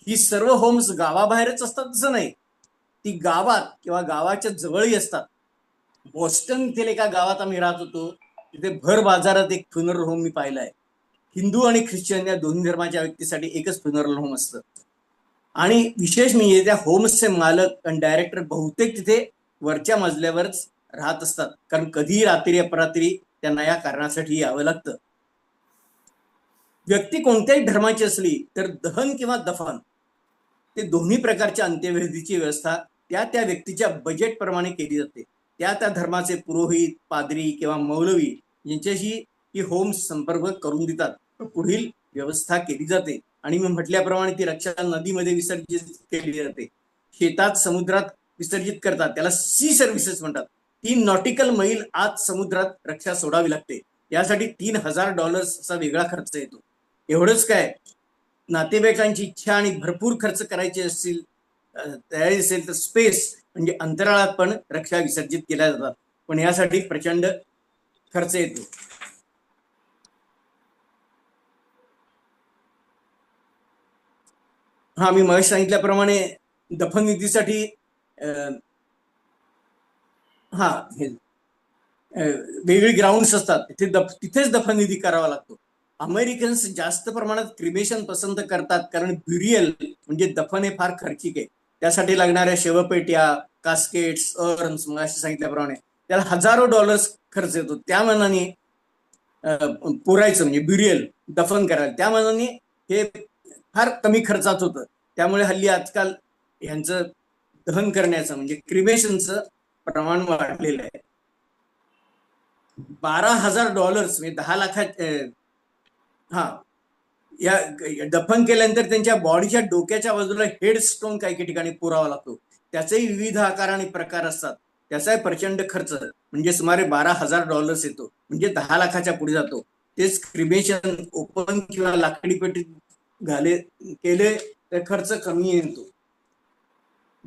ही सर्व होम्स गावाबाहेरच असतात असं नाही, ती गावात किंवा गावाच्या जवळही असतात. बॉस्टन येथील एका गावात आम्ही राहत होतो. तिथे भर बाजारात एक फ्युनरल होम मी पाहिलाय. हिंदू आणि ख्रिश्चन या दोन्ही धर्माच्या व्यक्तीसाठी एकच फ्युनरल होम असतं. आणि विशेष म्हणजे त्या होम्सचे मालक आणि डायरेक्टर बहुतेक तिथे वरच्या मजल्यावरच राहत असतात. कारण कधीही रात्री अपरात्री त्यांना या कारणासाठी यावं लागतं. व्यक्ती कोणत्याही धर्माची असली तर दहन किंवा दफन ते दोन्ही प्रकारच्या अंत्यविधीची व्यवस्था त्या व्यक्तीच्या बजेट प्रमाणे केली जाते. त्या धर्माचे पुरोहित, पादरी किंवा मौलवी यांच्याशी ही होम्स संपर्क करून देतात. पुढील व्यवस्था केली जाते. आणि मी म्हटल्याप्रमाणे ती रक्षा नदीमध्ये विसर्जित केली जाते, शेतात, समुद्रात विसर्जित करतात. त्याला सी सर्व्हिसेस म्हणतात. 3 नॉटिकल मैल आत समुद्रात रक्षा सोडावी लागते. यासाठी $3,000 असा वेगळा खर्च येतो. एवढंच काय, नातेवाईकांची इच्छा आणि भरपूर खर्च करायचे असतील, तयारी असेल तर स्पेस म्हणजे अंतराळात पण रक्षा विसर्जित केल्या जातात. पण यासाठी प्रचंड खर्च येतो. हा, मी महेश सांगितल्याप्रमाणे दफनविधीसाठी वेगळी ग्राउंड्स असतात. तिथेच दफनविधी करावा लागतो. अमेरिकन्स जास्त प्रमाणात क्रिमेशन पसंत करतात कारण ब्युरियल म्हणजे दफन हे फार खर्चिक आहे. त्यासाठी लागणाऱ्या शवपेट्या, कास्केट्स, अर्न्स, मग असे सांगितल्याप्रमाणे त्याला $1,000 खर्च येतो. त्या मनाने पुरायचं म्हणजे ब्युरियल दफन करायला, त्या मनाने हे फार कमी खर्चात होतं. त्यामुळे हल्ली आजकाल यांचं दहन करण्याचं म्हणजे क्रिमेशनचं प्रमाण वाढलेलं आहे. $12,000 म्हणजे 10 लाखात हा या दफन केल्यानंतर त्यांच्या बॉडीच्या डोक्याच्या बाजूला हेडस्टोन काही काही ठिकाणी पुरावा लागतो. त्याचेही विविध आकार आणि प्रकार असतात. त्याचाही प्रचंड खर्च म्हणजे सुमारे $12,000 येतो, म्हणजे 10 लाखाच्या पुढे जातो. तेच क्रिमेशन ओपन किंवा लाकडी पेटीत केले तर खर्च कमी येतो.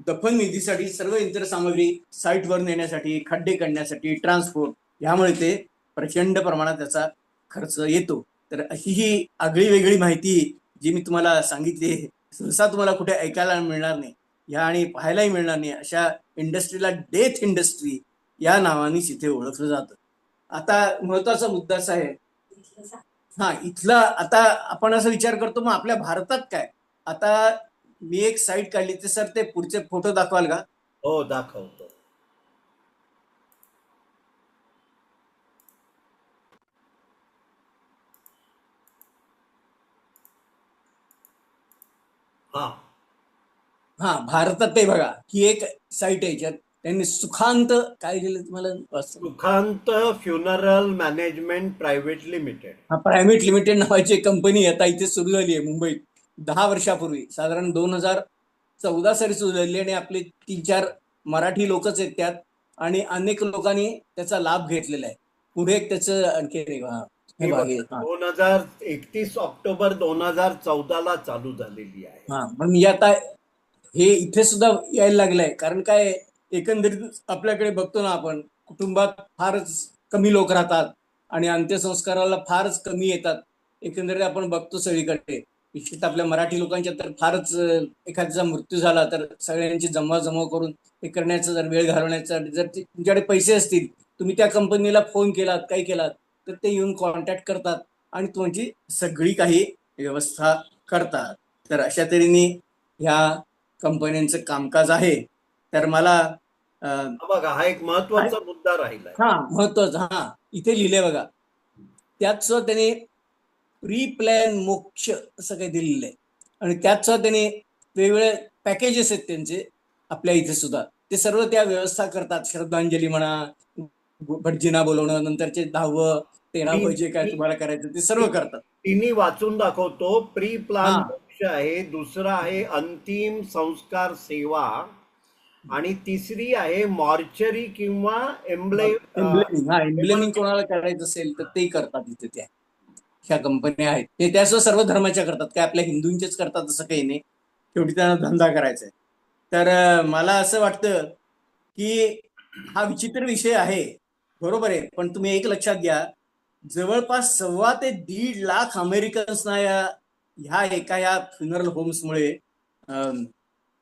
दफन निधीसाठी सर्व यंत्रसामग्री साईटवर नेण्यासाठी, खड्डे करण्यासाठी, ट्रान्सपोर्ट, यामुळे ते प्रचंड प्रमाणात त्याचा खर्च येतो. तर अशी ही आगळी वेगळी माहिती जी मी तुम्हाला सांगितली, सहसा तुम्हाला कुठे ऐकायला मिळणार नाही या आणि पाहायलाही मिळणार नाही. अशा इंडस्ट्रीला डेथ इंडस्ट्री या नावानेच इथे ओळखलं जातं. आता महत्वाचा मुद्दा असा आहे, इथला आता आपण असा विचार करतो मग आपल्या भारतात काय. आता मी एक साईट काढली, तर सर ते पुढचे फोटो दाखवाल का? हो, दाखवतो. भारतात ते बघा, ही एक साईट आहे याच्यात त्यांनी सुखांत काय दिलं तुम्हाला? Sukhant funeral management private limited. Private limited नावाची कंपनी आता इथे सुरू झाली आहे मुंबईत 10 वर्षापूर्वी, साधारण 2014 साली सुरू झाली. आणि आपले 3-4 मराठी लोकच आहेत त्यात, आणि अनेक लोकांनी त्याचा लाभ घेतलेला आहे. पुढे एक त्याचं आणखी 31 ऑक्टोबर 2014 चालू झालेली आहे. पण मी आता हे इथे सुद्धा यायला लागलंय, कारण काय एकंदरीत आपल्याकडे बघतो ना आपण, कुटुंबात फारच कमी लोक राहतात आणि अंत्यसंस्काराला फारच कमी येतात. एकंदरीत आपण बघतो सगळीकडे, विशेषतः आपल्या मराठी लोकांच्या तर फारच, एखाद्याचा मृत्यू झाला तर सगळ्यांची जमवाजमव करून हे करण्याचा, जर वेळ घालवण्याचा, जर तुमच्याकडे पैसे असतील, तुम्ही त्या कंपनीला फोन केलात, काही केलात, तर ते येऊन कॉन्टॅक्ट करतात आणि तुमची सगळी काही व्यवस्था करतात. तर अशा तऱ्हेने ह्या कंपन्यांचं कामकाज आहे. तर मला बघा, हा एक महत्वाचा मुद्दा राहिला. महत्वाचा इथे लिहिले बघा, त्यात सुद्धा त्याने प्री प्लॅन मोक्ष असं काही दिलेलं आहे. आणि त्यात सुद्धा त्याने वेगवेगळे पॅकेजेस आहेत त्यांचे आपल्या इथे सुद्धा, ते सर्व त्या व्यवस्था करतात. श्रद्धांजली म्हणा, भटजींना बोलवणं, नंतरचे 10व 13व जे काय तुम्हाला करायचं ते सर्व करतात. तिन्ही वाचून दाखवतो. प्री प्लान मोक्ष आहे, दुसरा आहे अंतिम संस्कार सेवा, आणि तिसरी आहे मॉर्चरी किंवा एम्ब्लेमिंग कोणाला करायचं असेल तर ते करतात इथे. त्या ह्या कंपन्या आहेत, ते त्यासह सर्व धर्माच्या करतात, काय आपल्या हिंदूंचेच करतात असं काही नाही. शेवटी त्यांना धंदा करायचा आहे. तर मला असं वाटतं की हा विचित्र विषय आहे, बरोबर आहे, पण तुम्ही एक लक्षात घ्या, जवळपास 1.25 ते 1.5 लाख अमेरिकन्सना या फ्युनरल होम्समुळे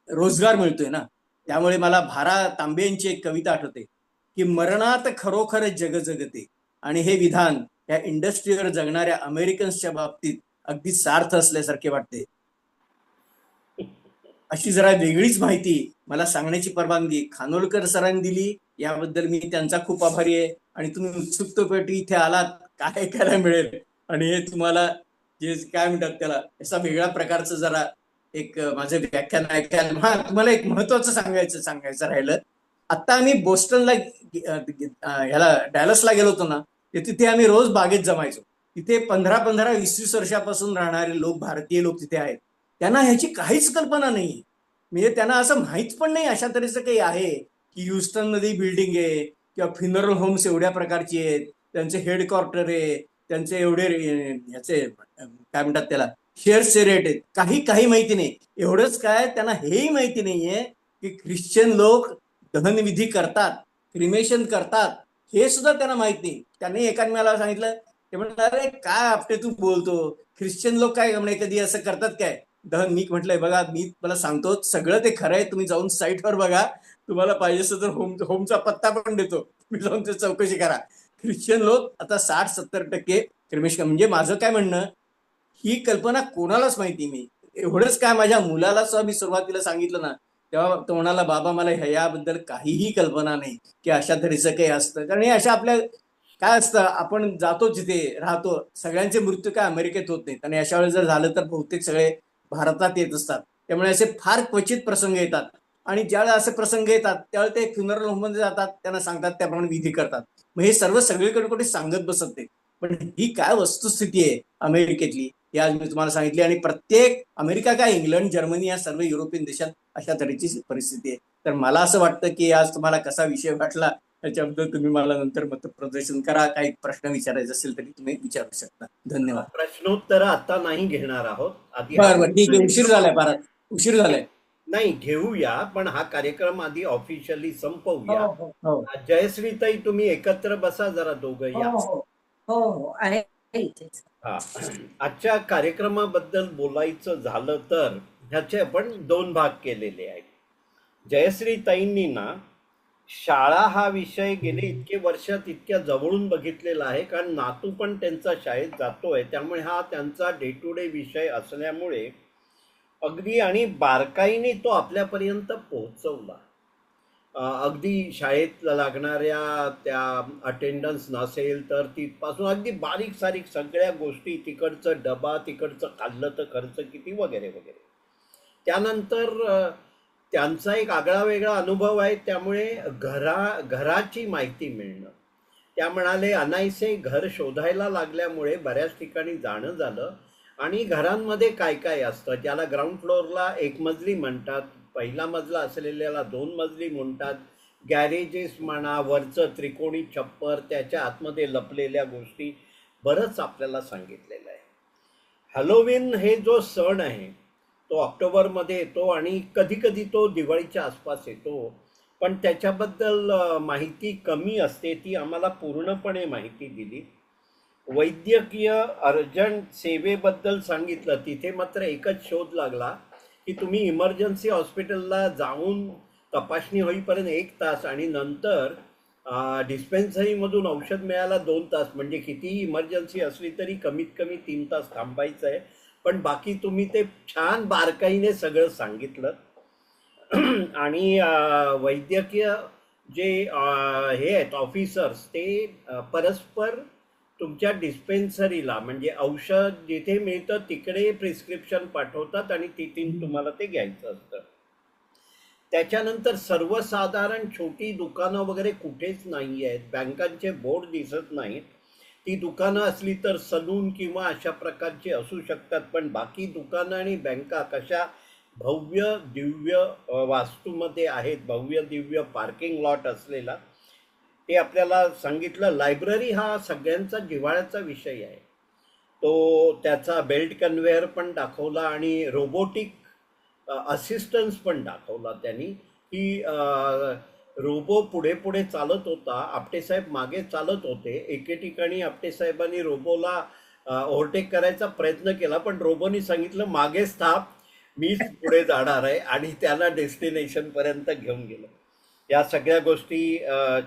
रोजगार मिळतोय ना. त्यामुळे मला भारा तांबे यांची एक कविता आठवते की मरणात खरोखर जग जगते, आणि हे विधान या इंडस्ट्रीवर जगणाऱ्या अमेरिकन्सच्या बाबतीत अगदी सार्थ असल्यासारखे वाटते. अशी जरा वेगळीच माहिती मला सांगण्याची परवानगी खानोलकर सरांनी दिली, याबद्दल मी त्यांचा खूप आभारी आहे. आणि तुम्ही उत्सुकतेपोटी इथे आलात, काय ऐकायला मिळेल, आणि हे तुम्हाला जे काय म्हणतात त्याला, असा वेगळ्या प्रकारचं जरा एक माझं व्याख्यान ऐकायला. तुम्हाला एक महत्वाचं सांगायचं राहिलं. आता आम्ही बोस्टनला डॅलसला गेलो होतो ना, तिथे आम्ही रोज बागेत जमायचो. तिथे 15-15, 20-20 वर्षापासून राहणारे लोक, भारतीय लोक तिथे आहेत. त्यांना ह्याची काहीच कल्पना नाही, म्हणजे त्यांना असं माहीत पण नाही अशा तऱ्हेचं काही आहे की ह्युस्टन मध्ये बिल्डिंग आहे किंवा फ्युनरल होम्स एवढ्या प्रकारची आहेत, त्यांचे हेडक्वार्टर आहे, त्यांचे एवढे ह्याचे काय म्हणतात त्याला शेअर्सचे रेट आहेत, काही माहिती नाही. एवढंच काय, त्यांना हेही माहिती नाहीये की ख्रिश्चन लोक दहनविधी करतात, क्रिमेशन करतात, हे सुद्धा त्यांना माहित नाही. त्यांनी एकाने मला सांगितलं, ते म्हणतात, अरे काय आपटे तू बोलतो, ख्रिश्चन लोक काय म्हणजे कधी असं करतात काय दहन? मी म्हटलंय, बघा मी मला सांगतो सगळं ते खरं आहे, तुम्ही जाऊन साईटवर बघा, तुम्हाला पाहिजे असं तर होमचा पत्ता पण देतो, तुम्ही जाऊन ते चौकशी करा. ख्रिश्चन लोक आता 60-70% क्रिमेशन, म्हणजे माझं काय म्हणणं, ही कल्पना कोणालाच माहिती नाही. एवढंच काय, माझ्या मुलाला सुद्धा मी सुरुवातीला सांगितलं ना, तेव्हा तो म्हणाला, बाबा मला याबद्दल काहीही कल्पना नाही की अशा तऱ्हेचं काही असतं. कारण हे अशा आपल्या काय असतं, आपण जातो जिथे राहतो, सगळ्यांचे मृत्यू काय अमेरिकेत होत नाहीत, आणि अशा वेळेस जर झालं तर बहुतेक सगळे भारतात येत असतात. त्यामुळे असे फार क्वचित प्रसंग येतात. आणि ज्यावेळेला असे प्रसंग येतात त्यावेळेला ते फ्युनरल होममध्ये जातात, त्यांना सांगतात, त्याप्रमाणे विधी करतात. मग हे सर्व सगळीकडे कुठे सांगत बसत नाही. पण ही काय वस्तुस्थिती आहे अमेरिकेतली, हे आज मी तुम्हाला सांगितली. आणि प्रत्येक अमेरिका काय, इंग्लंड, जर्मनी या सर्व युरोपियन देशात अशा तऱ्हेची परिस्थिती आहे. तर मला असं वाटतं की आज तुम्हाला कसा विषय वाटला त्याच्याबद्दल तुम्ही मला नंतर मत प्रदर्शन करा. काही प्रश्न विचारायचे असेल तरी तुम्ही विचारू शकता. धन्यवाद. प्रश्नोत्तर आता नाही घेणार आहोत. आधी बरं बरं, ठीक आहे. उशीर झालाय, फार उशीर झालाय. नाही घेऊया, पण हा कार्यक्रम आधी ऑफिशियली संपवूया. हो हो जयश्रीताई तुम्ही एकत्र बसा जरा, दोघं हो या. हो हो हो आहे इथेच. हा, आजच्या कार्यक्रमाबद्दल बोलायचं झालं तर ह्याचे आपण 2 भाग केलेले आहेत. जयश्रीताईंनी ना शाळा हा विषय गेले इतके वर्षात इतक्या जवळून बघितलेला आहे, कारण नातू पण त्यांचा शाळेत जातोय, त्यामुळे हा त्यांचा डे टू डे विषय असल्यामुळे अगदी आणि बारकाईने तो आपल्यापर्यंत पोहोचवला. अगदी शाळेत लागणाऱ्या त्या अटेंडन्स नसेल तर तिथपासून अगदी बारीक सारीक सगळ्या गोष्टी, तिकडचं डबा, तिकडचं खाल्लं तर खर्च किती वगैरे वगैरे. त्यानंतर त्यांचा एक आगळा वेगळा अनुभव आहे, त्यामुळे घराची माहिती मिळणं. त्या म्हणाले अनायसे घर शोधायला लागल्यामुळे बऱ्याच ठिकाणी जाणं झालं आणि घरांमध्ये काय काय असतं. त्याला ग्राउंड फ्लोअरला 1 मजली म्हणतात, पहिला मजला असलेल्याला 2 मजली म्हणतात, गॅरेजेस म्हणा, वरचं त्रिकोणी छप्पर, त्याच्या आतमध्ये लपलेल्या गोष्टी, बरंच आपल्याला सांगितलेलं आहे. हॅलोविन हे जो सण आहे तो ऑक्टोबरमध्ये येतो आणि कधी कधी तो दिवाळीच्या आसपास येतो, पण त्याच्याबद्दल माहिती कमी असते. ती आम्हाला पूर्णपणे माहिती दिली. वैद्यकीय अर्जंट सेवेबद्दल सांगितलं, तिथे मात्र एकच शोध लागला की तुम्ही इमर्जन्सी हॉस्पिटलला जाऊन तपासणी होईपर्यंत 1 तास आणि नंतर डिस्पेन्सरीमधून औषध मिळायला 2 तास. म्हणजे कितीही इमर्जन्सी असली तरी कमीत कमी 3 तास थांबायचं आहे. पण बाकी तुम्ही ते छान बारकाईने सगळं सांगितलं. आणि वैद्यकीय जे हे आहेत ऑफिसर्स, ते परस्पर तुमच्या डिस्पेन्सरीला म्हणजे औषध जिथे मिळतं तिकडे प्रिस्क्रिप्शन पाठवतात आणि तिथून तुम्हाला ते घ्यायचं असतं. त्याच्यानंतर सर्वसाधारण छोटी दुकानं वगैरे कुठेच नाही आहेत, बँकांचे बोर्ड दिसत नाहीत. ती दुकानं असली तर सलून किंवा अशा प्रकारची असू शकतात, पण बाकी दुकानं आणि बँका कशा भव्य दिव्य वास्तूमध्ये आहेत, भव्य दिव्य पार्किंग लॉट असलेला, ते आपल्याला सांगितलं. लायब्ररी हा सगळ्यांचा जिव्हाळ्याचा विषय आहे. तो त्याचा बेल्ट कन्व्हेअर पण दाखवला आणि रोबोटिक असिस्टन्स पण दाखवला त्यांनी, की रोबो पुढे पुढे चालत होता, आपटेसाहेब मागे चालत होते. एके ठिकाणी आपटेसाहेबांनी रोबोला ओव्हरटेक करायचा प्रयत्न केला, पण रोबोनी सांगितलं मागेच थांब, मीच पुढे जाणार आहे, आणि त्याला डेस्टिनेशनपर्यंत घेऊन गेलं. या सगळ्या गोष्टी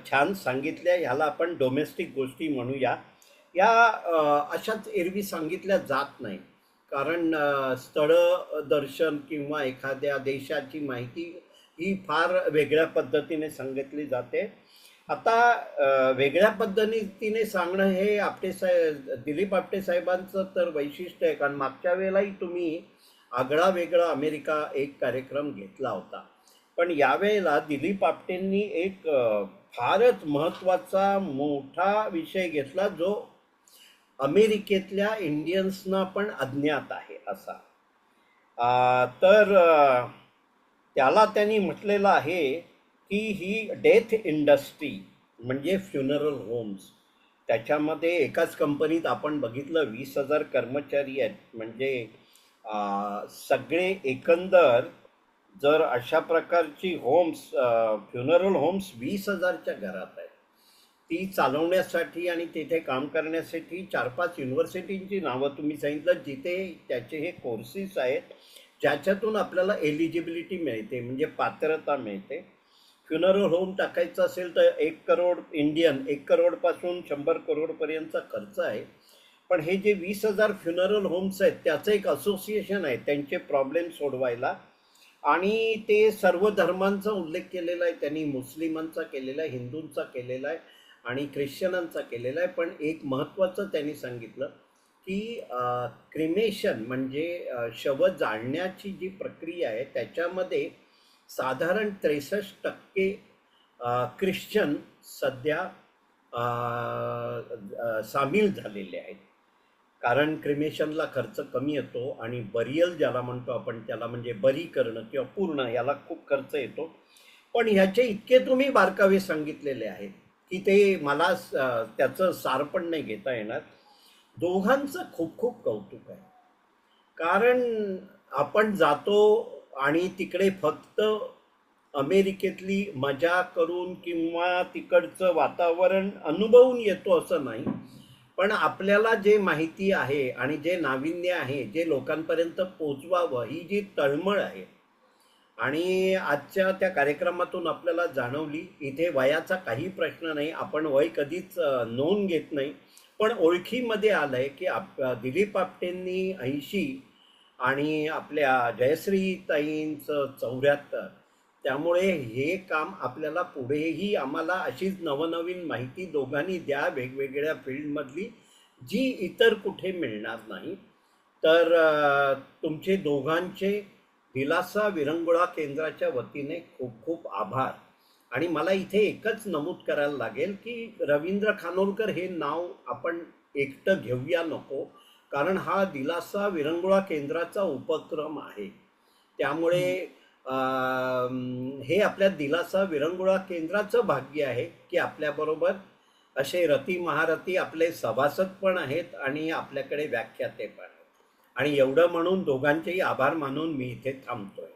छान सांगितल्या. ह्याला आपण डोमेस्टिक गोष्टी म्हणूया. या अशाच एरवी सांगितल्या जात नाही, कारण स्थळ दर्शन किंवा एखाद्या देशाची माहिती ही फार वेगळ्या पद्धतीने सांगितली जाते. आता वेगळ्या पद्धतीने सांगणं हे दिलीप आपटे साहेबांचं तर वैशिष्ट्य आहे, कारण मागच्या वेळेलाही तुम्ही आगळा वेगळा अमेरिका एक कार्यक्रम घेतला होता, पण यावेळेला दिलीप आपटेंनी एक फारच महत्त्वाचा मोठा विषय घेतला, जो अमेरिकेतल्या इंडियन्सना पण अज्ञात आहे असा. तर त्याला त्यांनी म्हटलेलं आहे की ही डेथ इंडस्ट्री म्हणजे फ्युनरल होम्स, त्याच्यामध्ये एकाच कंपनीत आपण बघितलं 20,000 कर्मचारी आहेत. म्हणजे सगळे एकंदर जर अशा प्रकारची होम्स, फ्युनरल होम्स 20,000च्या घरात आहेत, ती चालवण्यासाठी आणि तिथे काम करण्यासाठी 4-5 युनिव्हर्सिटींची नावं तुम्ही सांगितलं, जिथे त्याचे हे कोर्सेस आहेत, ज्याच्यातून आपल्याला एलिजिबिलिटी मिळते, म्हणजे पात्रता मिळते. फ्युनरल होम टाकायचं असेल तर 1 करोड इंडियन, 1 करोडपासून 100 करोडपर्यंतचा खर्च आहे. पण हे जे 20,000 फ्युनरल होम्स आहेत त्याचं एक असोसिएशन आहे त्यांचे प्रॉब्लेम सोडवायला, आणि ते सर्व धर्मांचा उल्लेख केलेला आहे त्यांनी. मुस्लिमांचा केलेला आहे, हिंदूंचा केलेला आहे आणि ख्रिश्चनांचा केलेला आहे. पण एक महत्त्वाचं त्यांनी सांगितलं की क्रिमेशन म्हणजे शव जाळण्याची जी प्रक्रिया आहे त्याच्यामध्ये साधारण 63% ख्रिश्चन सध्या सामील झालेले आहेत. कारण क्रिमेशनला खर्च कमी येतो आणि बरियल ज्याला म्हणतो आपण, त्याला म्हणजे बरी करणं किंवा पूर्ण, याला खूप खर्च येतो. पण ह्याचे इतके तुम्ही बारकावे सांगितलेले आहेत की ते मला त्याचं सार पण नाही घेता येणार. दोघांचं खूप खूप कौतुक आहे. कारण आपण जातो आणि तिकडे फक्त अमेरिकेतली मजा करून किंवा तिकडचं वातावरण अनुभवून येतो असं नाही, पण आपल्याला जे माहिती आहे आणि जे नाविन्य आहे, जे लोकांपर्यंत पोचवावं, ही जी तळमळ आहे. आणि आजच्या त्या कार्यक्रमातून आपल्याला जाणवली, इथे वयाचा काही प्रश्न नाही, आपण वय कधीच नोंद घेत नाही, पण ओळखीमध्ये आलंय की दिलीप आपटेंनी 80 आणि आपल्या जयश्रीताईंचं 74. त्यामुळे हे काम आपल्याला पुढेही आम्हाला अशीच नवनवीन माहिती दोघांनी द्या, वेगवेगळ्या फील्डमधली, जी इतर कुठे मिळणार नाही. तर तुमचे दोघांचे दिलासा विरंगुळा केंद्राच्या वतीने खूप खूप आभार. आणि मला इथे एकच नमूद करायला लागेल की रवींद्र खानोलकर हे नाव आपण एकटं घेऊया नको, कारण हा दिलासा विरंगुळा केंद्राचा उपक्रम आहे. त्यामुळे हे आपल्या दिलासा विरंगुळा केंद्राचं भाग्य आहे की आपल्याबरोबर असे रती महारथी आपले सभासद पण आहेत आणि आपल्याकडे व्याख्याते पण आहेत. आणि एवढं म्हणून दोघांचेही आभार मानून मी इथे थांबतोय.